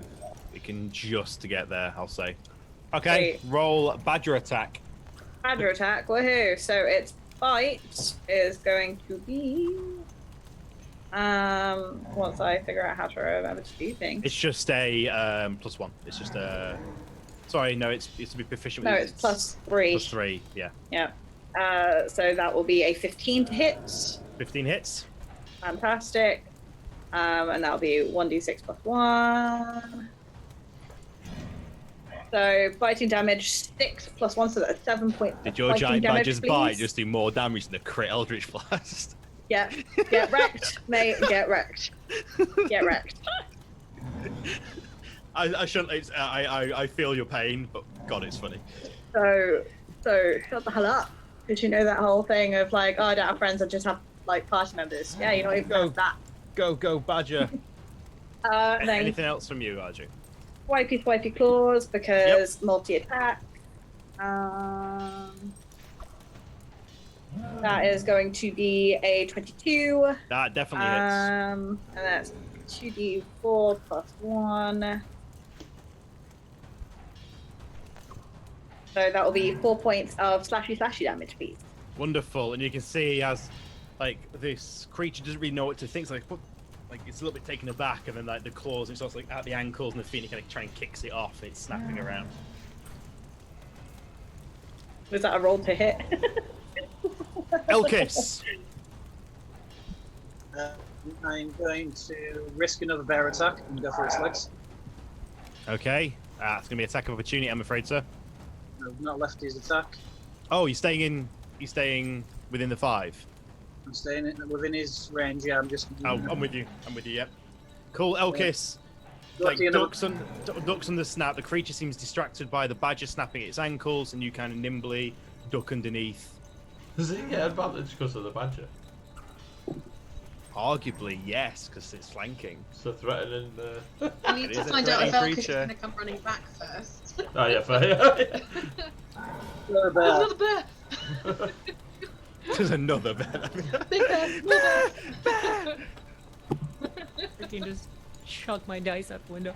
It can just to get there, I'll say. Okay, roll badger attack. Badger attack, woohoo! So its bite is going to be. Once I figure out how to remember to do things. It's just a +1. It's just a. Sorry, no, it's to be proficient. No, with it's +3. +3, yeah. Yeah. So that will be a 15 to hit. 15 hits. Fantastic. And that'll be 1d6 + 1. So biting damage 6 + 1, so that's 7 points. Did your giant badger's bite just do more damage than the crit Eldritch Blast? Yeah. Get wrecked, mate. Get wrecked. Get wrecked. I shouldn't. I feel your pain, but God, it's funny. So shut the hell up. Did you know that whole thing of like, oh, I don't have friends, I just have like party members? Yeah, you don't even have that. Go, badger. Then Anything else from you, Arju? swipey claws because multi-attack. That is going to be a 22. That definitely hits. And that's 2d4 + 1. So that will be 4 points of slashy damage, please. Wonderful, and you can see he has, like, this creature doesn't really know what to think. It's like it's a little bit taken aback, and then like the claws, it's also like at the ankles and the feet, and he kind of try and kicks it off. It's snapping around. Was that a roll to hit? Elkis. I'm going to risk another bear attack and go for its legs. Okay, it's gonna be attack of opportunity, I'm afraid, sir. I've not left his attack. Oh, you're staying in. You're staying within the 5. I'm staying within his range. Yeah, I'm just. Oh, I'm with you. Yep. Cool, Elkis. Like ducks on the snap. The creature seems distracted by the badger snapping at its ankles, and you kind of nimbly duck underneath. Does it get advantage because of the badger? Arguably, yes, because it's flanking. So threatening the. I need It to is a find out if threatening Elkis is creature. going to come running back first. Oh yeah, fair. Another bear. Another bear! There's another bear. Big bear! Small bear! I can just chuck my dice out the window.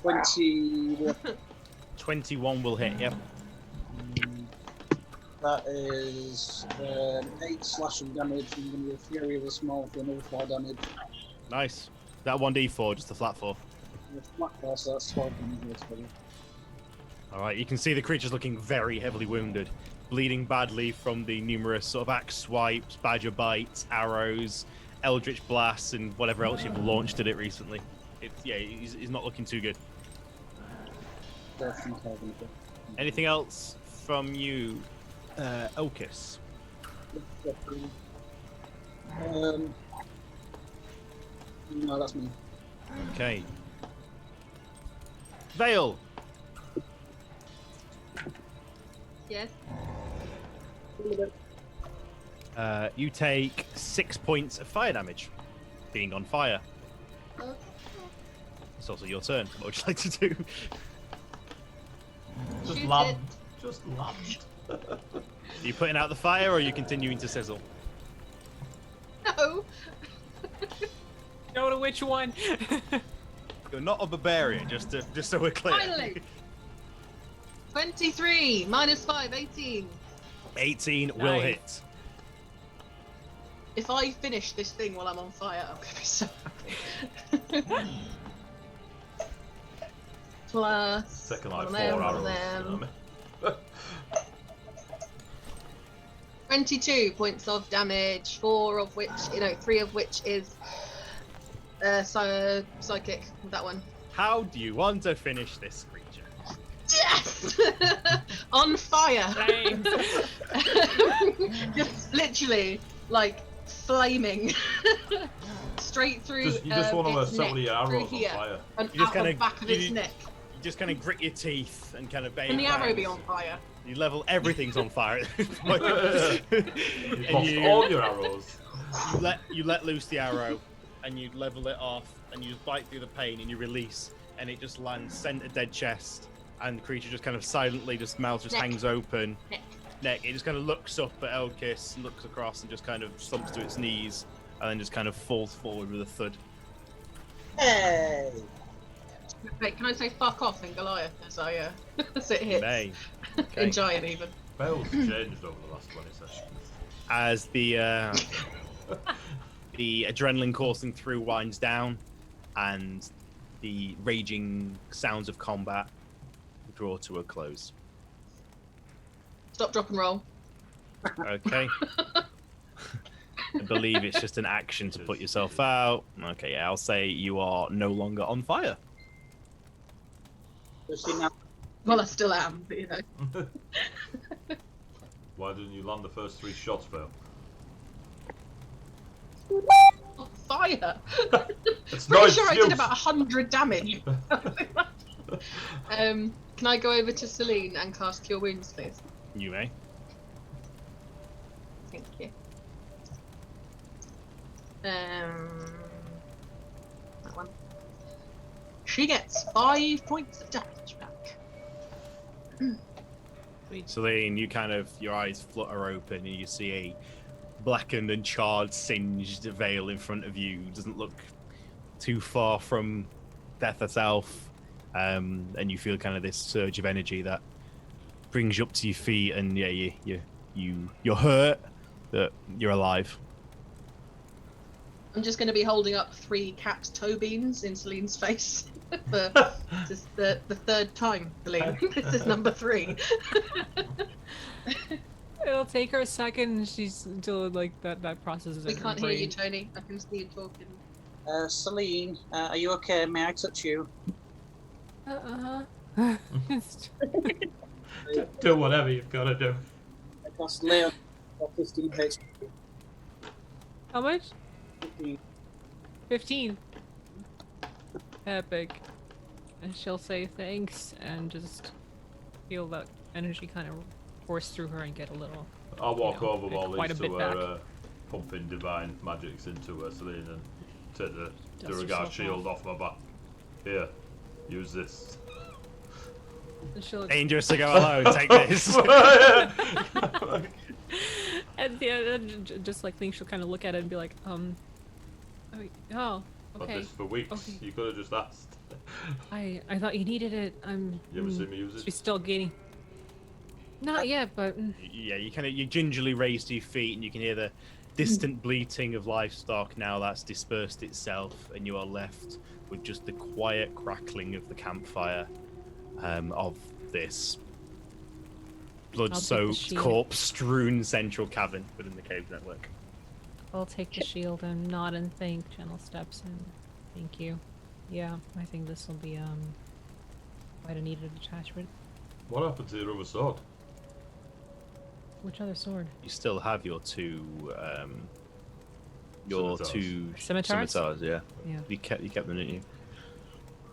20. 21 will hit, yep. That is 8 slashing damage. I'm going to be a Fury of the Small for another 4 damage. Nice. That 1d4, just a flat 4. With flat force, so that's 12 damage altogether. Alright, you can see the creature's looking very heavily wounded, bleeding badly from the numerous sort of axe swipes, badger bites, arrows, eldritch blasts, and whatever else you've launched at it recently. He's not looking too good. Anything else from you, Elkis? No, that's me. Okay. Vale! Yes. You take 6 points of fire damage, being on fire. Okay. It's also your turn. What would you like to do? Just Shoot land. it. Just land. Are you putting out the fire, or are you continuing to sizzle? No! Know to which one? You're not a barbarian, just so we're clear. Finally! 23 minus 5, 18. 18 will Nice. hit. If I finish this thing while I'm on fire, I'm gonna be so happy. Plus. Taking like one 4 of them, arrows. one of You know them. what 22 points of damage, 3 of which is psychic with that one. How do you want to finish this creature? Yes! On fire! Flames. Just literally, like, flaming. Straight through You just want to its set neck, one of your through arrows on here, fire. and You just out the kinda- back of its you- neck. You just kind of grit your teeth and kind of bang. Can the arrow be on fire? You level everything's on fire at this point. You've And lost you- all your arrows. you let loose the arrow, and you level it off, and you just bite through the pain, and you release, and it just lands center dead chest, and the creature just kind of silently, just mouth just Neck. hangs open. Neck. It just kind of looks up at Elkis, looks across, and just kind of slumps to its knees, and then just kind of falls forward with a thud. Hey! Wait, can I say fuck off in Goliath as I as it hits? Nay. Okay. In Giant even. Bell's changed over the last 20 sessions. As the adrenaline coursing through winds down, and the raging sounds of combat draw to a close. Stop, drop, and roll. Okay. I believe it's just an action to put yourself out. Okay, yeah, I'll say you are no longer on fire. Does she now? Well, I still am, but you know. Why didn't you land the first 3 shots, Bell? On fire! It's Pretty no sure I excuse. did about 100 damage. Can I go over to Celine and cast Cure Wounds, please? You may. Thank you. That one. She gets 5 points of damage back. Celine, you kind of, your eyes flutter open and you see a blackened and charred, singed veil in front of you. Doesn't look too far from death herself. And you feel kind of this surge of energy that brings you up to your feet, and yeah, you're hurt, but you're alive. I'm just going to be holding up 3 cat toe beans in Celine's face for just the 3rd time, Celine. This is number 3. It'll take her a second. She's until like that processes. We in her can't hear you, brain. Tony. I can see you talking. Celine, are you okay? May I touch you? Do whatever you've got to do. I cast Lay Got 15 HP. How much? 15. 15. Epic. And she'll say thanks and just feel that energy kind of force through her and get a little. I'll walk You know, over while quite these a two bit back. are pumping divine magics into her, Celine, and take the Dust Duragard yourself shield off. off my back. Here, use this. And she'll Dangerous to go alone. Take this. and yeah, just like think she'll kind of look at it and be like, oh, But okay. this for weeks. Okay. You could have just asked. I thought you needed it. You ever seen me use it? She's still gaining. Not yet, but Yeah, you gingerly raise to your feet, and you can hear the distant bleating of livestock now that's dispersed itself, and you are left with just the quiet crackling of the campfire of this blood-soaked, shield. corpse-strewn central cavern within the cave network. I'll take the shield and nod and thank Gentle Steps and thank you. Yeah, I think this will be quite a needed attachment. What happened to your other sword? Which other sword? You still have your two Scimitars? yeah. Yeah. You kept them, didn't you?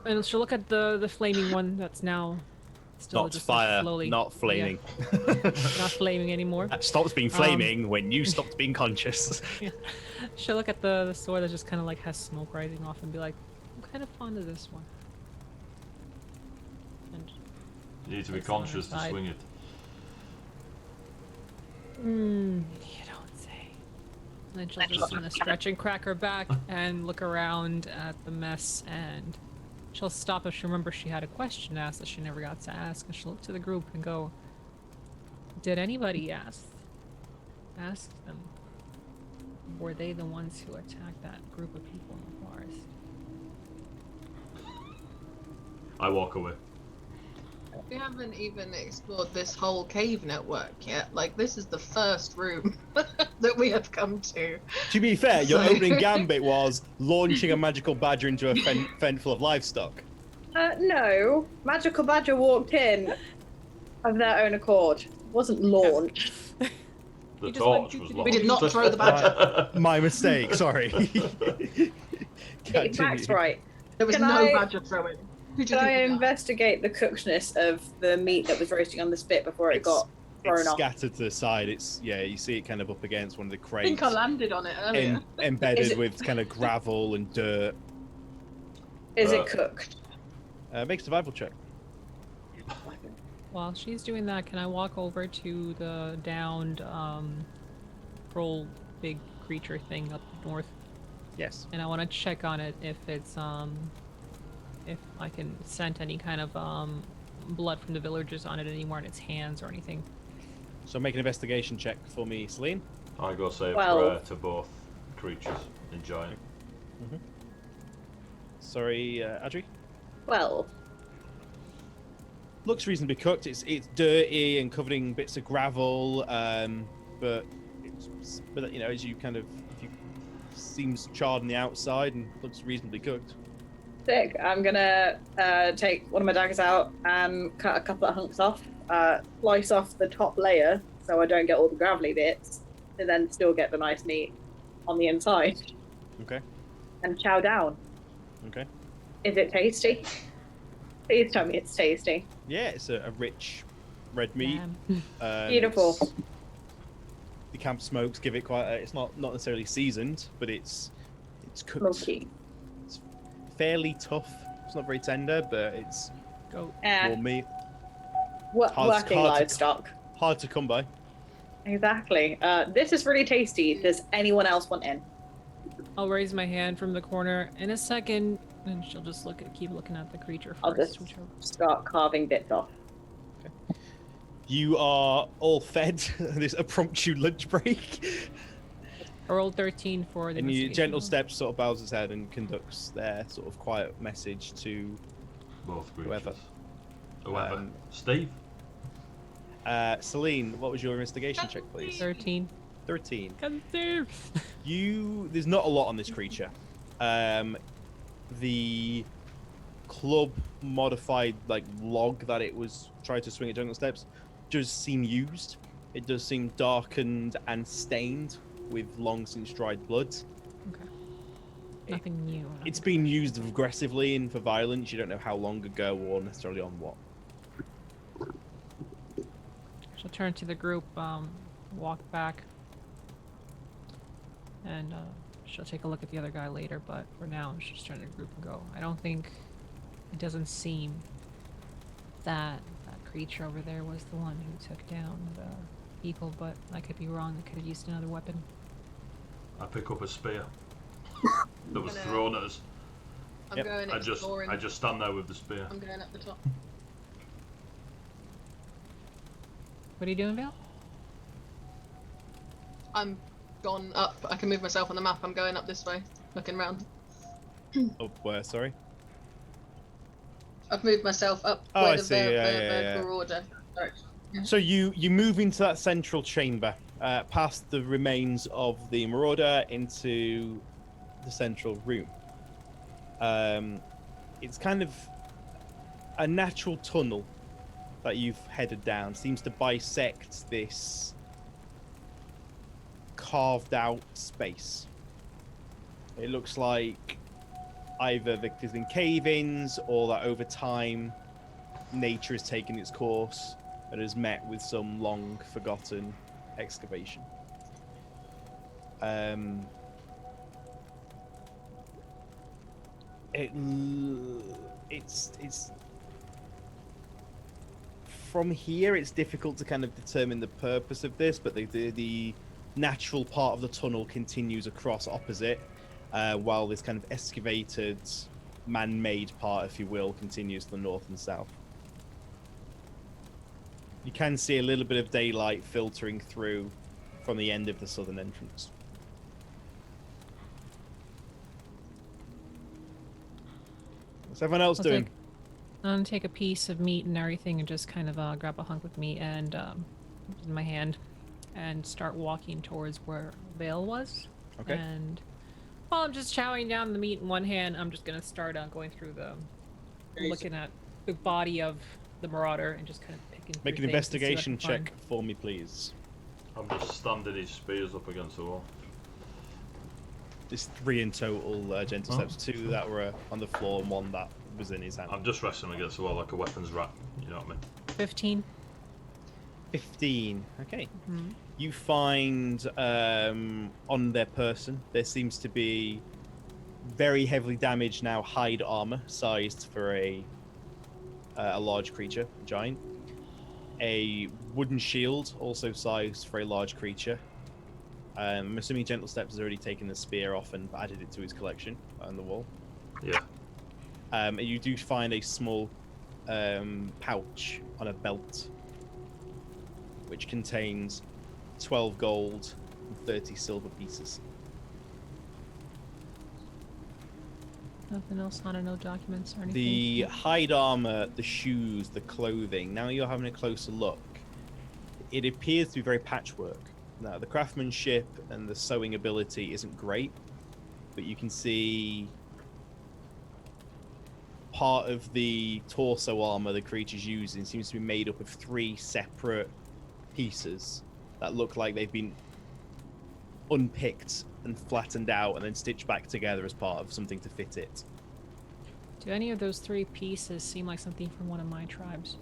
And she'll look at the flaming one that's now still Not just fire, like slowly, not flaming. not flaming anymore. That stops being flaming when you stopped being conscious. Yeah. She'll look at the sword that just kind of like has smoke rising off and be like, I'm kind of fond of this one. And You need to be Place it on her conscious to side. swing it. you don't say. And then she'll just kind of stretch and crack her back and look around at the mess, and she'll stop if she remembers she had a question asked that she never got to ask, and she'll look to the group and go, did anybody ask them? Were they the ones who attacked that group of people in the forest? I walk away. We haven't even explored this whole cave network yet. Like, this is the first room that we have come to. To be fair, your So- opening gambit was launching a magical badger into a fen full of livestock. No. Magical Badger walked in of their own accord. It wasn't launched. The You just went torch was doo-doo-doo. launched. We did not throw the badger. My mistake, sorry. Max right. There was Can no I- badger throwing. Who do you Can I think did that? investigate the cookedness of the meat that was roasting on the spit before it got thrown It's off? scattered to the side. You see it kind of up against one of the I crates. think I landed on it earlier. Embedded Is it- with kind of gravel and dirt. Is it cooked? Make a survival check. While she's doing that, can I walk over to the downed, troll big creature thing up north? Yes. And I want to check on it if it's, if I can scent any kind of, blood from the villagers on it anymore in its hands or anything. So make an investigation check for me, Celine. I go say a Well- prayer to both creatures. Enjoying it. Sorry, Adri. Well, Looks reasonably cooked. It's dirty and covered in bits of gravel, but you know, as you kind of, seems charred on the outside and looks reasonably cooked. sick. I'm gonna take one of my daggers out and cut a couple of hunks off, slice off the top layer so I don't get all the gravelly bits, and then still get the nice meat on the inside, Okay. and chow down. Okay. Is it tasty? Please tell me it's tasty. Yeah, it's a rich red meat. Beautiful. It's- The camp smokes give it quite. It's not necessarily seasoned, but it's cooked. Smoky. It's fairly tough. It's not very tender, but it's Go. warm meat. Working hard to- livestock. Hard to come by. Exactly. This is really tasty. Does anyone else want in? I'll raise my hand from the corner in a second, and she'll just keep looking at the creature I'll first. just Whichever. start carving bits off. You are all fed. There's a promptu lunch break. I rolled 13 for the And you investigation gentle roll. steps sort of bows his head and conducts their sort of quiet message to Both creatures. Whoever. Whoever. Steve? Celine. What was your investigation check, please? 13. 13. Come through. There's not a lot on this creature. The club modified like log that it was trying to swing at jungle steps does seem used. It does seem darkened and stained with long since dried blood. Okay. Nothing new. It's been used aggressively and for violence. You don't know how long ago or necessarily on what. She'll turn to the group, walk back, and she'll take a look at the other guy later, but for now she'll just turn to the group and go, I don't think, it doesn't seem that that creature over there was the one who took down the people, but I could be wrong. They could have used another weapon. I pick up a spear that was thrown at us. I'm going exploring. I just stand there with the spear. I'm going up the top. What are you doing, Vale? I'm gone up. I can move myself on the map. I'm going up this way, looking round. Oh, where? Sorry. I've moved myself up Oh, where I the see. Yeah. vertical order direction. Yeah. So you move into that central chamber, past the remains of the marauder into the central room. It's kind of a natural tunnel that you've headed down. Seems to bisect this carved out space. It looks like either there's been cave-ins or that over time nature has taken its course and has met with some long forgotten excavation. It's from here it's difficult to kind of determine the purpose of this, but the natural part of the tunnel continues across opposite, while this kind of excavated man-made part, if you will, continues to the north and south. You can see a little bit of daylight filtering through from the end of the southern entrance. What's everyone else doing? I'm gonna take a piece of meat and everything and just kind of grab a hunk with meat and in my hand and start walking towards where Vale was. Okay. And while I'm just chowing down the meat in one hand, I'm just gonna start going through looking at the body of the marauder and just kind of picking through Make an things and see what I investigation can find. check for me, please. I'm just standing his spears up against the wall. There's 3 in total, gentle steps. 2 that were on the floor and 1 that was in his hand. I'm just resting against the wall like a weapons rack, you know what I mean? 15. 15. Okay. Mhm. You find on their person there seems to be very heavily damaged now hide armor, sized for a large creature, a giant. A wooden shield, also sized for a large creature. I'm assuming Gentle Steps has already taken the spear off and added it to his collection on the wall. Yeah. You do find a small pouch on a belt, which contains 12 gold and 30 silver pieces. Nothing else on it, no documents or anything. The hide armor, the shoes, the clothing, now you're having a closer look. It appears to be very patchwork. Now, the craftsmanship and the sewing ability isn't great, but you can see part of the torso armor the creature's using seems to be made up of 3 separate pieces that look like they've been unpicked and flattened out and then stitched back together as part of something to fit it. Do any of those 3 pieces seem like something from one of my tribes?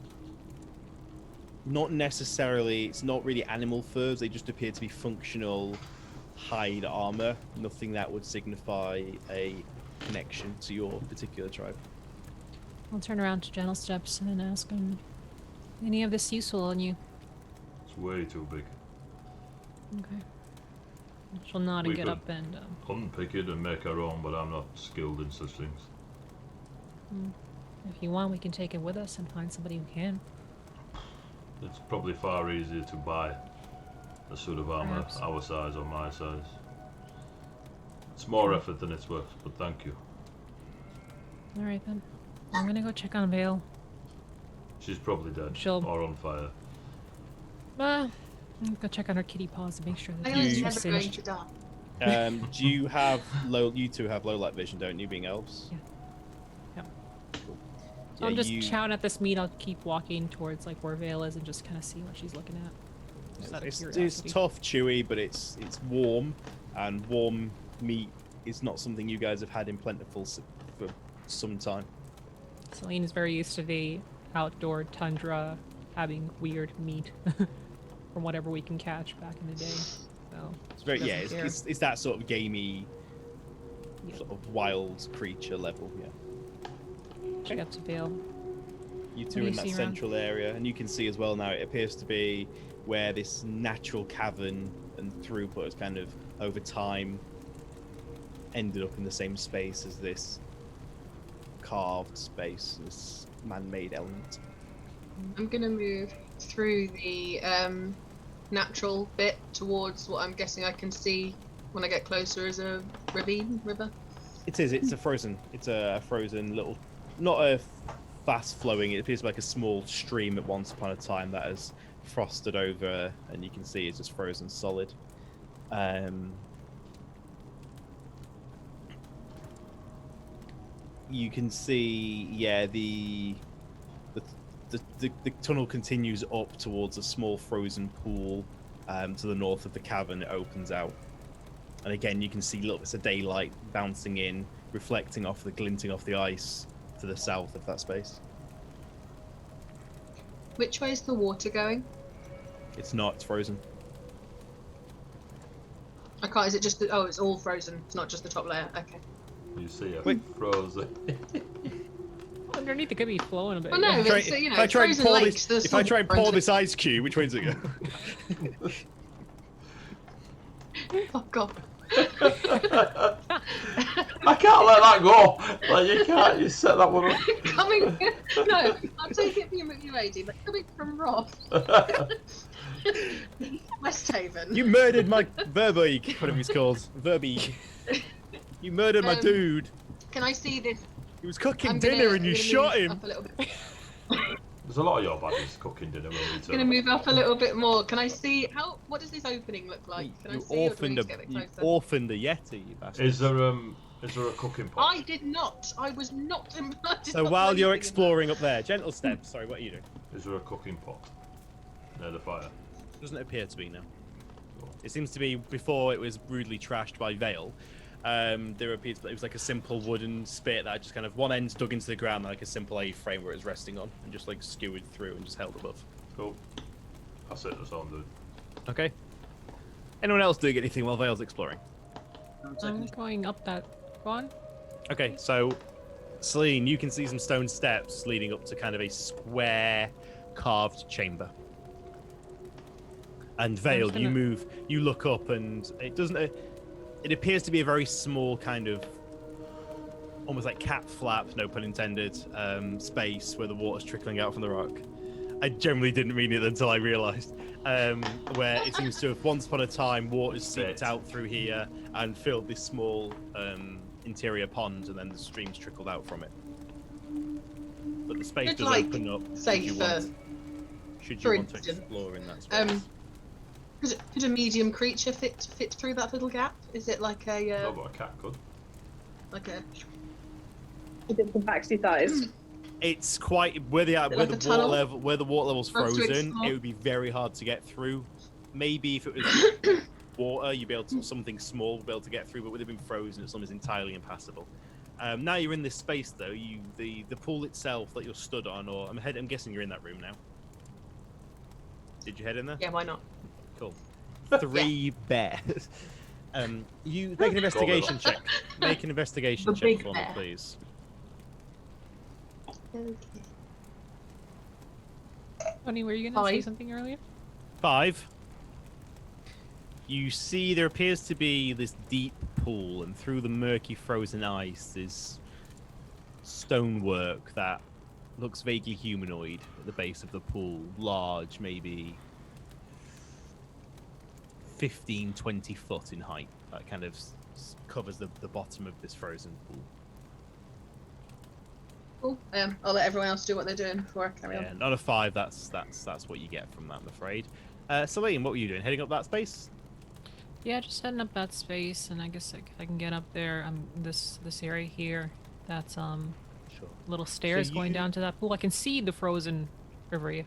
Not necessarily, it's not really animal furs, they just appear to be functional hide armor. Nothing that would signify a connection to your particular tribe. I'll turn around to Gentle Steps and ask him, any of this useful on you? It's way too big. Okay. She'll nod and We get could up and... unpick it and make our own, but I'm not skilled in such things. If you want, we can take it with us and find somebody who can. It's probably far easier to buy a suit of armor Perhaps. our size or my size. It's more effort than it's worth, but thank you. Alright then. I'm gonna go check on Vale. She's probably dead She'll- or on fire. I'm gonna go check on her kitty paws and make sure that Vale is she's never going singed. to die. Do you have you 2 have low light vision, don't you, being elves? Yeah. Yep. Cool. So I'm just chowing at this meat. I'll keep walking towards like where Vale is and just kind of see what she's looking at. Just out of It's curiosity. tough, chewy, but it's warm, and warm meat is not something you guys have had in plentiful for some time. Celine is very used to the outdoor tundra having weird meat from whatever we can catch back in the day. So It's very she yeah, doesn't care. it's that sort of gamey, Yeah. sort of wild creature level. Yeah. She got to Vale. You What two do in you that see around? central area, and you can see as well now. It appears to be where this natural cavern and throughput has kind of over time ended up in the same space as this carved space, this man-made element. I'm gonna move through the natural bit towards what I'm guessing I can see when I get closer as a river. It is. It's a frozen little, not a fast-flowing. It appears like a small stream at once upon a time that has frosted over, and you can see it's just frozen solid. You can see, yeah, the tunnel continues up towards a small frozen pool to the north of the cavern. It opens out, and again you can see little bits of daylight bouncing in, reflecting off glinting off the ice to the south of that space. Which way is the water going? It's not. It's frozen. I can't. Is it just? Oh, it's all frozen. It's not just the top layer. Okay. You see it Wait. frozen. Underneath it could be flowing a bit. Well, no, yeah. it's, you know, frozen lakes. If I try and pour this ice cube, which way's it go? Oh God. I can't let that go. Like you can't. You set that one up. Coming. No, I'll take it from you, AD. But coming from Roth, West Haven. You murdered my Verbeek, whatever he's called. Verbeek. You murdered my dude. Can I see this? He was cooking I'm dinner gonna- and you I'm gonna shot move him. up a little bit. There's a lot of your baddies cooking dinner when we I'm turn gonna up. move up a little bit more. Can I see how? What does this opening look like? Can I You see? Or do we orphaned need to get a bit you closer? orphaned a yeti, you bastard. Is there a cooking pot? I did not. I was not invited. So while you're exploring up there, gentle steps. Sorry, what are you doing? Is there a cooking pot near the fire? Doesn't appear to be now. It seems to be before it was rudely trashed by Vale. There appears it was like a simple wooden spit that just kind of one end dug into the ground, like a simple A-frame where it was resting on, and just like skewered through and just held above. Cool. That's it. That's all I'm doing. Okay. Anyone else doing anything while Vale's exploring? I'm going up that one. Okay, so Celine, you can see some stone steps leading up to kind of a square carved chamber. And Vale, gonna- you look up, and it doesn't. It appears to be a very small kind of, almost like cat flap, no pun intended, space where the water's trickling out from the rock. I generally didn't mean it until I realised. Where it seems to have once upon a time water's seeped out through here and filled this small interior pond, and then the streams trickled out from it. But the space Good, does like, open up say should you for- should for you want to instance, explore in that space. Could a medium creature fit through that little gap? Is it like a No, but a cat could. like a? Is it maxi size? It's quite where the it like a tunnel? water level's For us to frozen. explore? It would be very hard to get through. Maybe if it was water, you'd be able to something small, would be able to get through. But with it being frozen, it's almost entirely impassable. Now you're in this space, though. The pool itself that you're stood on, or I'm guessing you're in that room now. Did you head in there? Yeah, why not? Cool. 3 bears. You make an investigation check. Make an investigation The check big for me, bear. please. Okay. Tony, were you gonna say 5. something earlier? 5. You see there appears to be this deep pool, and through the murky frozen ice is stonework that looks vaguely humanoid at the base of the pool. Large, maybe 15, 20 foot in height. That kind of covers the bottom of this frozen pool. Cool. I'll let everyone else do what they're doing before I carry Yeah, on. not a 5. That's what you get from that, I'm afraid. Celine, what were you doing? Heading up that space? Yeah, just heading up that space, and I guess if I can get up there, this area here, that's Sure. little stairs going you- down to that pool. I can see the frozen river. Yeah.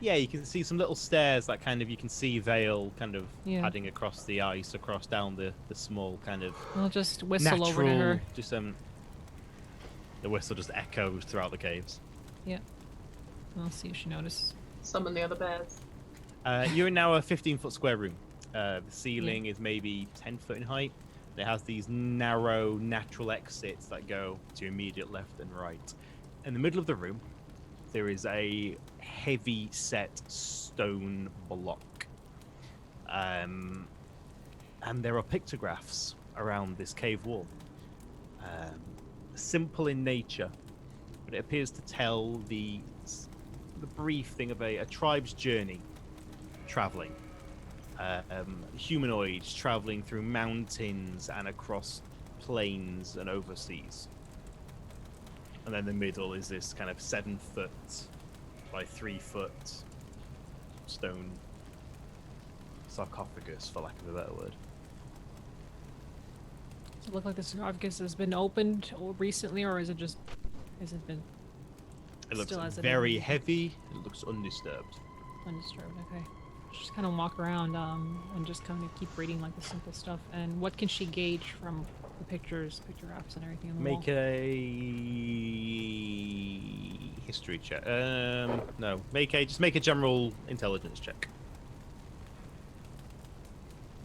Yeah, you can see some little stairs that kind of, you can see Vale kind of Yeah. padding across the ice, across down the small kind of I'll just whistle natural, over to her. just the whistle just echoes throughout the caves. Yeah. I'll see if she notices. Summon the other bears. You're in now a 15-foot square room. The ceiling is maybe 10 foot in height. It has these narrow, natural exits that go to immediate left and right. In the middle of the room, there is a heavy-set stone block. And there are pictographs around this cave wall. Simple in nature, but it appears to tell the brief thing of a tribe's journey, traveling. Humanoids traveling through mountains and across plains and overseas. And then the middle is this kind of 7-foot by 3-foot stone sarcophagus, for lack of a better word. Does it look like the sarcophagus has been opened recently, or is it just... has it been It looks still as it very is? heavy. It looks undisturbed. Undisturbed, okay. Just kind of walk around and just kind of keep reading like the simple stuff. And what can she gauge from the pictures, pictographs, and everything on the wall? Make a history check. No. Make a general intelligence check.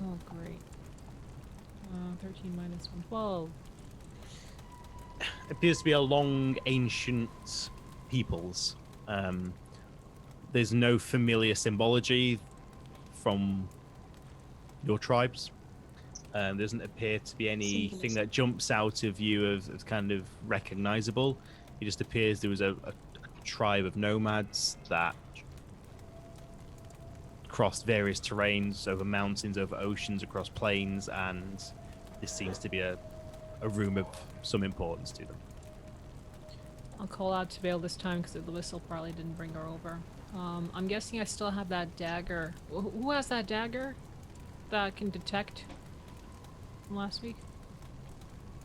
Oh, great. 13 minus 1, 12. Appears to be a long, ancient peoples. There's no familiar symbology from your tribes. There doesn't appear to be anything that jumps out of you as kind of recognizable. It just appears there was a tribe of nomads that crossed various terrains, over mountains, over oceans, across plains, and this seems to be a room of some importance to them. I'll call out to Vale this time because the whistle probably didn't bring her over. I'm guessing I still have that dagger. Who has that dagger that can detect from last week?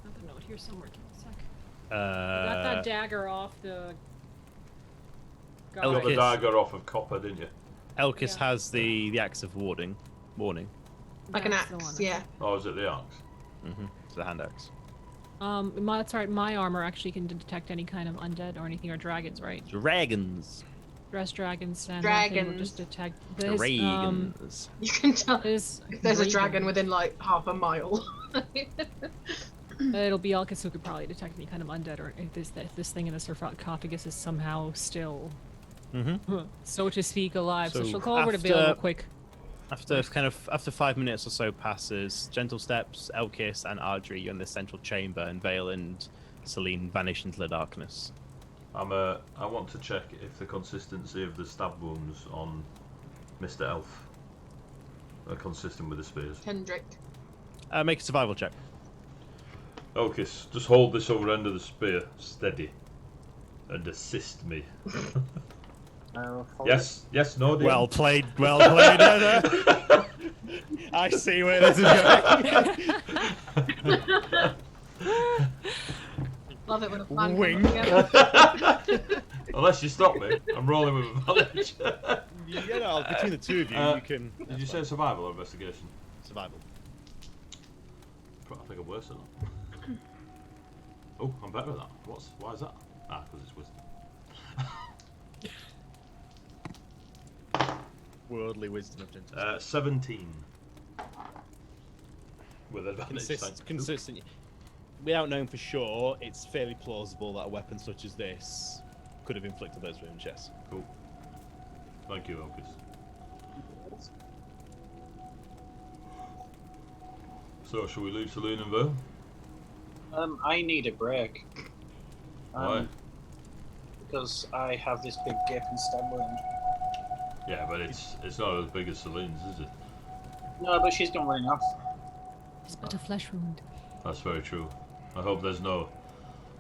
I have a note here somewhere. Give me a sec. I got that dagger off the guy. You got the Elkis. dagger off of copper, didn't you? Elkis Yeah. has the axe of warning. Like an That's the axe, one, yeah. Or is it the axe? It's the hand axe. That's right. My armor actually can detect any kind of undead or anything, or dragons, right? Dragons. Dress dragons and that thing will Dragons. just detect this. Dragons. You can tell There's a dragon within like half a mile. It'll be Elkis who could probably detect any kind of undead, or if this thing in the sarcophagus is somehow still, so to speak, alive. So So she'll call over to Vale real quick. After 5 minutes or so passes, gentle steps, Elkis and Ardri are in the central chamber, and Vale and Celine vanish into the darkness. I want to check if the consistency of the stab wounds on Mr. Elf are consistent with the spears. Hendrik. Make a survival check. Elkis, just hold this over end of the spear steady and assist me. Yes, no, dear. Well played, Heather. I see where this is going. Love it when a plan Wing. comes together. Unless you stop me, I'm rolling with advantage. Between the two of you, you can. Did you say survival or investigation? Survival. I think I'm worse than that. Oh, I'm better at that. Why is that? Ah, because it's wisdom. Worldly wisdom of gentle. 17. With advantage. thanks. Consistent. Without knowing for sure, it's fairly plausible that a weapon such as this could have inflicted those wounds, yes. Cool. Thank you, Elkis. So, shall we leave Celine and Vale? I need a break. Why? Because I have this big gaping stab wound. Yeah, but it's not as big as Celine's, is it? No, but she's not running off. It's but a flesh wound. That's very true. I hope there's no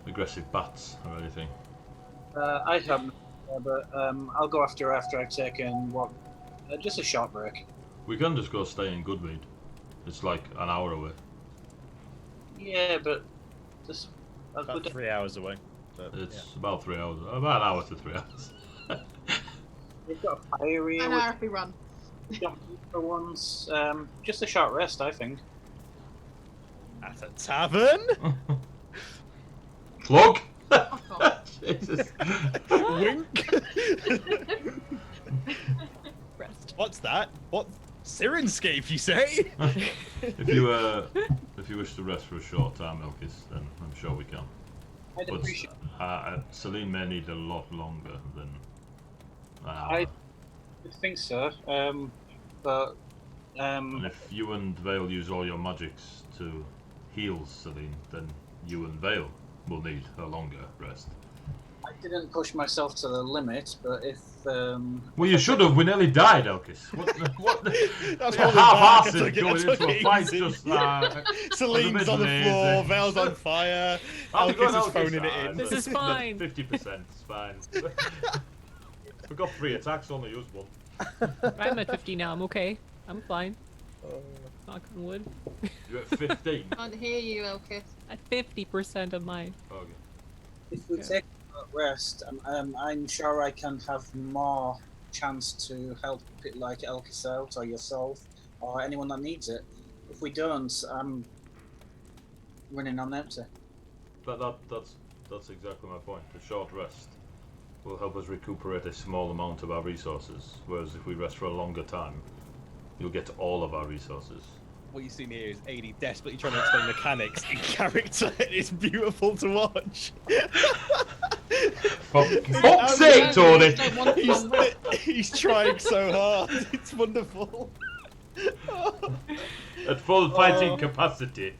aggressive bats or anything. I haven't, but I'll go after I've taken just a short break. We can just go stay in Goodmead. It's like an hour away. Yeah, but just About 3 hours away. But, It's about 3 hours. About an hour to 3 hours. We've got a fire here. An hour if we run. For once, just a short rest, I think. At a tavern? Look! Fuck off. Jesus. Wink. Rest. What's that? What? Syrinscape, you say? If you wish to rest for a short time, Elkis, then I'm sure we can. I'd But appreciate Celine may need a lot longer than an hour. I think so. But And if you and Vale use all your magics to heal Celine, then you and Vale will need a longer rest. I didn't push myself to the limit. But if Well, you should have. We nearly died, Elkis. What? That's You're holding back. I half-hearted took it- I going took into a it fight easy. just Celine's on the lazy. floor, Vale's on fire, How's it going, Elkis is Elkis? phoning it in. This is fine. 50%, it's fine. We've got 3 attacks, only used 1. I'm at 50 now. I'm okay. I'm fine. Knock on wood. You're at 15. Can't hear you, Elkis. At 50% of my. Okay. if we take a rest, I'm sure I can have more chance to help like Elkis out or yourself or anyone that needs it. If we don't, I'm running on empty. That's exactly my point. A short rest will help us recuperate a small amount of our resources, whereas if we rest for a longer time, you'll get all of our resources. What you see here is AD desperately trying to explain mechanics in character. It's beautiful to watch. Fuck's sake, Tony! Don't want to He's trying so hard. It's wonderful. At full fighting capacity.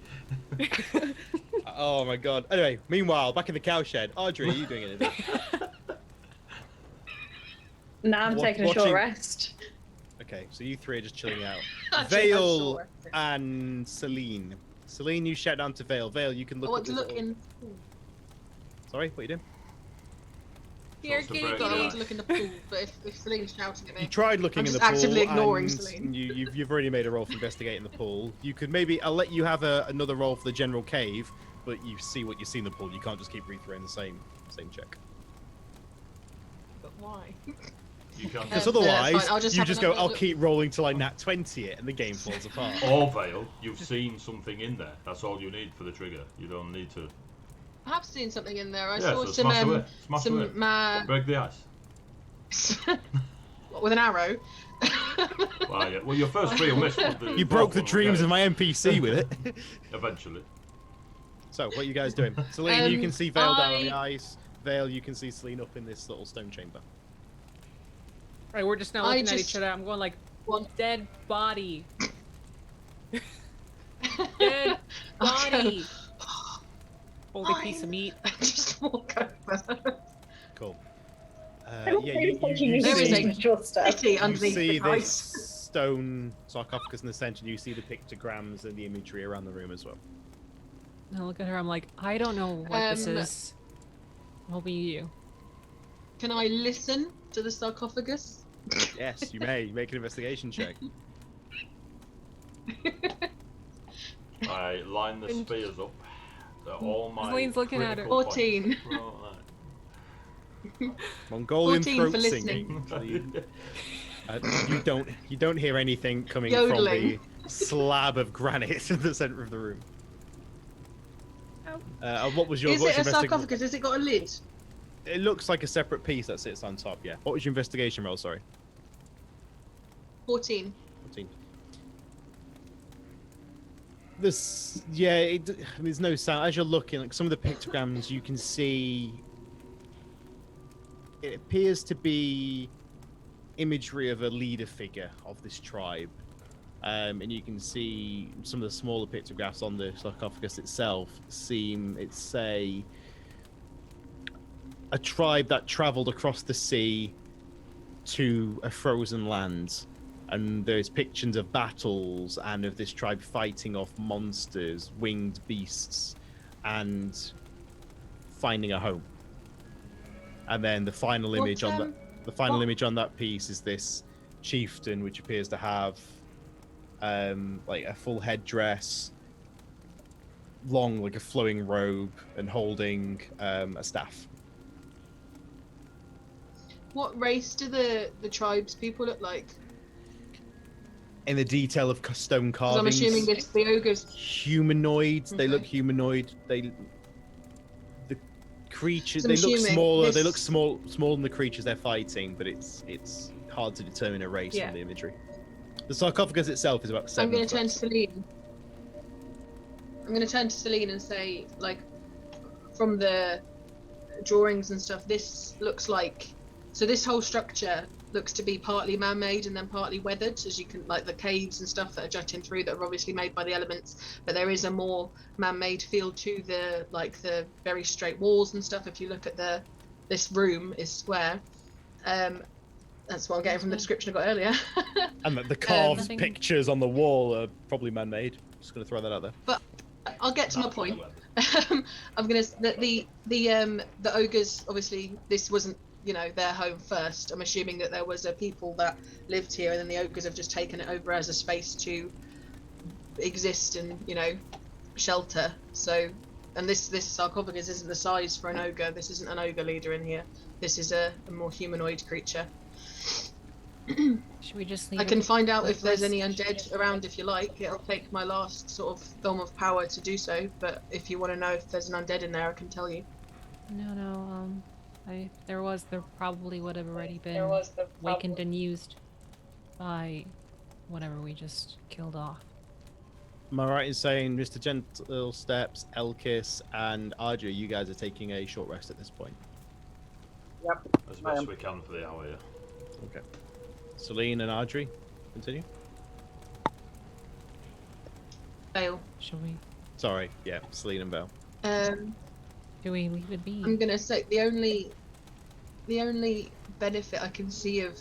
Oh my god. Anyway, meanwhile, back in the cowshed, Audrey, are you doing anything? Now I'm taking a Watching- short rest. Okay, so you three are just chilling out. Actually, I'm Vale sure. and Celine. Celine, you shout down to Vale. Vale, you can I look want at to this look little- in. Sorry, what are you doing? Here, Wants to kitty, break God, I kitty. want to look in the pool, but if Celine's shouting at me, You tried looking I'm in just the pool, actively ignoring and Celine. you've already made a roll for investigating the pool. You could maybe I'll let you have another roll for the general cave, but you see what you see in the pool. You can't just keep rethrowing the same check. but why? You can Because no, that's otherwise, fine. I'll just you have just go, another I'll look." keep rolling till I nat 20 it, and the game falls apart. Or Vale, you've seen something in there. That's all you need for the trigger. You don't need to. I have seen something in there. I Yeah, saw so some smash away. Smash away. some Break the ice. what, with an arrow. Well, yeah. Well, your first 3 will miss. But You broke the fourth one will dreams get of my NPC with it. Eventually. So, what are you guys doing? Celine, you can see Vale down on the I- ice. Vale, you can see Celine up in this little stone chamber. Right, we're just now I looking at just each other. I'm going like, want- dead body. Dead body. Hold a piece of meat. Just walk over. Cool. I don't Yeah, think you There is see a visual stuff. City you underneath see the this ice. stone sarcophagus in the center, and you see the pictograms and the imagery around the room as well. I look at her. I'm like, I don't know what this Um, is. What will you? Can I listen to the sarcophagus? Yes, you may. Make an investigation check. I line the spears up. All my. Celine's looking at her. critical 14. points. Mongolian 14 throat for singing. You don't hear anything coming Yodeling. from the slab of granite in the center of the room. What was your? Is what's it a your investi- sarcophagus? Has it got a lid? It looks like a separate piece that sits on top. Yeah. What was your investigation roll? Sorry. 14. 14. This, yeah, there's no sound. As you're looking, like some of the pictograms, you can see it appears to be imagery of a leader figure of this tribe. And you can see some of the smaller pictographs on the sarcophagus itself say a tribe that traveled across the sea to a frozen land. And there's pictures of battles and of this tribe fighting off monsters, winged beasts, and finding a home. And then the final image on image on that piece is this chieftain, which appears to have like a full headdress, long, like a flowing robe, and holding a staff. What race do the tribes people look like? In the detail of stone 'Cause I'm carvings, assuming the ogres. humanoids. They look Okay. humanoid. The creatures. So I'm They look assuming smaller. They this- look smaller than the creatures they're fighting. But it's hard to determine a race Yeah. from the imagery. The sarcophagus itself is about I'm 7 going to foot. turn to Celine. I'm going to turn to Celine and say, like, from the drawings and stuff, this looks like. So this whole structure looks to be partly man-made and then partly weathered, as you can, like the caves and stuff that are jutting through that are obviously made by the elements. But there is a more man-made feel to the very straight walls and stuff. If you look at this room is square. That's what I'm getting from the description I got earlier. And the carved Nothing- pictures on the wall are probably man-made. Just gonna throw that out there. But I'll get to my point. I'm gonna the ogres, obviously this wasn't their home first. I'm assuming that there was a people that lived here, and then the ogres have just taken it over as a space to exist and shelter. So, and this sarcophagus isn't the size for an ogre. This isn't an ogre leader in here. This is a more humanoid creature. Should we just leave I it? can find out Let if there's rest. any undead around if you like. It'll take my last sort of film of power to do so, but if you want to know if there's an undead in there, I can tell you. No. There probably would have already been awakened and used by whatever we just killed off. Am I right in saying Mr. Gentle Steps, Elkis, and Ardra, you guys are taking a short rest at this point? As best we can for the hour, yeah. Okay. Celine and Ardri, continue. Fail. Should we? Sorry, yeah, Celine and Belle. Do we leave it be? I'm gonna say the only benefit I can see of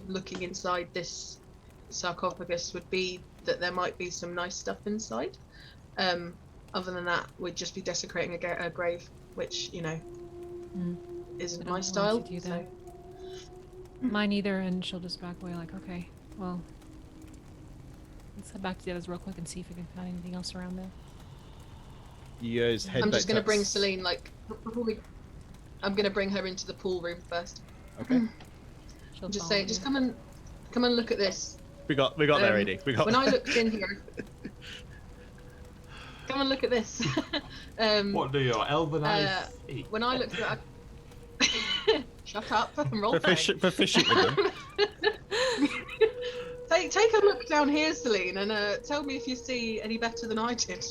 looking inside this sarcophagus would be that there might be some nice stuff inside. Other than that, we'd just be desecrating a grave, which isn't I my don't style. want to do So. that. Mine either, and she'll just back away like, okay, well, let's head back to the others real quick and see if we can find anything else around there. You guys head I'm back just gonna to- bring Celine I'm gonna bring her into the pool room first. Okay. She'll Just follow say, just you. come and look at this. We got that Um, ready. We got When that. I looked in here, come and look at this. What do your elven eyes eat? When I looked at shut up and roll Proficient with them. Take a look down here, Celine, and tell me if you see any better than I did.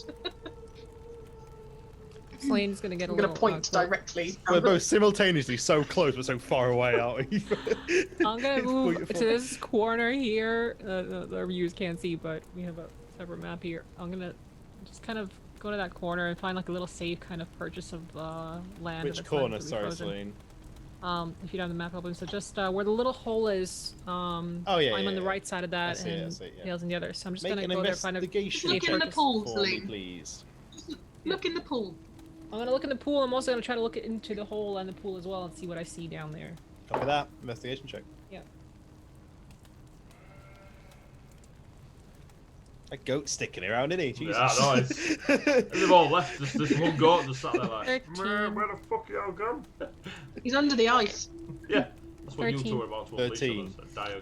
Celine's gonna get a I'm gonna little. point directly. We're both simultaneously so close but so far away, aren't we? I'm gonna It's move beautiful. to this corner here. The viewers can't see, but we have a separate map here. I'm gonna just kind of go to that corner and find like a little safe kind of purchase of land. Which that's corner? not to be Sorry, frozen. Celine. If you don't have the map open, so just where the little hole is. Oh, yeah, I'm yeah, on the yeah. right side of that, I see it, I and see it, yeah. Hale's on the other. So I'm just Make gonna an go there, find a investigation Look safe in the purchase. pool, for me, Celine. please. Look in the pool. I'm gonna look in the pool. I'm also gonna try to look into the hole and the pool as well and see what I see down there. Copy that. Investigation check. Yeah. A goat sticking around, isn't he? Jesus. Yeah, I know. They've all left. This one goat just sat there like, 13. "Meh, where the fuck y'all gone? He's under the ice. Yeah, that's what you 13. two were about to unleash on 13. us, a dire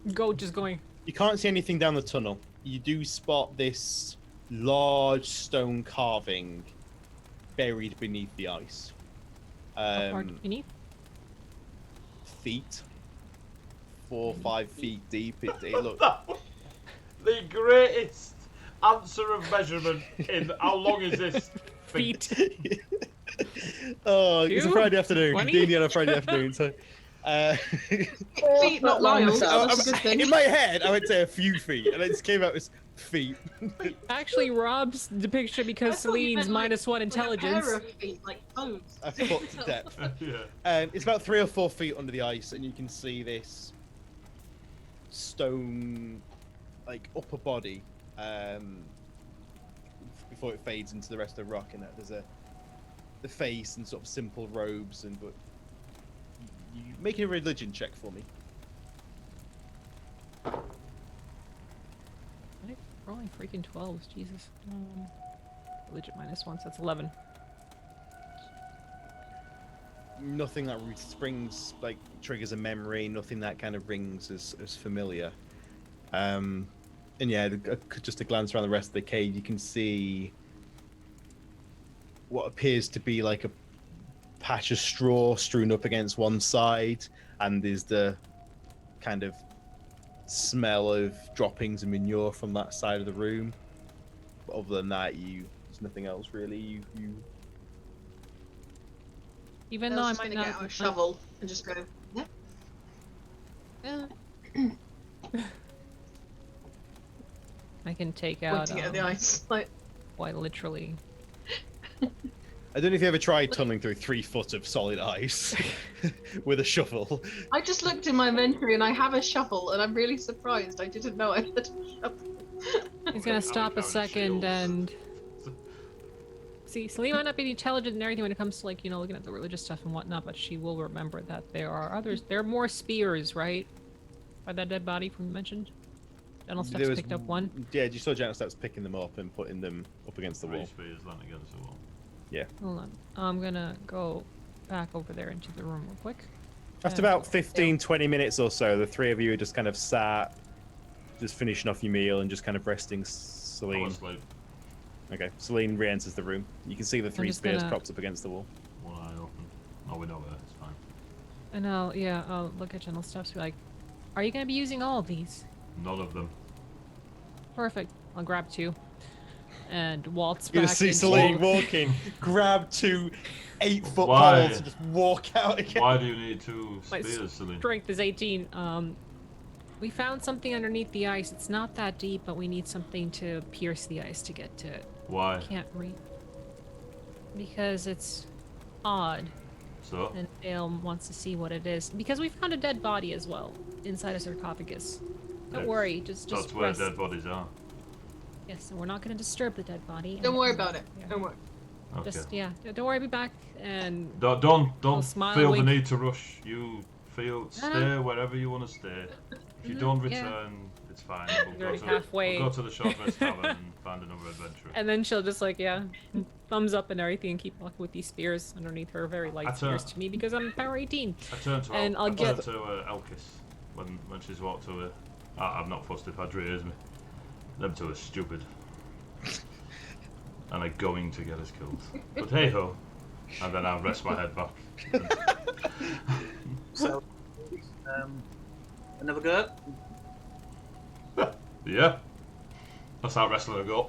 goat. Goat just going. You can't see anything down the tunnel. You do spot this large stone carving buried beneath the ice. How far beneath? Feet. 4 or 5 feet deep. It looks. The greatest answer of measurement in how long is this? Feet. Oh, it's a 2? Friday afternoon. 20? Convenient on a Friday afternoon. So, Feet, not long miles. myself. That's a good thing. in my head, I would say a few feet, and it just came out as feet. Actually, Rob's depiction because I thought you Celine's meant, -1 like intelligence. a pair of feet, like toes. A foot to depth. Yeah. It's about 3 or 4 feet under the ice, and you can see this stone, like upper body, before it fades into the rest of the rock. And there's the face and sort of simple robes, but you make a religion check for me. Right? Rolling freaking 12s, Jesus. Legit -1, so that's 11. nothing that springs like triggers a memory. Nothing that kind of rings as familiar. And yeah, just a glance around the rest of the cave, you can see what appears to be like a patch of straw strewn up against one side, and there's the kind of smell of droppings and manure from that side of the room. But other than that, there's nothing else really. You Even though I Elle's might gonna not get out a shovel and just go. Yeah. I can take Pointing out it at the ice. Like, quite literally. I don't know if you ever tried tunneling through 3 foot of solid ice with a shovel. I just looked in my inventory and I have a shovel, and I'm really surprised. I didn't know I had a shovel. He's gonna stop a second shields. and see. Celine might not be intelligent and everything when it comes to like looking at the religious stuff and whatnot, but she will remember that there are others. There are more spears, right? By that dead body from mentioned. General Steps picked up one. Yeah, you saw General Steps picking them up and putting them up against the 3 wall. spears landing against the wall. Yeah. Hold on. I'm gonna go back over there into the room real quick. After about 15, 20 minutes or so, the 3 of you are just kind of sat, just finishing off your meal and just kind of resting. I'll Celine. asleep. Okay, Celine re-enters the room. You can see the 3 just spears gonna- propped up against the wall. One eye open. Oh, we know where. It's fine. And I'll look at General Steps and be like, are you gonna be using all of these? None of them. Perfect. I'll grab 2. And waltz You're back gonna see into- Celine walking, grab 2 8-foot Why? poles and just walk out again. Why do you need 2 My spears, Celine? Strength is 18. We found something underneath the ice. It's not that deep, but we need something to pierce the ice to get to it. Why? Can't read. Because it's odd, So? and Dale wants to see what it is. Because we found a dead body as well inside a sarcophagus. Don't Yes. worry, just That's where rest. dead bodies are. Yes, and we're not going to disturb the dead body. Don't and- worry about it. Yeah. Don't worry. Okay. Just don't worry. I'll be back, and Don't smile, feel wink. the need to rush. You stay wherever you want to stay. If you don't yeah. return, it's fine. You're already halfway. We'll go to the short rest tavern and find another adventure. and then she'll just thumbs up and everything, and keep walking with these spears underneath her, very light spears to me because I'm power 18. I turn to And I'll I turn get- to Elkis when she's walked to her. I'm not fussed if Adri hears me. Them two are stupid. And are going to get us killed. But hey ho. And then I'll rest my head back. So, another go? Yeah. Let's out wrestling a go.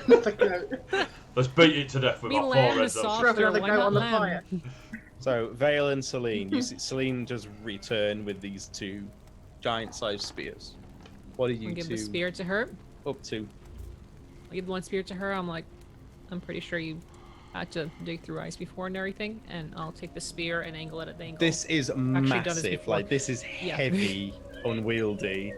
Another Let's beat it to death with Me our 4 lamb red is dots. softer, Another why go not on the lamb? fire. So, Vale and Celine, you see Celine just return with these 2 giant-sized spears. What are you I'll give two the spear to her. up to? I'll give one spear to her. I'm pretty sure you had to dig through ice before and everything, and I'll take the spear and angle it at the angle. This is done this massive. before. Like, this is Yeah. heavy, unwieldy.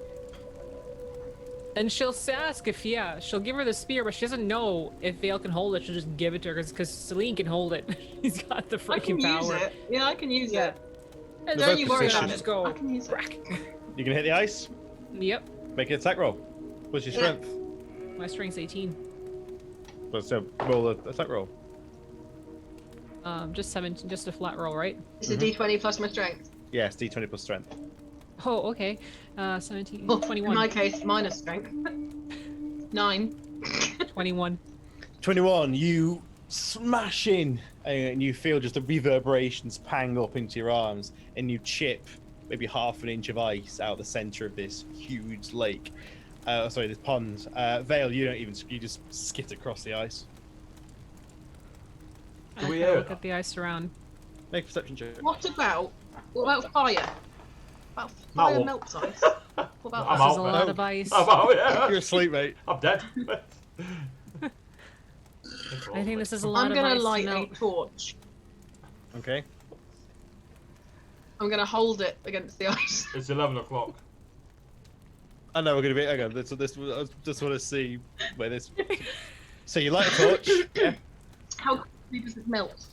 And she'll ask if, she'll give her the spear, but she doesn't know if Vale can hold it. She'll just give it to her because Celine can hold it. He's got the I can freaking use power. it. Yeah, I can use Yeah. it. And They're Don't both you worry about positioned. it. Just go. I can use it. You can hit the ice. Yep. Make an attack roll. What's your Yeah. strength? My strength's 18. So roll an attack roll. Just 17, just a flat roll, right? It's a D20 plus my strength. Yes, d20 plus strength. Oh, okay. 17, Oh, 21. in my case, minus strength. 9. 21. 21, you smash in, and you feel just the reverberations pang up into your arms, and you chip maybe half an inch of ice out the center of this huge lake. This pond. Vale, you just skid across the ice. I Do we kinda hear look that? at the ice around. Make a perception check. What about fire? What about Not fire what? melts ice? What about I'm This out, is a man. lot of ice. I'm out, yeah. You're asleep, mate. I'm dead. I think this is a lot I'm of gonna ice to light a melt. torch. Okay. I'm gonna hold it against the ice. It's 11 o'clock. I know we're gonna be. Hang on. I just want to see where this. So you light a torch. Yeah. How quickly does it melt?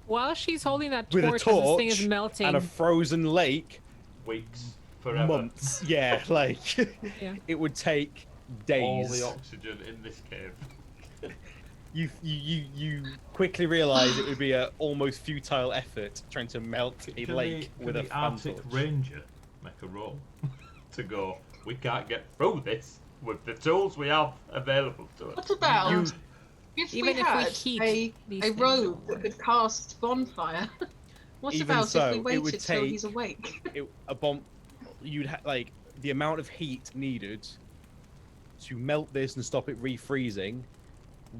While she's holding that With a torch, as this thing is torch melting. And a frozen lake. Weeks. Forever. Months. Yeah, like Yeah. it would take All days. the oxygen in this cave. You quickly realise it would be an almost futile effort trying to melt a lake with a the Arctic fan torch. Ranger make a roll to go? We can't get through this with the tools we have available to us. What about if Even we if we had heat these a things, robe don't that work. could cast bonfire? What Even about so, if we it waited would till take- he's awake? A bomb, you'd like the amount of heat needed to melt this and stop it refreezing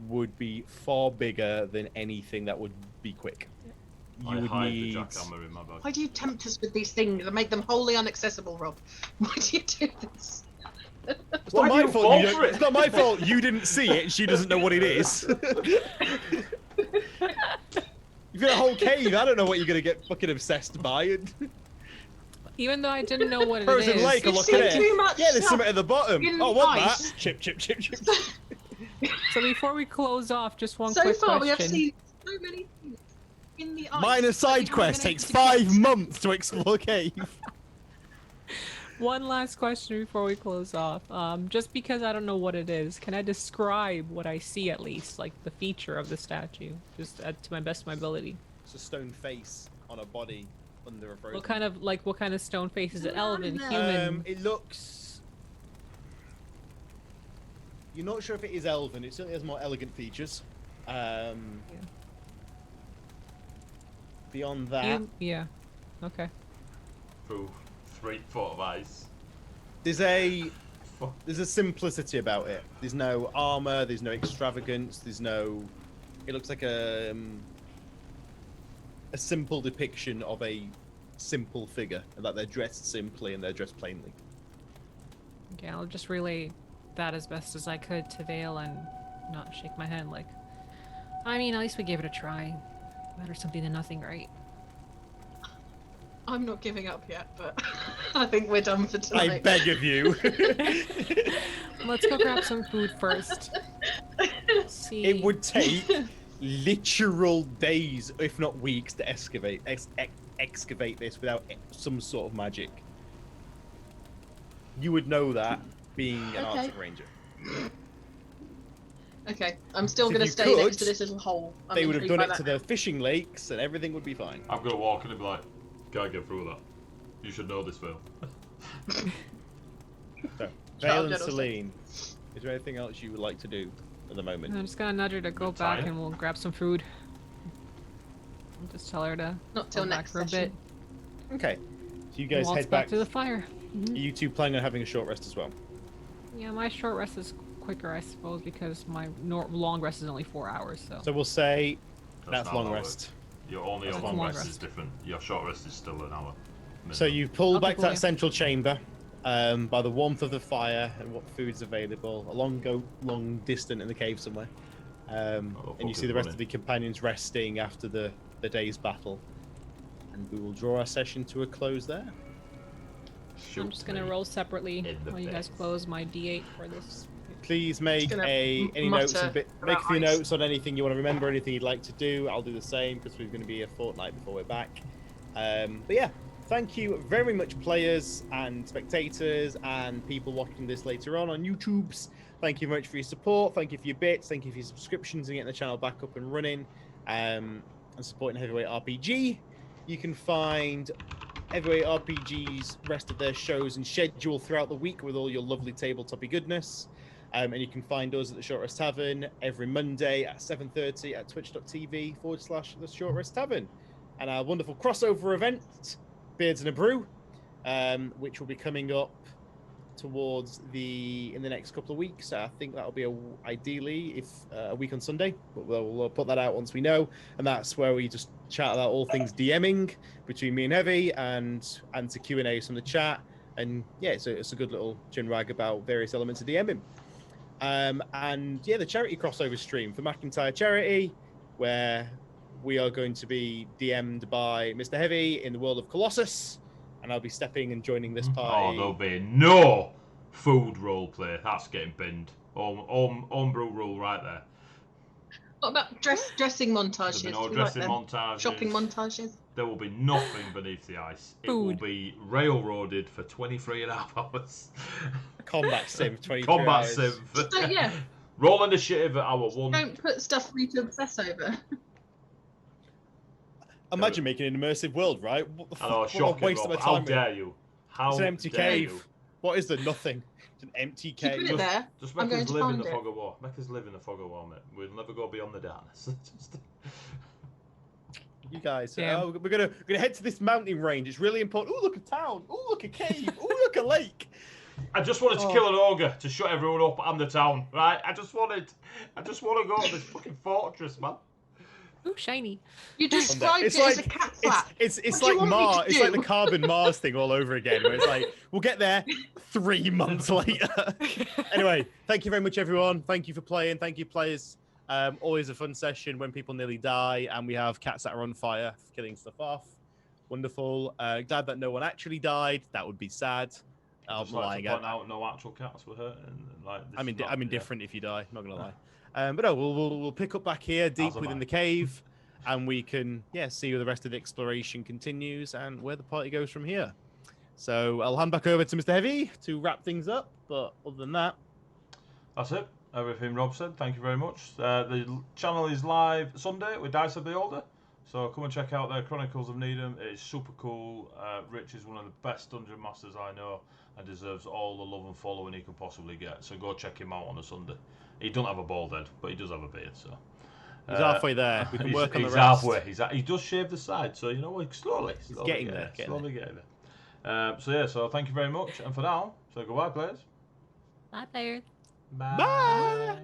would be far bigger than anything that would be quick. I You would hide need. the jackhammer in my bag. Why do you tempt us with these things and make them wholly inaccessible, Rob? Why do you do this? It's Why not do my you fault. fall You for don't, it? it's not my fault. You didn't see it. And she doesn't know what it is. You've got a whole cave. I don't know what you're gonna get fucking obsessed by. Even though I didn't know what it Frozen is. lake. You've Look seen at it. too much Yeah, there's stuff something at the bottom. in Oh, what ice. that? Chip, chip, chip, chip. So before we close off, just one So quick far, we have question. seen so many things in the ice. Minor that side we haven't quest been takes able to 5 get. months to explore cave. One last question before we close off. Just because I don't know what it is, can I describe what I see at least, like the feature of the statue, just to my best of my ability? It's a stone face on a body under a frozen. What kind of stone face is it? Elven, human? It looks. You're not sure if it is elven. It certainly has more elegant features. Beyond that, Yeah. Okay. Through 3 foot of ice. there's a simplicity about it. There's no armor. There's no extravagance. There's no. It looks like a simple depiction of a simple figure, and that they're dressed simply and they're dressed plainly. Okay, I'll just relay that as best as I could to Vale and not shake my head like. I mean, at least we gave it a try. Better something than nothing, right? I'm not giving up yet, but I think we're done for tonight. I beg of you. Let's go grab some food first. See. It would take literal days, if not weeks, to excavate this without some sort of magic. You would know that, being an Okay. Arctic Ranger. Okay, I'm still If going to you stay could, next to this little hole. I'm They would have intrigued done by it to that the fishing lakes, and everything would be fine. I'm gonna walk in and be like, can't get through that. You should know this, Phil. So, Child Vale and genocide. Celine, is there anything else you would like to do at the moment? I'm just gonna nudge her to go You're back tired? and we'll grab some food. I'll just tell her to Not till go back next for a bit. session. Okay, so you guys Waltz head back. to the fire. Are you two planning on having a short rest as well? Yeah, my short rest is quicker, I suppose, because my long rest is only 4 hours. So, So we'll say that's not long how it rest. works. Your only That's long long rest is rest. different. Your short rest is still an hour. So minimum. you pull I'll back to pull that you. central chamber by the warmth of the fire and what food's available. Go long distant in the cave somewhere, and you see the rest of the companions resting after the day's battle. And we will draw our session to a close there. Shoot I'm just gonna me. roll separately in the while you guys face. close my D8 for this. Please make gonna any mutter notes make a about few ice. notes on anything you want to remember, anything you'd like to do. I'll do the same because we're going to be a fortnight before we're back. But yeah, thank you very much, players and spectators and people watching this later on YouTube's. Thank you very much for your support. Thank you for your bits. Thank you for your subscriptions and getting the channel back up and running, and supporting Heavyweight RPG. You can find Heavyweight RPG's rest of their shows and schedule throughout the week with all your lovely tabletopy goodness. And you can find us at the Short Rest Tavern every Monday at 7:30 at twitch.tv/the Short Rest Tavern. And our wonderful crossover event, Beards and a Brew, which will be coming up in the next couple of weeks. I think that'll be ideally a week on Sunday, but we'll put that out once we know. And that's where we just chat about all things DMing between me and Heavy and answer Q&As from the chat. And yeah, it's a good little chin rag about various elements of DMing. And yeah, the charity crossover stream for McIntyre Charity, where we are going to be DM'd by Mr. Heavy in the world of Colossus, and I'll be stepping and joining this party. Oh, there'll be no food roleplay. That's getting binned. Homebrew rule right there. What about dressing montages? There'll be no Do we like dressing them? montages. Shopping montages? There will be nothing beneath the ice. It will Food. be railroaded for 23.5 hours. Combat sim, 23 Combat hours. sim. So, yeah. Roll initiative at our one. Don't put stuff for me to obsess over. Imagine making an immersive world, right? What the I know, fuck? What a shocking, waste of my Rob. How time. dare you? How It's an empty dare cave. you? What is there? Nothing. It's an empty You cave. put it there. Just I'm make going us to live in find the it. fog of war. Make us live in the fog of war, mate. We'll never go beyond the darkness. You guys, Yeah. we're gonna head to this mountain range. It's really important. Oh, look a town. Oh, look a cave. Oh, look a lake. I just wanted to kill an ogre to shut everyone up and the town, right? I just want to go to this fucking fortress, man. Ooh, shiny. You described It's it like as a cat flap. it's What do you like want me to Mars. It's like the do? carbon Mars thing all over again. Where it's like we'll get there 3 months later. Anyway, thank you very much, everyone. Thank you for playing. Thank you, players. Always a fun session when people nearly die and we have cats that are on fire, killing stuff off. Wonderful. Glad that no one actually died. That would be sad. I'd just like to point out no actual cats were hurt. And, like, I'm indifferent if you die. Not gonna lie. But no, we'll pick up back here deep within the cave, and we can see where the rest of the exploration continues and where the party goes from here. So I'll hand back over to Mr. Heavy to wrap things up. But other than that, that's it. Everything Rob said. Thank you very much. The channel is live Sunday with Dice of the Older. So come and check out their Chronicles of Needham. It is super cool. Rich is one of the best dungeon masters I know and deserves all the love and following he could possibly get. So go check him out on a Sunday. He doesn't have a bald head, but he does have a beard. So he's halfway there. We can work on the he's rest. halfway. He does shave the side, so you know slowly getting there. Slowly getting there. So thank you very much, and for now, so goodbye, players. Bye, players. Bye. Bye.